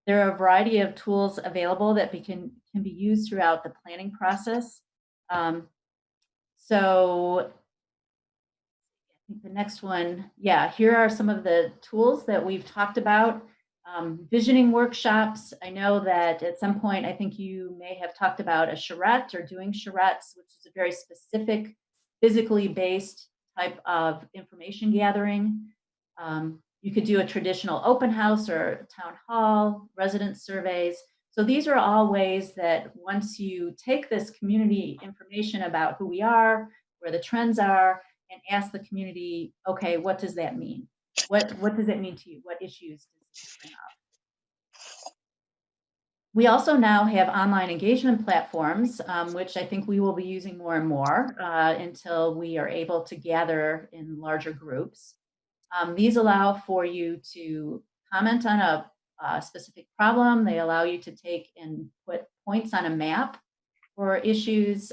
Speaker 6: There are a variety of tools available that can be used throughout the planning process. So I think the next one, yeah, here are some of the tools that we've talked about. Visioning workshops. I know that at some point, I think you may have talked about a charrette or doing charrettes, which is a very specific, physically based type of information gathering. You could do a traditional open house or town hall, resident surveys. So these are all ways that once you take this community information about who we are, where the trends are, and ask the community, okay, what does that mean? What does it mean to you? What issues does it bring up? We also now have online engagement platforms, which I think we will be using more and more until we are able to gather in larger groups. These allow for you to comment on a specific problem. They allow you to take and put points on a map for issues,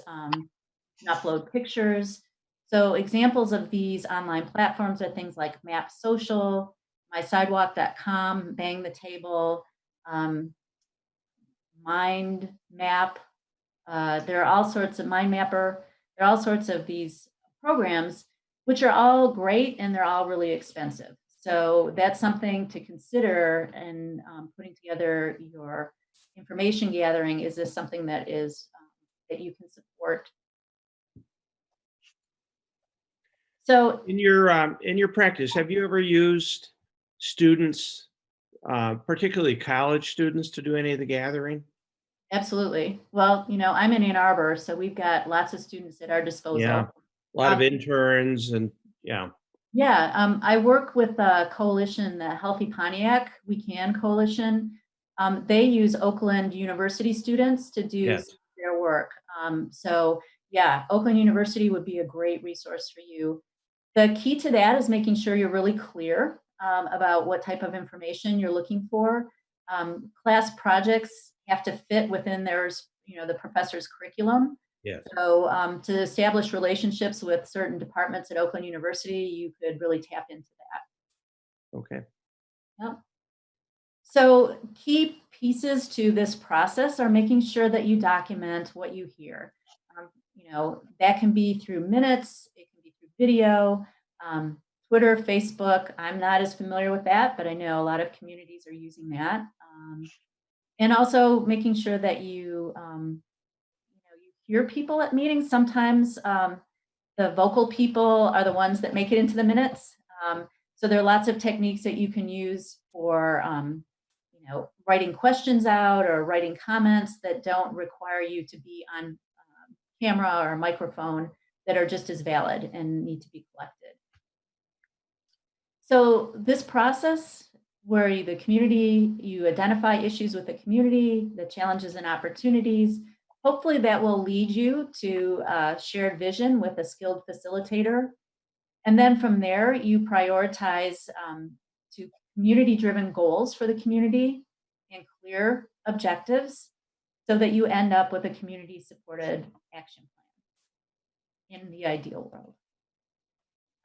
Speaker 6: upload pictures. So examples of these online platforms are things like Map Social, mysidewalk.com, Bang the Table, Mind Map. There are all sorts of Mind Mapper. There are all sorts of these programs, which are all great and they're all really expensive. So that's something to consider in putting together your information gathering. Is this something that is that you can support? So
Speaker 1: in your practice, have you ever used students, particularly college students, to do any of the gathering?
Speaker 6: Absolutely. Well, I'm in Ann Arbor, so we've got lots of students at our disposal.
Speaker 1: Yeah, a lot of interns and yeah.
Speaker 6: Yeah, I work with a coalition, the Healthy Pontiac We Can Coalition. They use Oakland University students to do
Speaker 1: Yes.
Speaker 6: their work. So yeah, Oakland University would be a great resource for you. The key to that is making sure you're really clear about what type of information you're looking for. Class projects have to fit within the professor's curriculum.
Speaker 1: Yes.
Speaker 6: So to establish relationships with certain departments at Oakland University, you could really tap into that.
Speaker 1: Okay.
Speaker 6: Yep. So key pieces to this process are making sure that you document what you hear. That can be through minutes, it can be through video, Twitter, Facebook. I'm not as familiar with that, but I know a lot of communities are using that. And also making sure that you hear people at meetings. Sometimes the vocal people are the ones that make it into the minutes. So there are lots of techniques that you can use for writing questions out or writing comments that don't require you to be on camera or microphone, that are just as valid and need to be collected. So this process where you identify issues with the community, the challenges and opportunities, hopefully that will lead you to a shared vision with a skilled facilitator. And then from there, you prioritize to community-driven goals for the community and clear objectives so that you end up with a community-supported action plan in the ideal world.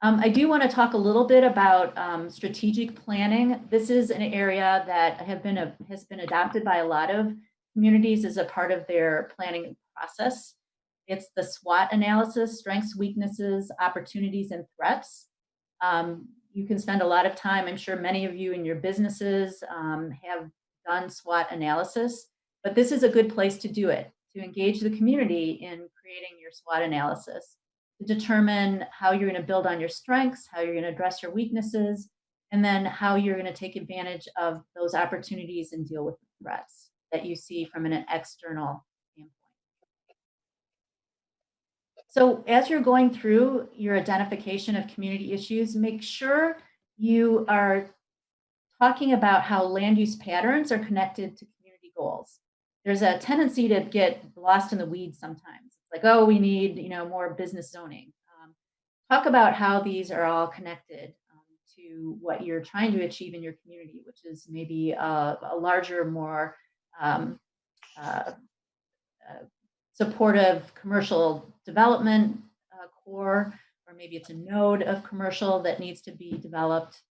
Speaker 6: I do want to talk a little bit about strategic planning. This is an area that has been adopted by a lot of communities as a part of their planning process. It's the SWOT analysis: strengths, weaknesses, opportunities, and threats. You can spend a lot of time, I'm sure many of you in your businesses have done SWOT analysis, but this is a good place to do it, to engage the community in creating your SWOT analysis, to determine how you're going to build on your strengths, how you're going to address your weaknesses, and then how you're going to take advantage of those opportunities and deal with the threats that you see from an external standpoint. So as you're going through your identification of community issues, make sure you are talking about how land use patterns are connected to community goals. There's a tendency to get lost in the weeds sometimes. It's like, oh, we need more business zoning. Talk about how these are all connected to what you're trying to achieve in your community, which is maybe a larger, more supportive commercial development core, or maybe it's a node of commercial that needs to be developed.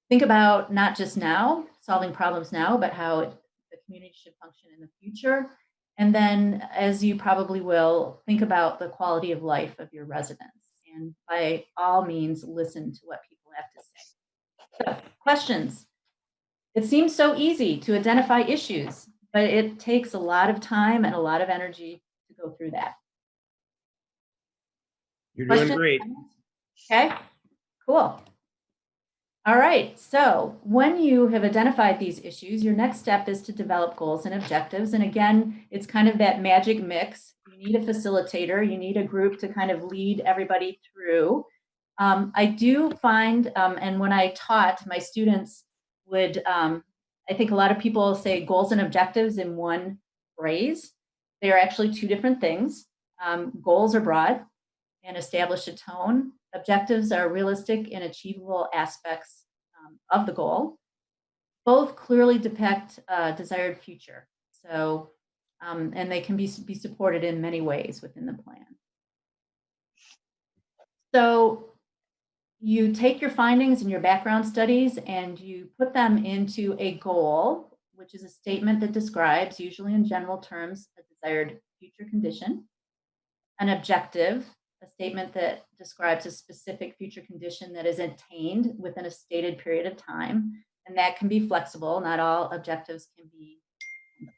Speaker 6: think about not just now, solving problems now, but how the community should function in the future. And then, as you probably will, think about the quality of life of your residents. And by all means, listen to what people have to say. So, questions. It seems so easy to identify issues, but it takes a lot of time and a lot of energy to go through that.
Speaker 1: You're doing
Speaker 6: Questions?
Speaker 1: great.
Speaker 6: Okay, cool. All right, so when you have identified these issues, your next step is to develop goals and objectives. And again, it's kind of that magic mix. You need a facilitator, you need a group to kind of lead everybody through. I do find, and when I taught, my students would, I think a lot of people say goals and objectives in one phrase. They are actually two different things. Goals are broad and establish a tone. Objectives are realistic and achievable aspects of the goal. Both clearly depict a desired future. So, and they can be supported in many ways within the plan. So you take your findings and your background studies and you put them into a goal, which is a statement that describes, usually in general terms, a desired future condition. An objective, a statement that describes a specific future condition that is attained within a stated period of time. And that can be flexible. Not all objectives can be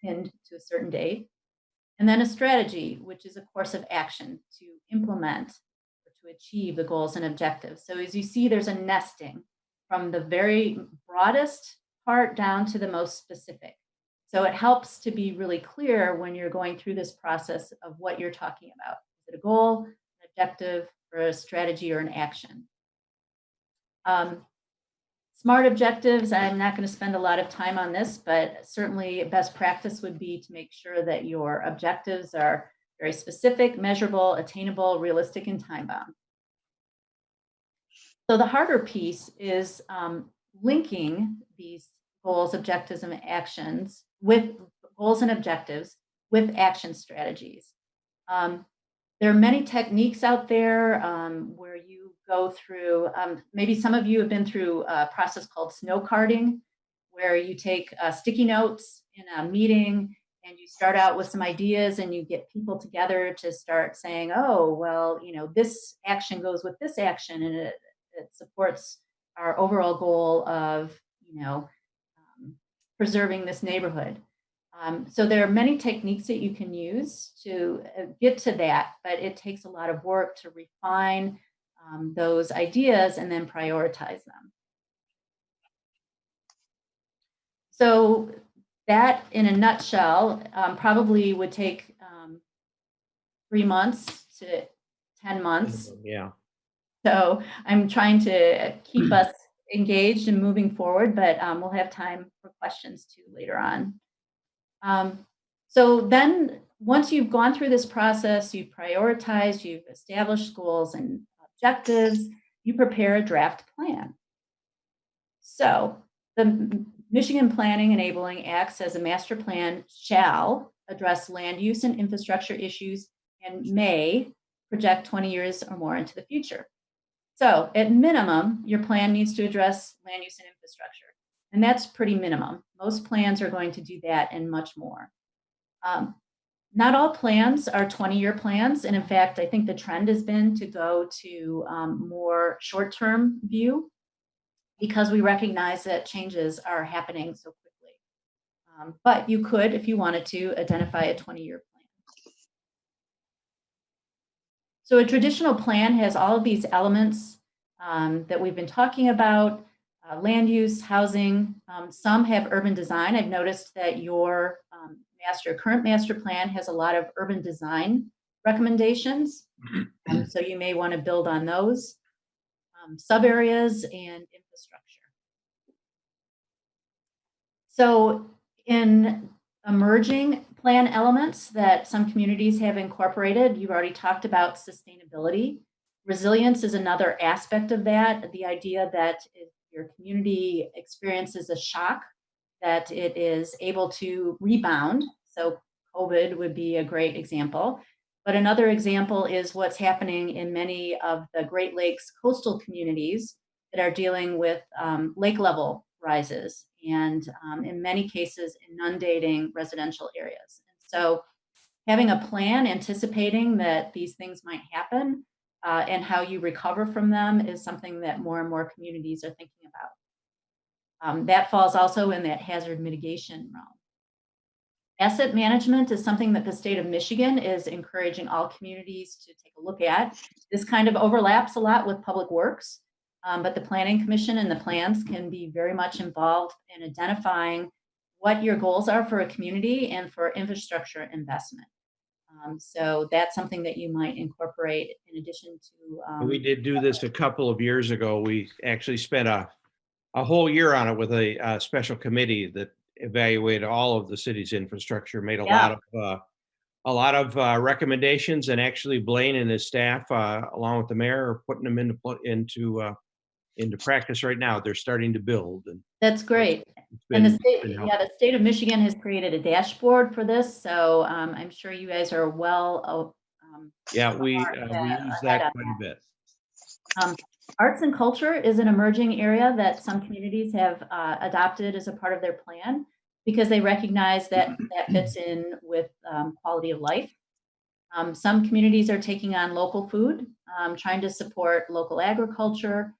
Speaker 6: pinned to a certain date. And then a strategy, which is a course of action to implement or to achieve the goals and objectives. So as you see, there's a nesting from the very broadest part down to the most specific. So it helps to be really clear when you're going through this process of what you're talking about. Is it a goal, an objective, or a strategy or an action? Smart objectives, I'm not going to spend a lot of time on this, but certainly best practice would be to make sure that your objectives are very specific, measurable, attainable, realistic, and time-bound. So the harder piece is linking these goals, objectives, and actions with goals and objectives with action strategies. There are many techniques out there where you go through, maybe some of you have been through a process called snow carting, where you take sticky notes in a meeting and you start out with some ideas and you get people together to start saying, oh, well, you know, this action goes with this action and it supports our overall goal of, you know, preserving this neighborhood. So there are many techniques that you can use to get to that, but it takes a lot of work to refine those ideas and then prioritize them. So that, in a nutshell, probably would take 3 months to 10 months.
Speaker 1: Yeah.
Speaker 6: So I'm trying to keep us engaged and moving forward, but we'll have time for questions too later on. So then once you've gone through this process, you've prioritized, you've established goals and objectives, you prepare a draft plan. So the Michigan Planning Enabling acts as a master plan shall address land use and infrastructure issues and may project 20 years or more into the future. So at minimum, your plan needs to address land use and infrastructure. And that's pretty minimum. Most plans are going to do that and much more. Not all plans are 20-year plans. And in fact, I think the trend has been to go to more short-term view because we recognize that changes are happening so quickly. But you could, if you wanted to, identify a 20-year plan. So a traditional plan has all of these elements that we've been talking about. Land use, housing, some have urban design. I've noticed that your current master plan has a lot of urban design recommendations. So you may want to build on those. Sub areas and infrastructure. So in emerging plan elements that some communities have incorporated, you've already talked about sustainability. Resilience is another aspect of that. The idea that if your community experiences a shock, that it is able to rebound. So COVID would be a great example. But another example is what's happening in many of the Great Lakes coastal communities that are dealing with lake level rises and in many cases inundating residential areas. And so having a plan anticipating that these things might happen and how you recover from them is something that more and more communities are thinking about. That falls also in that hazard mitigation realm. Asset management is something that the state of Michigan is encouraging all communities to take a look at. This kind of overlaps a lot with public works, but the Planning Commission and the plans can be very much involved in identifying what your goals are for a community and for infrastructure investment. So that's something that you might incorporate in addition to.
Speaker 1: We did do this a couple of years ago. We actually spent a whole year on it with a special committee that evaluated all of the city's infrastructure, made a lot of recommendations, and actually Blaine and his staff, along with the mayor, are putting them into practice right now. They're starting to build. And
Speaker 6: that's great. And the state of Michigan has created a dashboard for this, so I'm sure you guys are well.
Speaker 1: We use that quite a bit.
Speaker 6: Arts and culture is an emerging area that some communities have adopted as a part of their plan because they recognize that that fits in with quality of life. Some communities are taking on local food, trying to support local agriculture.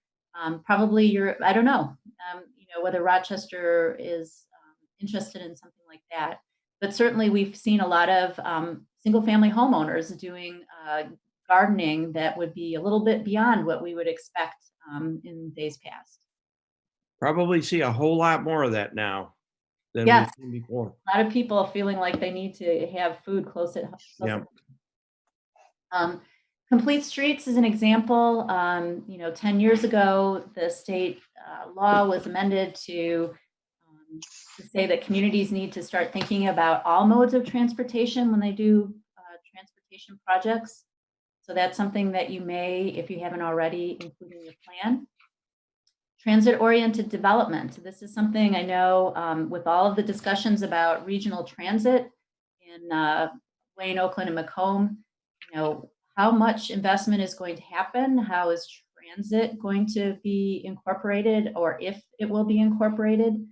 Speaker 6: Probably I don't know, whether Rochester is interested in something like that, but certainly we've seen a lot of single family homeowners doing gardening that would be a little bit beyond what we would expect in days past.
Speaker 1: Probably see a whole lot more of that now than we've seen before.
Speaker 6: A lot of people feeling like they need to have food close at home. Complete streets is an example. 10 years ago, the state law was amended to say that communities need to start thinking about all modes of transportation when they do transportation projects. So that's something that you may, if you haven't already, include in your plan. Transit-oriented development. This is something I know with all of the discussions about regional transit in Wayne, Oakland, and Macomb, how much investment is going to happen? How is transit going to be incorporated, or if it will be incorporated?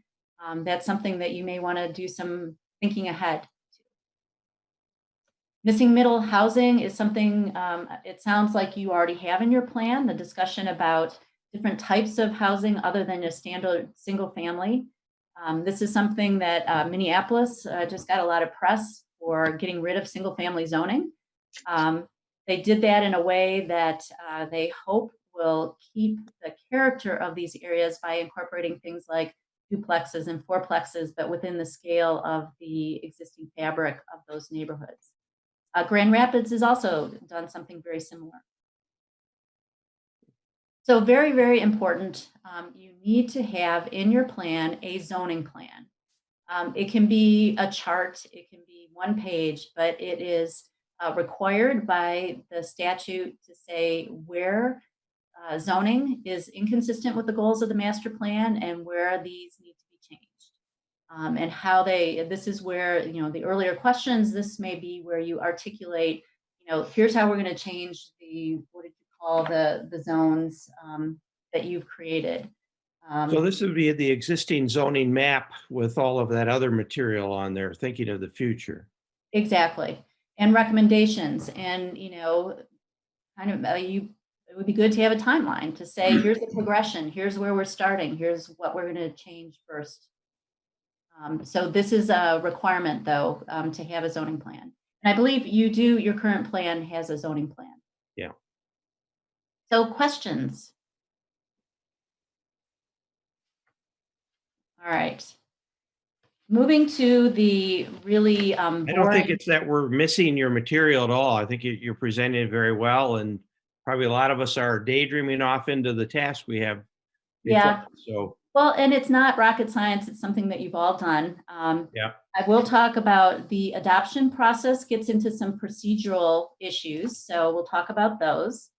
Speaker 6: That's something that you may want to do some thinking ahead. Missing middle housing is something it sounds like you already have in your plan, the discussion about different types of housing other than a standard single family. This is something that Minneapolis just got a lot of press for getting rid of single family zoning. They did that in a way that they hope will keep the character of these areas by incorporating things like duplexes and fourplexes, but within the scale of the existing fabric of those neighborhoods. Grand Rapids has also done something very similar. So very, very important. You need to have in your plan a zoning plan. It can be a chart, it can be one page, but it is required by the statute to say where zoning is inconsistent with the goals of the master plan and where these need to be changed. And how this is where, the earlier questions, this may be where you articulate, here's how we're going to change what did you call the zones that you've created.
Speaker 1: So this would be the existing zoning map with all of that other material on there, thinking of the future.
Speaker 6: Exactly. And recommendations, and it would be good to have a timeline to say, here's the progression, here's where we're starting, here's what we're going to change first. So this is a requirement, though, to have a zoning plan. And I believe your current plan has a zoning plan.
Speaker 1: Yeah.
Speaker 6: So questions? All right. Moving to the really
Speaker 1: I don't think it's that we're missing your material at all. I think you're presenting it very well, and probably a lot of us are daydreaming off into the task we have before. So
Speaker 6: well, and it's not rocket science. It's something that you've all done. I will talk about the adoption process gets into some procedural issues. So we'll talk about those.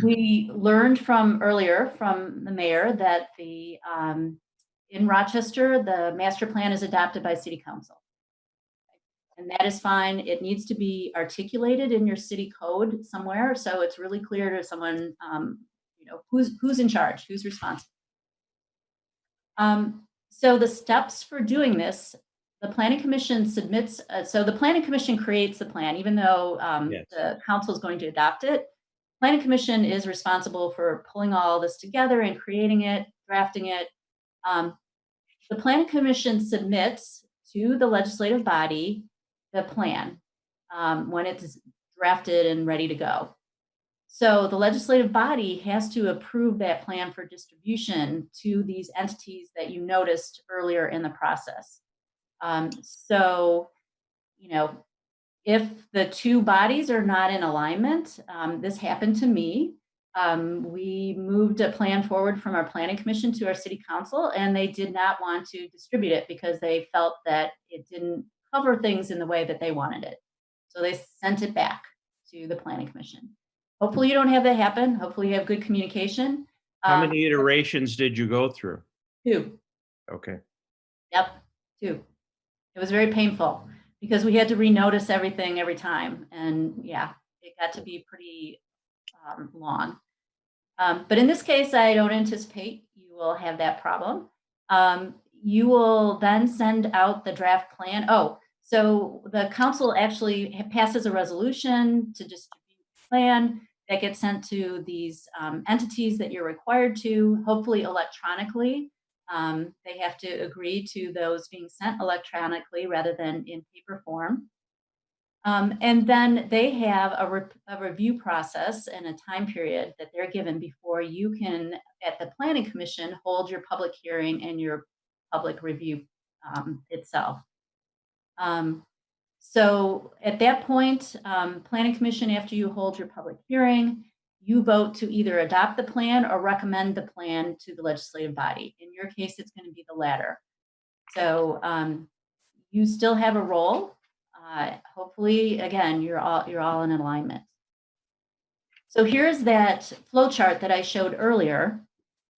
Speaker 6: We learned from the mayor that in Rochester, the master plan is adopted by city council. And that is fine. It needs to be articulated in your city code somewhere. So it's really clear to someone, who's in charge, who's responsible. So the steps for doing this, the Planning Commission submits, so the Planning Commission creates the plan, even though
Speaker 1: Yes.
Speaker 6: the council is going to adopt it. Planning Commission is responsible for pulling all this together and creating it, drafting it. The Planning Commission submits to the legislative body the plan when it's drafted and ready to go. So the legislative body has to approve that plan for distribution to these entities that you noticed earlier in the process. So, if the two bodies are not in alignment, this happened to me. We moved a plan forward from our planning commission to our city council, and they did not want to distribute it because they felt that it didn't cover things in the way that they wanted it. So they sent it back to the planning commission. Hopefully you don't have that happen. Hopefully you have good communication.
Speaker 1: How many iterations did you go through?
Speaker 6: 2.
Speaker 1: Okay.
Speaker 6: Yep, 2. It was very painful because we had to renotice everything every time. And yeah, it got to be pretty long. But in this case, I don't anticipate you will have that problem. You will then send out the draft plan. Oh, so the council actually passes a resolution to distribute the plan that gets sent to these entities that you're required to, hopefully electronically. They have to agree to those being sent electronically rather than in paper form. And then they have a review process and a time period that they're given before you can, at the Planning Commission, hold your public hearing and your public review itself. So at that point, Planning Commission, after you hold your public hearing, you vote to either adopt the plan or recommend the plan to the legislative body. In your case, it's going to be the latter. So you still have a role. Hopefully, again, you're all in alignment. So here's that flow chart that I showed earlier.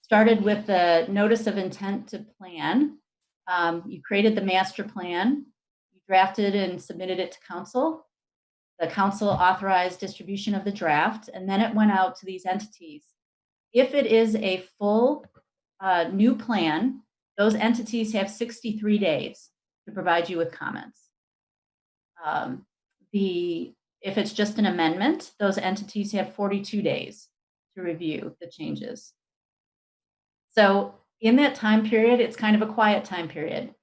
Speaker 6: Started with the notice of intent to plan. You created the master plan. You drafted and submitted it to council. The council authorized distribution of the draft, and then it went out to these entities. If it is a full new plan, those entities have 63 days to provide you with comments. If it's just an amendment, those entities have 42 days to review the changes. So in that time period, it's kind of a quiet time period.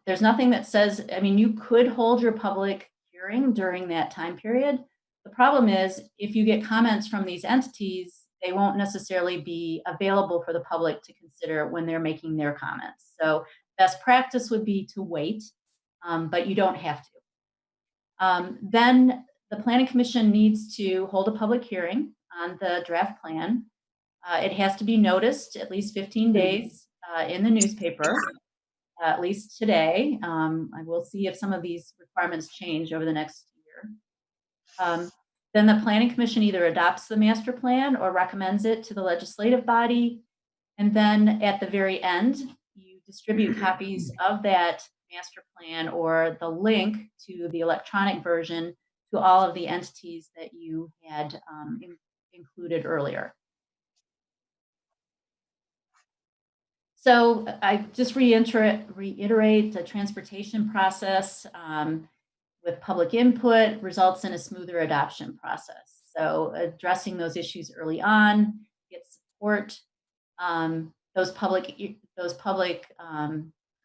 Speaker 6: There's nothing that says, you could hold your public hearing during that time period. The problem is if you get comments from these entities, they won't necessarily be available for the public to consider when they're making their comments. So best practice would be to wait, but you don't have to. Then the Planning Commission needs to hold a public hearing on the draft plan. It has to be noticed at least 15 days in the newspaper, at least today. I will see if some of these requirements change over the next year. Then the Planning Commission either adopts the master plan or recommends it to the legislative body. And then at the very end, you distribute copies of that master plan or the link to the electronic version to all of the entities that you had included earlier. So I just reiterate the transportation process with public input results in a smoother adoption process. So addressing those issues early on, get support. Those public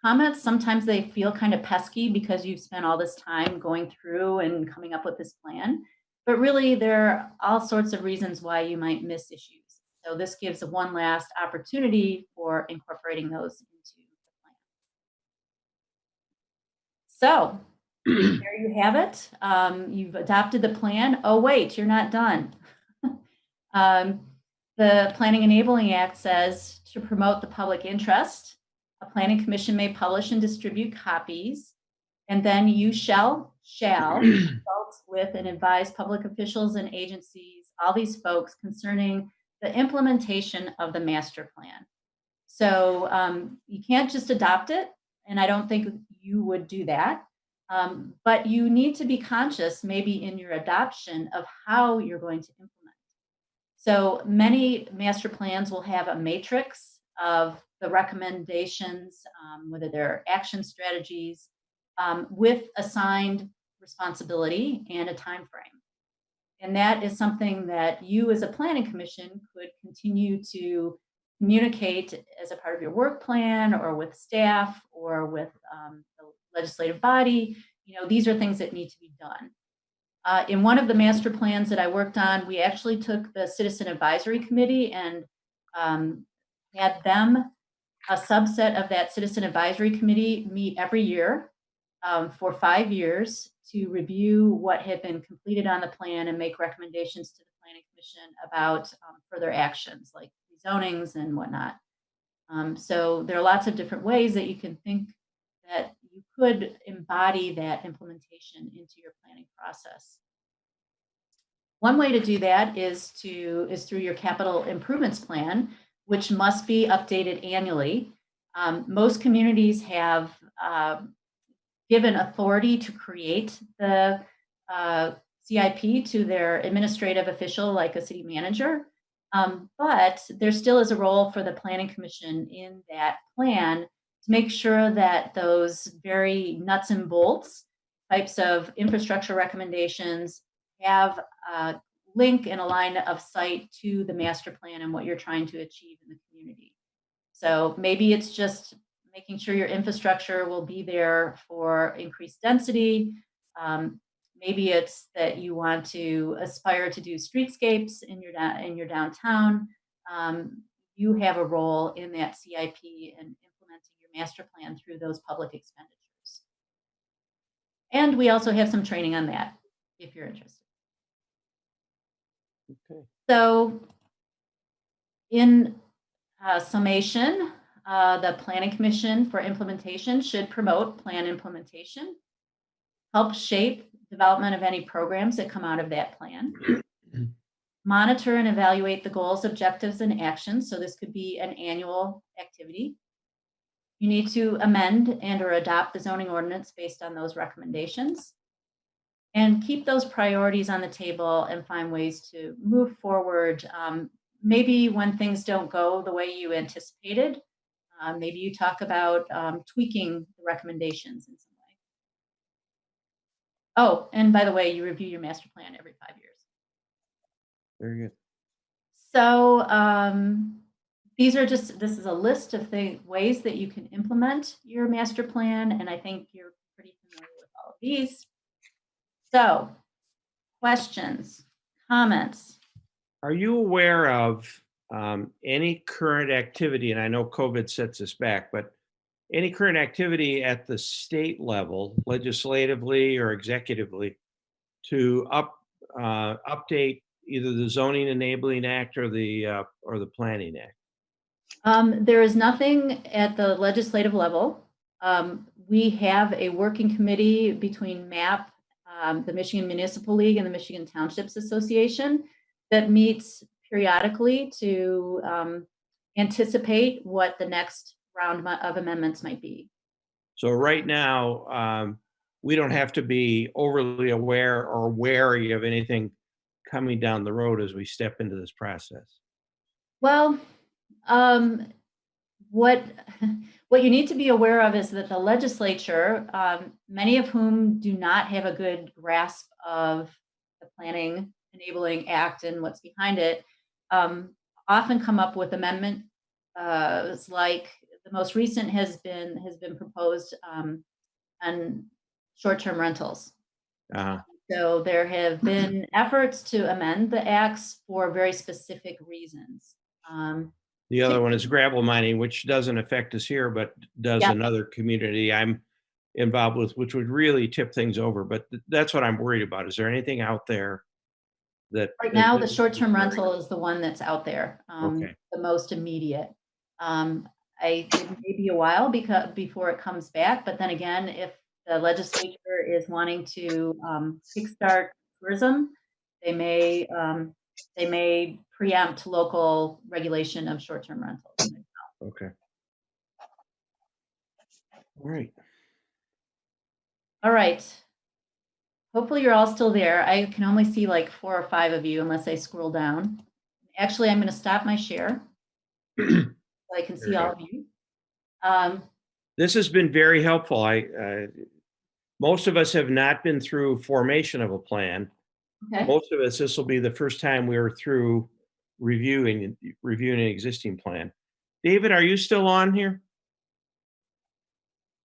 Speaker 6: comments, sometimes they feel kind of pesky because you've spent all this time going through and coming up with this plan. But really, there are all sorts of reasons why you might miss issues. So this gives one last opportunity for incorporating those into the plan. So there you have it. You've adopted the plan. Oh, wait, you're not done. The Planning Enabling Act says to promote the public interest, a planning commission may publish and distribute copies, and then you shall consult with and advise public officials and agencies, all these folks concerning the implementation of the master plan. So you can't just adopt it, and I don't think you would do that, but you need to be conscious maybe in your adoption of how you're going to implement. So many master plans will have a matrix of the recommendations, whether they're action strategies, with assigned responsibility and a time frame. And that is something that you as a planning commission could continue to communicate as a part of your work plan or with staff or with the legislative body. You know, these are things that need to be done. In one of the master plans that I worked on, we actually took the Citizen Advisory Committee and had them, a subset of that Citizen Advisory Committee, meet every year for 5 years to review what had been completed on the plan and make recommendations to the Planning Commission about further actions like rezonings and whatnot. So there are lots of different ways that you can think that you could embody that implementation into your planning process. One way to do that is through your capital improvements plan, which must be updated annually. Most communities have given authority to create the CIP to their administrative official, like a city manager. But there still is a role for the Planning Commission in that plan to make sure that those very nuts and bolts types of infrastructure recommendations have a link and a line of sight to the master plan and what you're trying to achieve in the community. So maybe it's just making sure your infrastructure will be there for increased density. Maybe it's that you want to aspire to do streetscapes in your downtown. You have a role in that CIP and implementing your master plan through those public expenditures. And we also have some training on that if you're interested.
Speaker 1: Okay.
Speaker 6: So in summation, the Planning Commission for implementation should promote plan implementation, help shape development of any programs that come out of that plan, monitor and evaluate the goals, objectives, and actions. So this could be an annual activity. You need to amend and or adopt the zoning ordinance based on those recommendations, and keep those priorities on the table and find ways to move forward. Maybe when things don't go the way you anticipated, maybe you talk about tweaking the recommendations in some way. Oh, and by the way, you review your master plan every 5 years.
Speaker 1: Very good.
Speaker 6: So this is a list of the ways that you can implement your master plan, and I think you're pretty familiar with all of these. So, questions, comments?
Speaker 1: Are you aware of any current activity, and I know COVID sets us back, but any current activity at the state level, legislatively or executively, to update either the Zoning Enabling Act or the Planning Act?
Speaker 6: There is nothing at the legislative level. We have a working committee between MAP, the Michigan Municipal League, and the Michigan Townships Association that meets periodically to anticipate what the next round of amendments might be.
Speaker 1: So right now, we don't have to be overly aware or wary of anything coming down the road as we step into this process.
Speaker 6: Well, what you need to be aware of is that the legislature, many of whom do not have a good grasp of the Planning Enabling Act and what's behind it, often come up with amendments like the most recent has been proposed on short-term rentals. So there have been efforts to amend the acts for very specific reasons.
Speaker 1: The other one is gravel mining, which doesn't affect us here, but does another community I'm involved with, which would really tip things over. But that's what I'm worried about. Is there anything out there that
Speaker 6: right now the short-term rental is the one that's out there,
Speaker 1: okay,
Speaker 6: the most immediate. It may be a while before it comes back, but then again, if the legislature is wanting to kickstart tourism, they may preempt local regulation of short-term rentals.
Speaker 1: Okay. All right.
Speaker 6: All right. Hopefully you're all still there. I can only see like 4 or 5 of you unless I scroll down. Actually, I'm going to stop my share so I can see all of you.
Speaker 1: This has been very helpful. Most of us have not been through formation of a plan.
Speaker 6: Okay.
Speaker 1: Most of us, this will be the first time we're through reviewing an existing plan. David, are you still on here?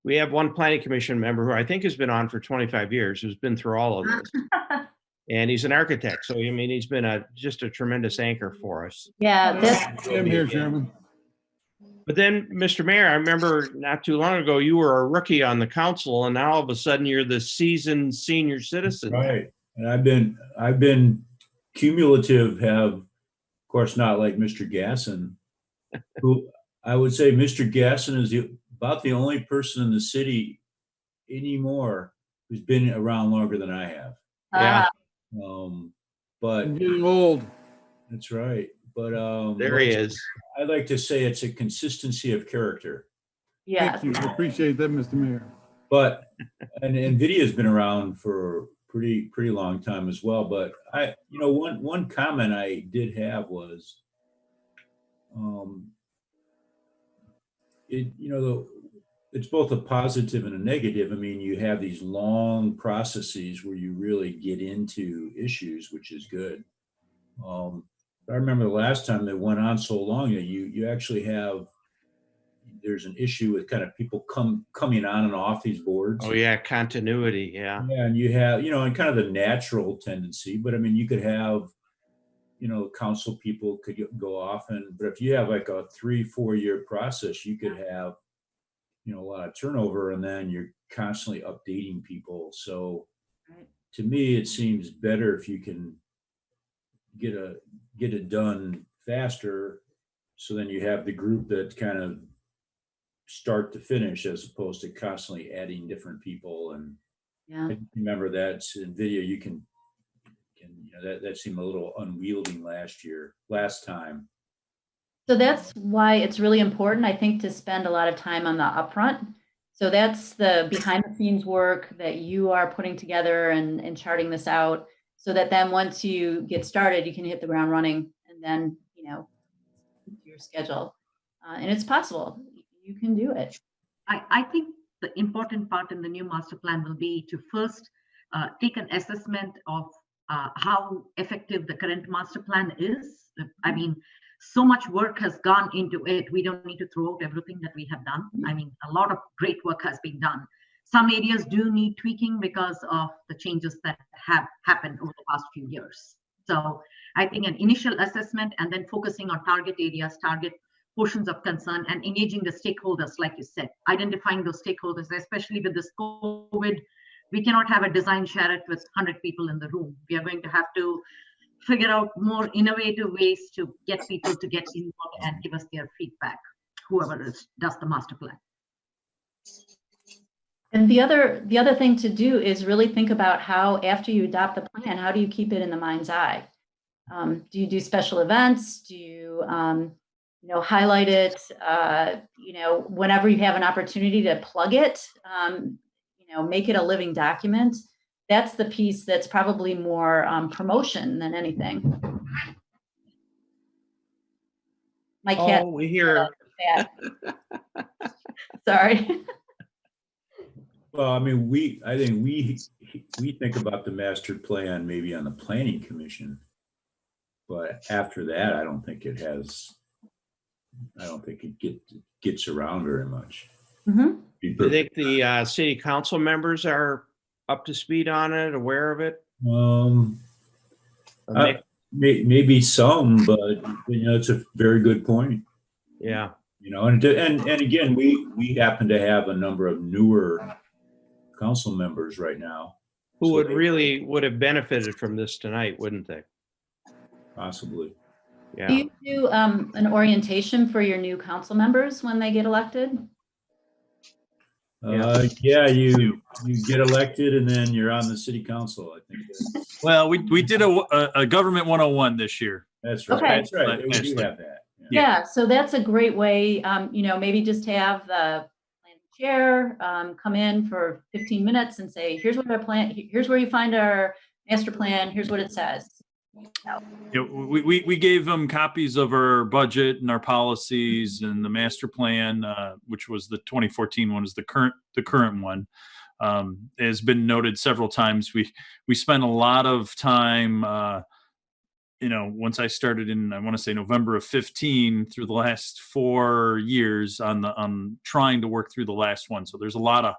Speaker 1: We have one planning commission member who I think has been on for 25 years, who's been through all of this. And he's an architect. So, I mean, he's been just a tremendous anchor for us.
Speaker 6: Yeah, that's
Speaker 9: I'm here, Chairman.
Speaker 1: But then, Mr. Mayor, I remember not too long ago, you were a rookie on the council, and now all of a sudden you're the seasoned senior citizen.
Speaker 5: Right. And I've been cumulative, of course, not like Mr. Gasson, who I would say Mr. Gasson is about the only person in the city anymore who's been around longer than I have.
Speaker 1: Yeah.
Speaker 5: But
Speaker 9: I'm getting old.
Speaker 5: that's right. But
Speaker 1: There he is.
Speaker 5: I like to say it's a consistency of character.
Speaker 6: yes.
Speaker 9: Thank you. I appreciate that, Mr. Mayor.
Speaker 5: But and NVIDIA has been around for a pretty long time as well. But one comment I did have was, it's both a positive and a negative. I mean, you have these long processes where you really get into issues, which is good. I remember the last time they went on so long that you actually there's an issue with kind of people coming on and off these boards.
Speaker 1: Oh yeah, continuity. Yeah.
Speaker 5: Yeah, and you have, and kind of the natural tendency, but I mean, you could have, council people could go off, but if you have like a 3-4 year process, you could have, a lot of turnover, and then you're constantly updating people. So to me, it seems better if you can get it done faster, so then you have the group that kind of start to finish, as opposed to constantly adding different people. And
Speaker 6: Yeah.
Speaker 5: I remember that in video, you can that seemed a little unwieldy last time.
Speaker 6: So that's why it's really important, I think, to spend a lot of time on the upfront. So that's the behind the scenes work that you are putting together and charting this out, so that then once you get started, you can hit the ground running, and then, your schedule. And it's possible. You can do it.
Speaker 4: I think the important part in the new master plan will be to first take an assessment of how effective the current master plan is. I mean, so much work has gone into it. We don't need to throw out everything that we have done. I mean, a lot of great work has been done. Some areas do need tweaking because of the changes that have happened over the past few years. So I think an initial assessment, and then focusing on target areas, target portions of concern, and engaging the stakeholders, like you said, identifying those stakeholders, especially with this COVID. We cannot have a design share with 100 people in the room. We are going to have to figure out more innovative ways to get people to get involved and give us their feedback, whoever does the master plan.
Speaker 6: And the other thing to do is really think about how, after you adopt the plan, how do you keep it in the mind's eye? Do you do special events? Do you, highlight it? Whenever you have an opportunity to plug it, make it a living document. That's the piece that's probably more promotion than anything. My cat.
Speaker 1: Oh, we hear.
Speaker 6: Sorry.
Speaker 5: Well, I mean, I think we think about the master plan maybe on the planning commission, but after that, I don't think it gets around very much.
Speaker 6: Mm-hmm.
Speaker 1: Do you think the city council members are up to speed on it, aware of it?
Speaker 5: Maybe some, but it's a very good point.
Speaker 1: Yeah.
Speaker 5: And again, we happen to have a number of newer council members right now
Speaker 1: who would have benefited from this tonight, wouldn't they?
Speaker 5: Possibly.
Speaker 1: Yeah.
Speaker 6: Do you do an orientation for your new council members when they get elected?
Speaker 5: Yeah, you get elected and then you're on the city council, I think.
Speaker 12: Well, we did a government 101 this year.
Speaker 5: That's right.
Speaker 6: Okay.
Speaker 5: That's right. We do have that.
Speaker 6: Yeah, so that's a great way, maybe just have the planning chair come in for 15 minutes and say, here's what our plan, here's where you find our master plan, here's what it says.
Speaker 12: You know, we gave them copies of our budget and our policies and the master plan, which was the 2014 one, is the current one. Has been noted several times. We spent a lot of time, once I started in, I want to say November of 15 through the last 4 years on trying to work through the last one. So there's a lot of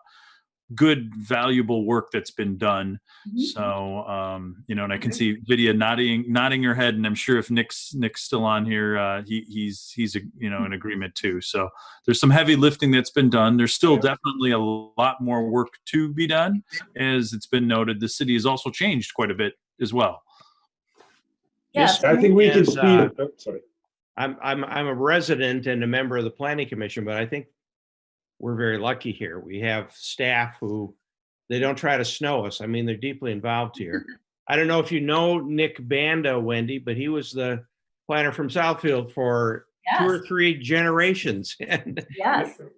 Speaker 12: good, valuable work that's been done. So, and I can see Vidya nodding her head, and I'm sure if Nick's still on here, he's in agreement too. So there's some heavy lifting that's been done. There's still definitely a lot more work to be done. As it's been noted, the city has also changed quite a bit as well.
Speaker 2: Yes.
Speaker 11: I think we can speed. Sorry.
Speaker 1: I'm a resident and a member of the Planning Commission, but I think we're very lucky here. We have staff who, they don't try to snow us. I mean, they're deeply involved here. I don't know if you know Nick Banda, Wendy, but he was the planner from Southfield for 2 or 3 generations. And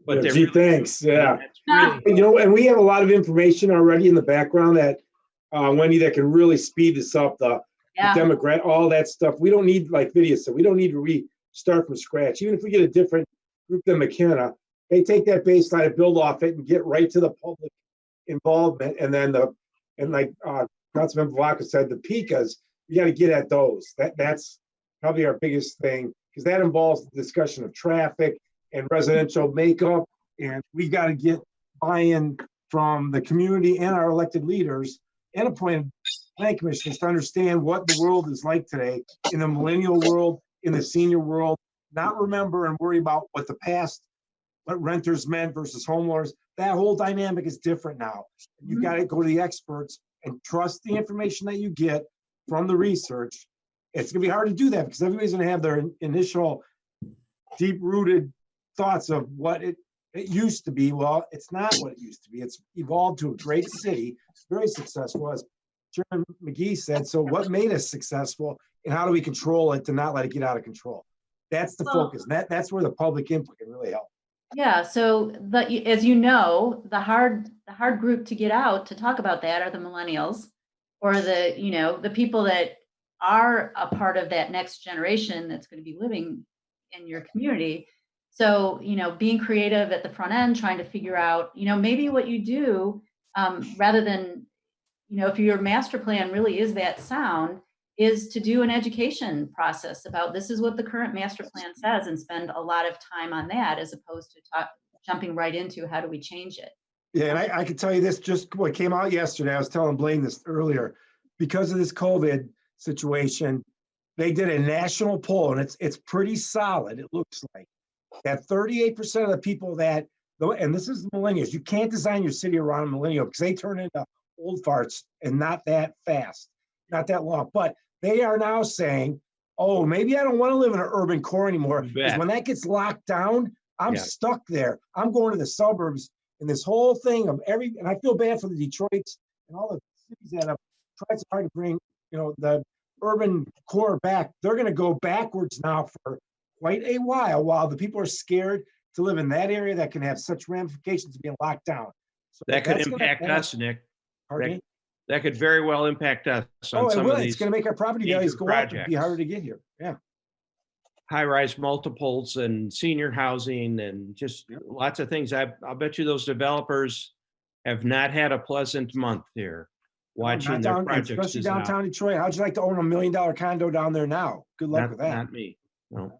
Speaker 1: but
Speaker 11: Gee, thanks. Yeah.
Speaker 1: really,
Speaker 11: And we have a lot of information already in the background that, Wendy, that can really speed this up. The demographic, all that stuff. We don't need, like Vidya said, we don't need to restart from scratch. Even if we get a different group than McKenna, they take that baseline and build off it and get right to the public involvement. And then like Councilman Blanca said, the PICAs, we got to get at those. That's probably our biggest thing, because that involves the discussion of traffic and residential makeup. And we got to get buy-in from the community and our elected leaders and appointed planning commissioners to understand what the world is like today in the millennial world, in the senior world, not remember and worry about what the past, what renters meant versus homeowners. That whole dynamic is different now. You've got to go to the experts and trust the information that you get from the research. It's going to be hard to do that because everybody's going to have their initial deep-rooted thoughts of what it used to be. Well, it's not what it used to be. It's evolved to a great city, very successful, as Chairman McGee said. So what made us successful, and how do we control it to not let it get out of control? That's the focus. That's where the public input can really help.
Speaker 6: Yeah, so as you know, the hard group to get out to talk about that are the millennials, or the people that are a part of that next generation that's going to be living in your community. So, being creative at the front end, trying to figure out, maybe what you do, rather than, if your master plan really is that sound, is to do an education process about this is what the current master plan says, and spend a lot of time on that, as opposed to jumping right into how do we change it.
Speaker 11: Yeah, and I can tell you this, just what came out yesterday, I was telling Blaine this earlier, because of this COVID situation, they did a national poll, and it's pretty solid, it looks like, that 38% of the people that, and this is the millennials, you can't design your city around a millennial because they turn into old farts and not that fast, not that long. But they are now saying, oh, maybe I don't want to live in an urban core anymore, because when that gets locked down, I'm stuck there. I'm going to the suburbs, and this whole thing of and I feel bad for the Detroits and all the cities that have tried so hard to bring, the urban core back. They're going to go backwards now for quite a while the people are scared to live in that area that can have such ramifications of being locked down. So
Speaker 1: that could impact us, Nick.
Speaker 11: Pardon me?
Speaker 1: That could very well impact us on some of these.
Speaker 11: It's going to make our property values go up and be harder to get here. Yeah.
Speaker 1: High-rise multiples and senior housing and just lots of things. I'll bet you those developers have not had a pleasant month here watching their projects.
Speaker 11: Especially downtown Detroit. How'd you like to own $1 million condo down there now? Good luck with that.
Speaker 1: Not me. No.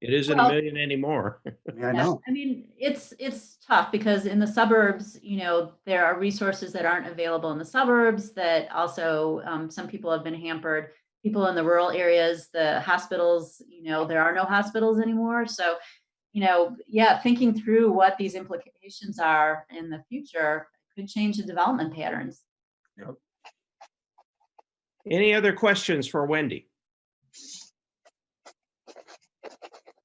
Speaker 1: It isn't $1 million anymore.
Speaker 11: Yeah, I know.
Speaker 6: I mean, it's tough because in the suburbs, there are resources that aren't available in the suburbs that also some people have been hampered. People in the rural areas, the hospitals, there are no hospitals anymore. So, thinking through what these implications are in the future could change the development patterns.
Speaker 11: Yep.
Speaker 1: Any other questions for Wendy?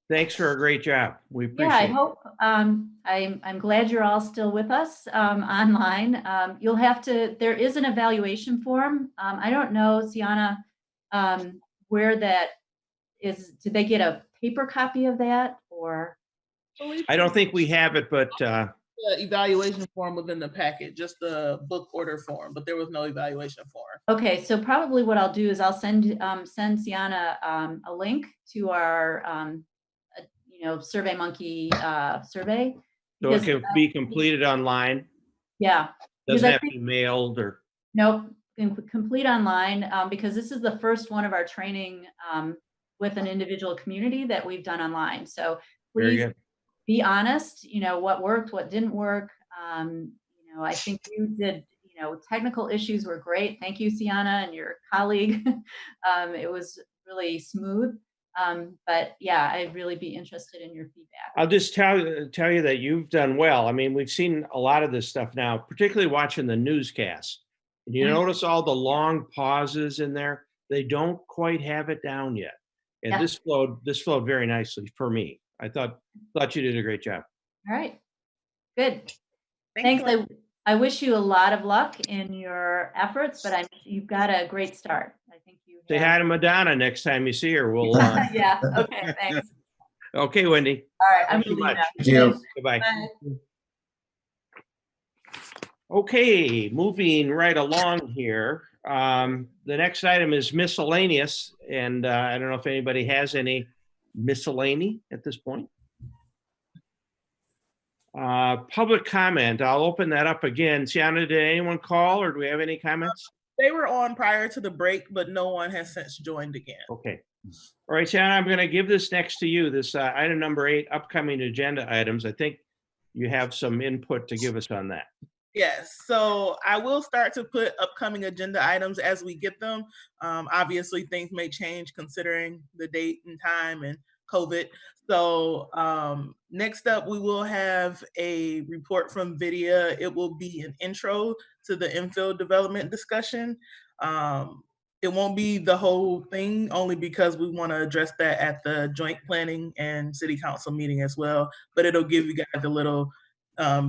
Speaker 1: Thanks for a great job. We appreciate it.
Speaker 6: Yeah, I hope, I'm glad you're all still with us online. You'll have to, there is an evaluation form. I don't know, Sienna, where that is. Did they get a paper copy of that, or?
Speaker 1: I don't think we have it, but
Speaker 13: the evaluation form within the packet, just the book order form, but there was no evaluation form.
Speaker 6: Okay, so probably what I'll do is I'll send Sienna a link to our SurveyMonkey survey.
Speaker 1: So it
Speaker 6: because,
Speaker 1: can be completed online,
Speaker 6: yeah. because
Speaker 1: doesn't
Speaker 6: I
Speaker 1: have to
Speaker 6: think-
Speaker 1: be mailed or,
Speaker 6: Nope, complete online, because this is the first one of our training with an individual community that we've done online. So
Speaker 1: very
Speaker 6: please
Speaker 1: good.
Speaker 6: be honest, what worked, what didn't work. I think you did, technical issues were great. Thank you, Sienna, and your colleague. It was really smooth. But yeah, I'd really be interested in your feedback.
Speaker 1: I'll just tell you that you've done well. I mean, we've seen a lot of this stuff now, particularly watching the newscasts. And you notice all the long pauses in there? They don't quite have it down yet. And
Speaker 6: Yeah.
Speaker 1: this flowed very nicely for me. I thought you did a great job.
Speaker 6: All right, good.
Speaker 13: Thanks.
Speaker 6: Thanks. I wish you a lot of luck in your efforts, but you've got a great start. I think you
Speaker 1: Say hi to Madonna next time you see her. We'll.
Speaker 6: Yeah. Okay. Thanks.
Speaker 1: Okay, Wendy.
Speaker 6: All right. I'm
Speaker 1: Thanks so
Speaker 6: gonna leave
Speaker 1: much.
Speaker 6: now.
Speaker 7: Thank you.
Speaker 1: Goodbye.
Speaker 6: Bye.
Speaker 1: Okay, moving right along here. The next item is miscellaneous, and I don't know if anybody has any miscellany at this point. Public comment. I'll open that up again. Sienna, did anyone call, or do we have any comments?
Speaker 13: They were on prior to the break, but no one has since joined again.
Speaker 1: Okay. All right, Sienna, I'm going to give this next to you. This item number 8, upcoming agenda items. I think you have some input to give us on that.
Speaker 13: Yes, so I will start to put upcoming agenda items as we get them. Obviously, things may change considering the date and time and COVID. So next up, we will have a report from Vidya. It will be an intro to the infill development discussion. It won't be the whole thing, only because we want to address that at the joint planning and city council meeting as well. But it'll give you guys a little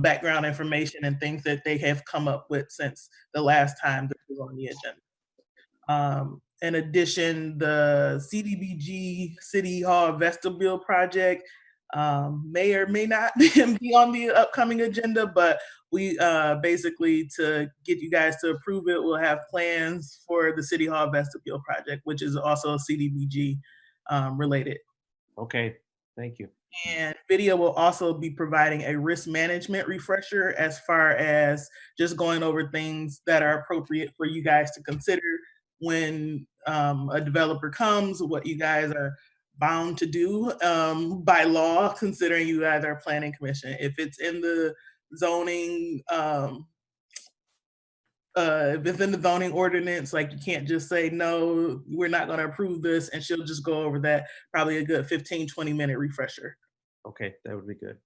Speaker 13: background information and things that they have come up with since the last time this was on the agenda. In addition, the CDBG City Hall vestibule project may or may not be on the upcoming agenda, but we basically, to get you guys to approve it, we'll have plans for the City Hall vestibule project, which is also CDBG related.
Speaker 1: Okay, thank you.
Speaker 13: And Video will also be providing a risk management refresher as far as just going over things that are appropriate for you guys to consider when a developer comes, what you guys are bound to do by law, considering you guys are planning commission. If it's in the zoning, if it's in the zoning ordinance, like you can't just say, no, we're not going to approve this, and she'll just go over that, probably a good 15-20 minute refresher.
Speaker 1: Okay, that would be good.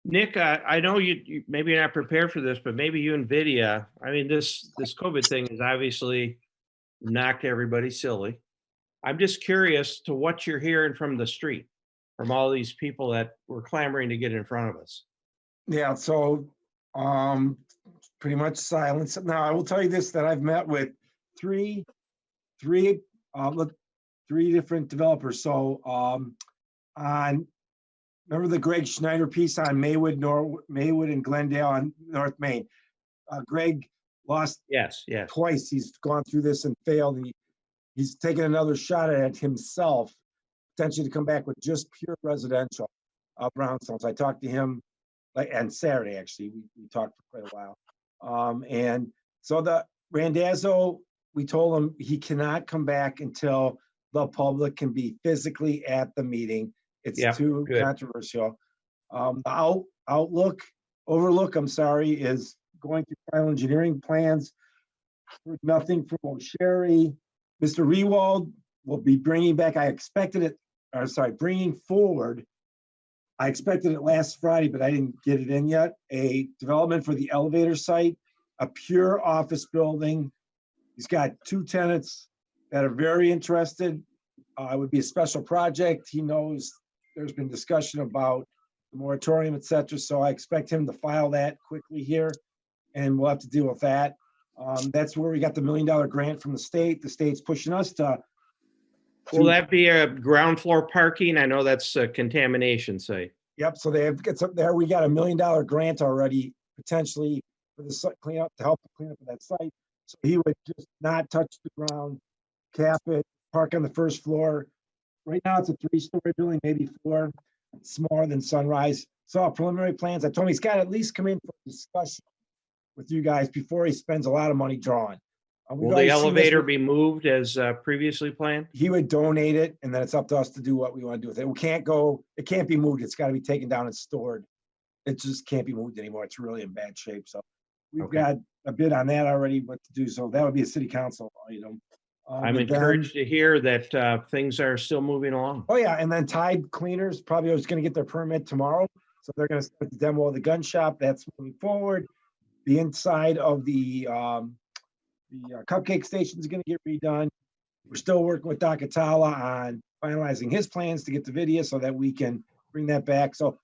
Speaker 1: Nick, I know you maybe you're not prepared for this, but maybe you and Vidya, I mean, this COVID thing has obviously knocked everybody silly. I'm just curious to what you're hearing from the street, from all these people that were clamoring to get in front of us.
Speaker 11: Yeah, so pretty much silence. Now, I will tell you this, that I've met with three different developers. So remember the Greg Schneider piece on Maywood and Glendale on North Main? Greg lost
Speaker 1: Yes.
Speaker 11: twice. He's gone through this and failed. He's taken another shot at it himself, potentially to come back with just pure residential brownstones. I talked to him on Saturday, actually. We talked for quite a while. And so the Randazzo, we told him he cannot come back until the public can be physically at the meeting. It's too controversial. The overlook, is going through final engineering plans. Heard nothing from O'Sherry. Mr. Rewald will be bringing forward. I expected it last Friday, but I didn't get it in yet. A development for the elevator site, a pure office building. He's got 2 tenants that are very interested. It would be a special project. He knows there's been discussion about the moratorium, et cetera. So I expect him to file that quickly here, and we'll have to deal with that. That's where we got the $1 million grant from the state. The state's pushing us to.
Speaker 1: Will that be a ground floor parking? I know that's a contamination site.
Speaker 11: Yep, so they have, it's up there, we got $1 million grant already, potentially for the site cleanup, to help clean up that site. So he would just not touch the ground, cap it, park on the first floor. Right now, it's a 3-story building, maybe 4, smaller than Sunrise. Saw preliminary plans. I told him he's got to at least come in for a discussion with you guys before he spends a lot of money drawing. We've
Speaker 1: Will
Speaker 11: already
Speaker 1: the
Speaker 11: seen this
Speaker 1: elevator
Speaker 11: with-
Speaker 1: be moved as previously planned?
Speaker 11: He would donate it, and then it's up to us to do what we want to do with it. It can't be moved. It's got to be taken down and stored. It just can't be moved anymore. It's really in bad shape. So we've
Speaker 1: Okay.
Speaker 11: got a bid on that already, what to do. So that would be a city council item.
Speaker 1: I'm
Speaker 11: And then-
Speaker 1: encouraged to hear that things are still moving along.
Speaker 11: Oh, yeah, and then Tide Cleaners probably was gonna get their permit tomorrow, so they're gonna start the demo of the gun shop. That's moving forward. The inside of the cupcake station is gonna get redone. We're still working with Dakatala on finalizing his plans to get the video so that we can bring that back. So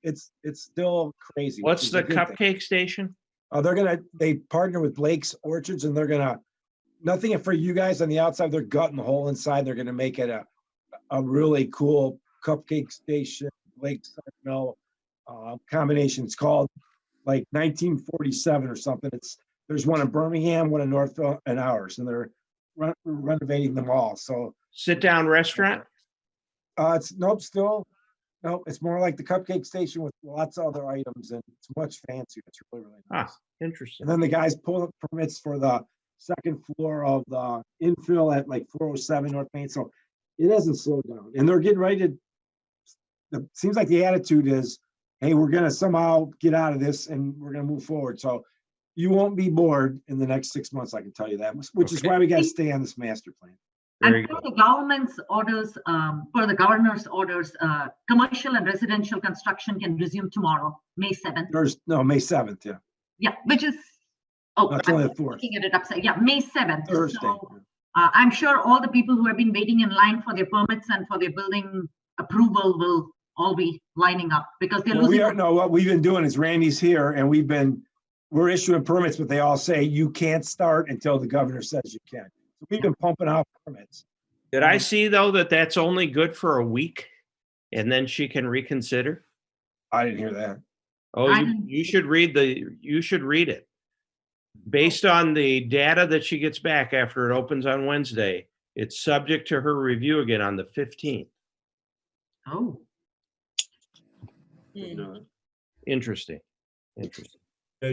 Speaker 11: it's still crazy. which
Speaker 1: What's
Speaker 11: is
Speaker 1: the
Speaker 11: a good thing.
Speaker 1: cupcake station?
Speaker 11: They partner with Blake's Orchards, and they're gonna, nothing for you guys on the outside, they're gutting the hole inside. They're gonna make it a really cool cupcake station, Blake's, combination. It's called like 1947 or something. There's one in Birmingham, one in Northville, and ours, and they're renovating them all. So
Speaker 1: Sit-down restaurant?
Speaker 11: it's it's more like the cupcake station with lots of other items, and it's much fancier. It's really, really nice.
Speaker 1: Ah, interesting.
Speaker 11: And then the guys pulled up permits for the second floor of the infill at like 407 North Main. So it hasn't slowed down, and they're getting ready to. It seems like the attitude is, hey, we're gonna somehow get out of this and we're gonna move forward. So you won't be bored in the next 6 months, I can tell you that, which is why we gotta stay on this master plan.
Speaker 1: Very
Speaker 4: And for
Speaker 1: good.
Speaker 4: the government's orders, for the governor's orders, commercial and residential construction can resume tomorrow, May 7th.
Speaker 11: May 7th, yeah.
Speaker 4: Yeah, which is, oh,
Speaker 11: That's
Speaker 4: I'm
Speaker 11: only the 4th.
Speaker 4: looking at it upside. Yeah, May 7th.
Speaker 11: Thursday.
Speaker 4: So, I'm sure all the people who have been waiting in line for their permits and for their building approval will all be lining up because they're losing.
Speaker 11: What we've been doing is Randy's here and we're issuing permits, but they all say you can't start until the governor says you can. So we've been pumping out permits.
Speaker 1: Did I see though that that's only good for a week and then she can reconsider?
Speaker 11: I didn't hear that.
Speaker 1: Oh, you should read it. Based on the data that she gets back after it opens on Wednesday, it's subject to her review again on the 15th.
Speaker 4: Oh.
Speaker 1: Interesting.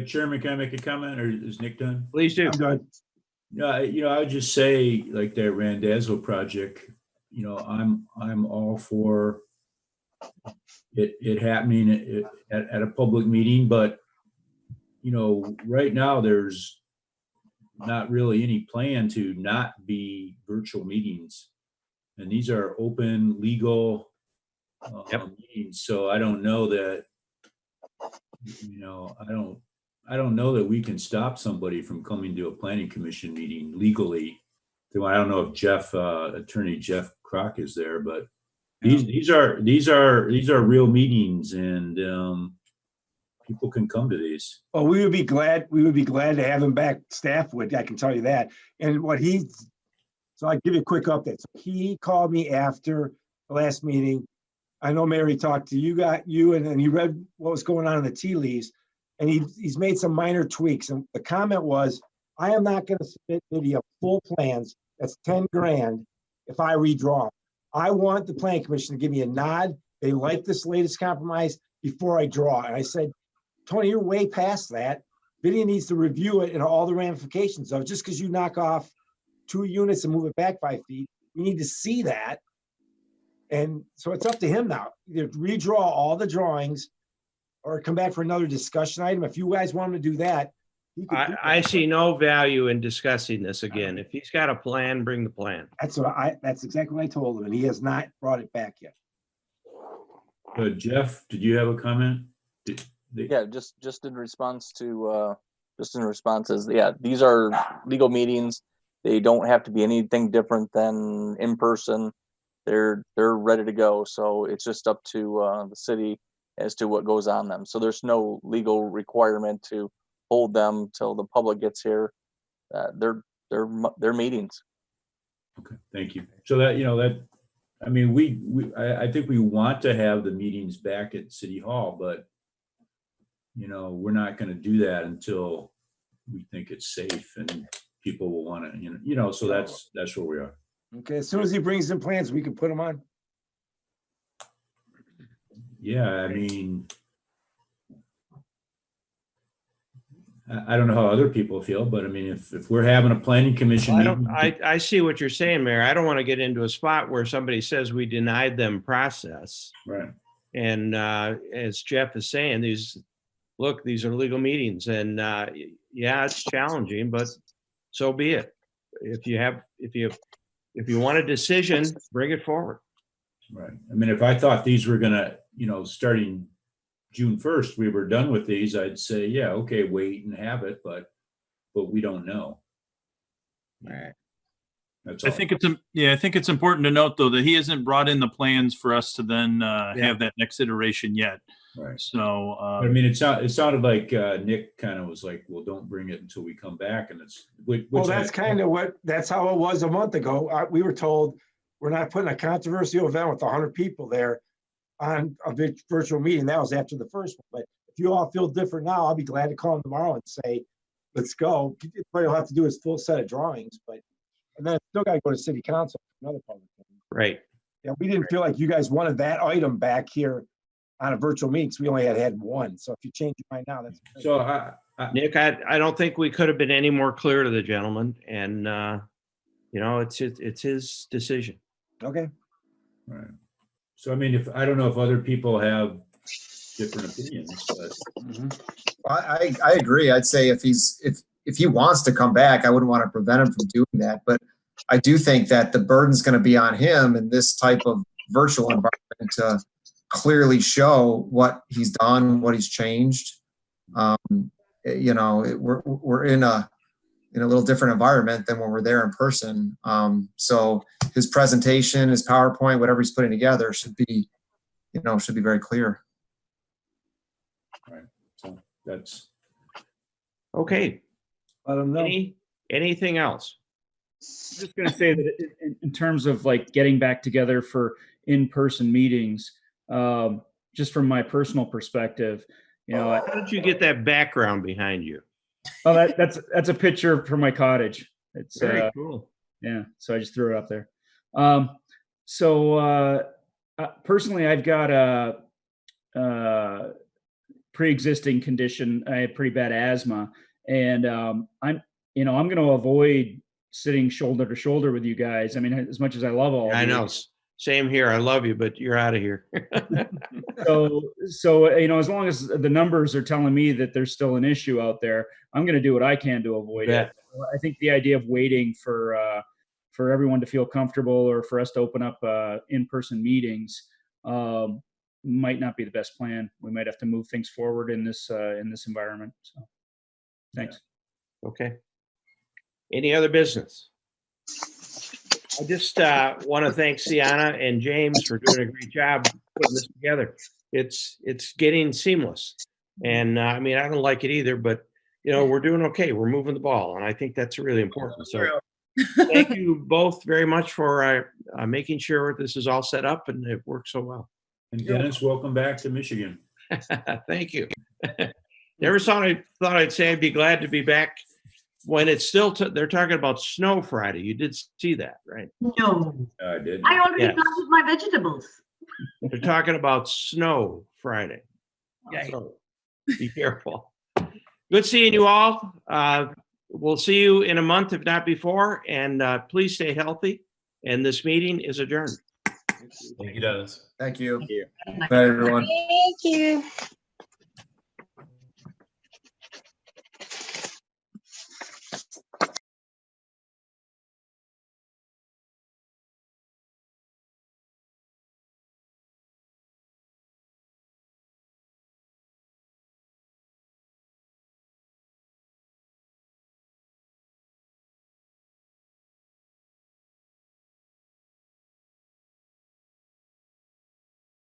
Speaker 5: Chairman, can I make a comment, or is Nick done?
Speaker 1: Please do.
Speaker 11: I'm done.
Speaker 5: Yeah, I would just say, like that Randazzo project, I'm all for it happening at a public meeting, but right now there's not really any plan to not be virtual meetings, and these are open, legal meetings. So I don't know that, I don't know that we can stop somebody from coming to a planning commission meeting legally. So I don't know if Attorney Jeff Kroc is there, but these are real meetings, and people can come to these.
Speaker 11: Well, we would be glad to have him back. Staff would, I can tell you that. And so I'll give you a quick update. So he called me after the last meeting. I know Mary talked to you, and then he read what was going on in the tea leaves, and he's made some minor tweaks. And the comment was, I am not going to submit video full plans. That's 10 grand if I redraw. I want the planning commission to give me a nod. They like this latest compromise before I draw. And I said, Tony, you're way past that. Video needs to review it and all the ramifications of it. Just because you knock off 2 units and move it back 5 feet, we need to see that. And so it's up to him now. Either redraw all the drawings or come back for another discussion item. If you guys want him to do that, he could do
Speaker 1: I
Speaker 11: that.
Speaker 1: see no value in discussing this again. If he's got a plan, bring the plan.
Speaker 11: That's exactly what I told him, and he has not brought it back yet.
Speaker 5: Jeff, did you have a comment?
Speaker 14: Yeah, just in response to these are legal meetings. They don't have to be anything different than in person. They're ready to go. So it's just up to the city as to what goes on them. So there's no legal requirement to hold them till the public gets here. They're meetings.
Speaker 5: Okay, thank you. So that I mean, I think we want to have the meetings back at City Hall, but we're not going to do that until we think it's safe and people will want to, so that's where we are.
Speaker 11: Okay, as soon as he brings in plans, we can put them on.
Speaker 5: Yeah, I mean, I don't know how other people feel, but I mean, if we're having a planning commission meeting.
Speaker 1: I see what you're saying, Mayor. I don't want to get into a spot where somebody says we denied them process.
Speaker 5: Right.
Speaker 1: And as Jeff is saying, these are legal meetings, and yeah, it's challenging, but so be it. If you want a decision, bring it forward.
Speaker 5: Right. I mean, if I thought these were gonna, starting June 1st, we were done with these, I'd say, yeah, okay, wait and have it, but we don't know.
Speaker 1: Right.
Speaker 5: That's all.
Speaker 12: I think it's important to note though that he hasn't brought in the plans for us to then have that next iteration yet.
Speaker 5: Right.
Speaker 12: So
Speaker 5: I mean, it sounded like Nick kind of was like, well, don't bring it until we come back, and it's
Speaker 11: well, that's kind of that's how it was a month ago. We were told we're not putting a controversial event with 100 people there on a big virtual meeting. That was after the first one. But if you all feel different now, I'll be glad to call them tomorrow and say, let's go. What you'll have to do is full set of drawings, and then still got to go to city council for another public hearing.
Speaker 1: Right.
Speaker 11: Yeah, we didn't feel like you guys wanted that item back here on a virtual meeting because we only had one. So if you change your mind now, that's great.
Speaker 5: So
Speaker 1: Nick, I don't think we could have been any more clear to the gentleman, and it's his decision.
Speaker 11: Okay.
Speaker 5: Right. So I mean, I don't know if other people have different opinions, but
Speaker 7: I agree. I'd say if he wants to come back, I wouldn't want to prevent him from doing that. But I do think that the burden's going to be on him in this type of virtual environment to clearly show what he's done, what he's changed. We're in a little different environment than when we're there in person. So his presentation, his PowerPoint, whatever he's putting together should be very clear.
Speaker 5: Right. So that's
Speaker 1: okay.
Speaker 11: Let him know.
Speaker 1: Anything else?
Speaker 10: I'm just going to say that in terms of like getting back together for in-person meetings, just from my personal perspective,
Speaker 1: how did you get that background behind you?
Speaker 10: Oh, that's a picture from my cottage. It's
Speaker 1: very cool.
Speaker 10: Yeah, so I just threw it up there. Personally, I've got a pre-existing condition. I have pretty bad asthma, and I'm going to avoid sitting shoulder to shoulder with you guys. I mean, as much as I love all of you.
Speaker 1: I know. Same here. I love you, but you're out of here.
Speaker 10: So as long as the numbers are telling me that there's still an issue out there, I'm going to do what I can to avoid it. I think the idea of waiting for everyone to feel comfortable or for us to open up in-person meetings might not be the best plan. We might have to move things forward in this environment. So, thanks.
Speaker 1: Okay. Any other business? I just want to thank Sienna and James for doing a great job putting this together. It's getting seamless, and I mean, I don't like it either, but we're doing okay. We're moving the ball, and I think that's really important. So, thank you both very much for making sure this is all set up and it works so well.
Speaker 5: And Dennis, welcome back to Michigan.
Speaker 1: Thank you. Never thought I'd say I'd be glad to be back when it's still they're talking about snow Friday. You did see that, right?
Speaker 4: No.
Speaker 5: I did.
Speaker 4: I already planted my vegetables.
Speaker 1: They're talking about snow Friday. So be careful. Good seeing you all. We'll see you in a month, if not before. And please stay healthy. And this meeting is adjourned.
Speaker 3: Thank you, Dennis.
Speaker 7: Thank you.
Speaker 8: Thank you.
Speaker 7: Bye, everyone.
Speaker 2: Thank you.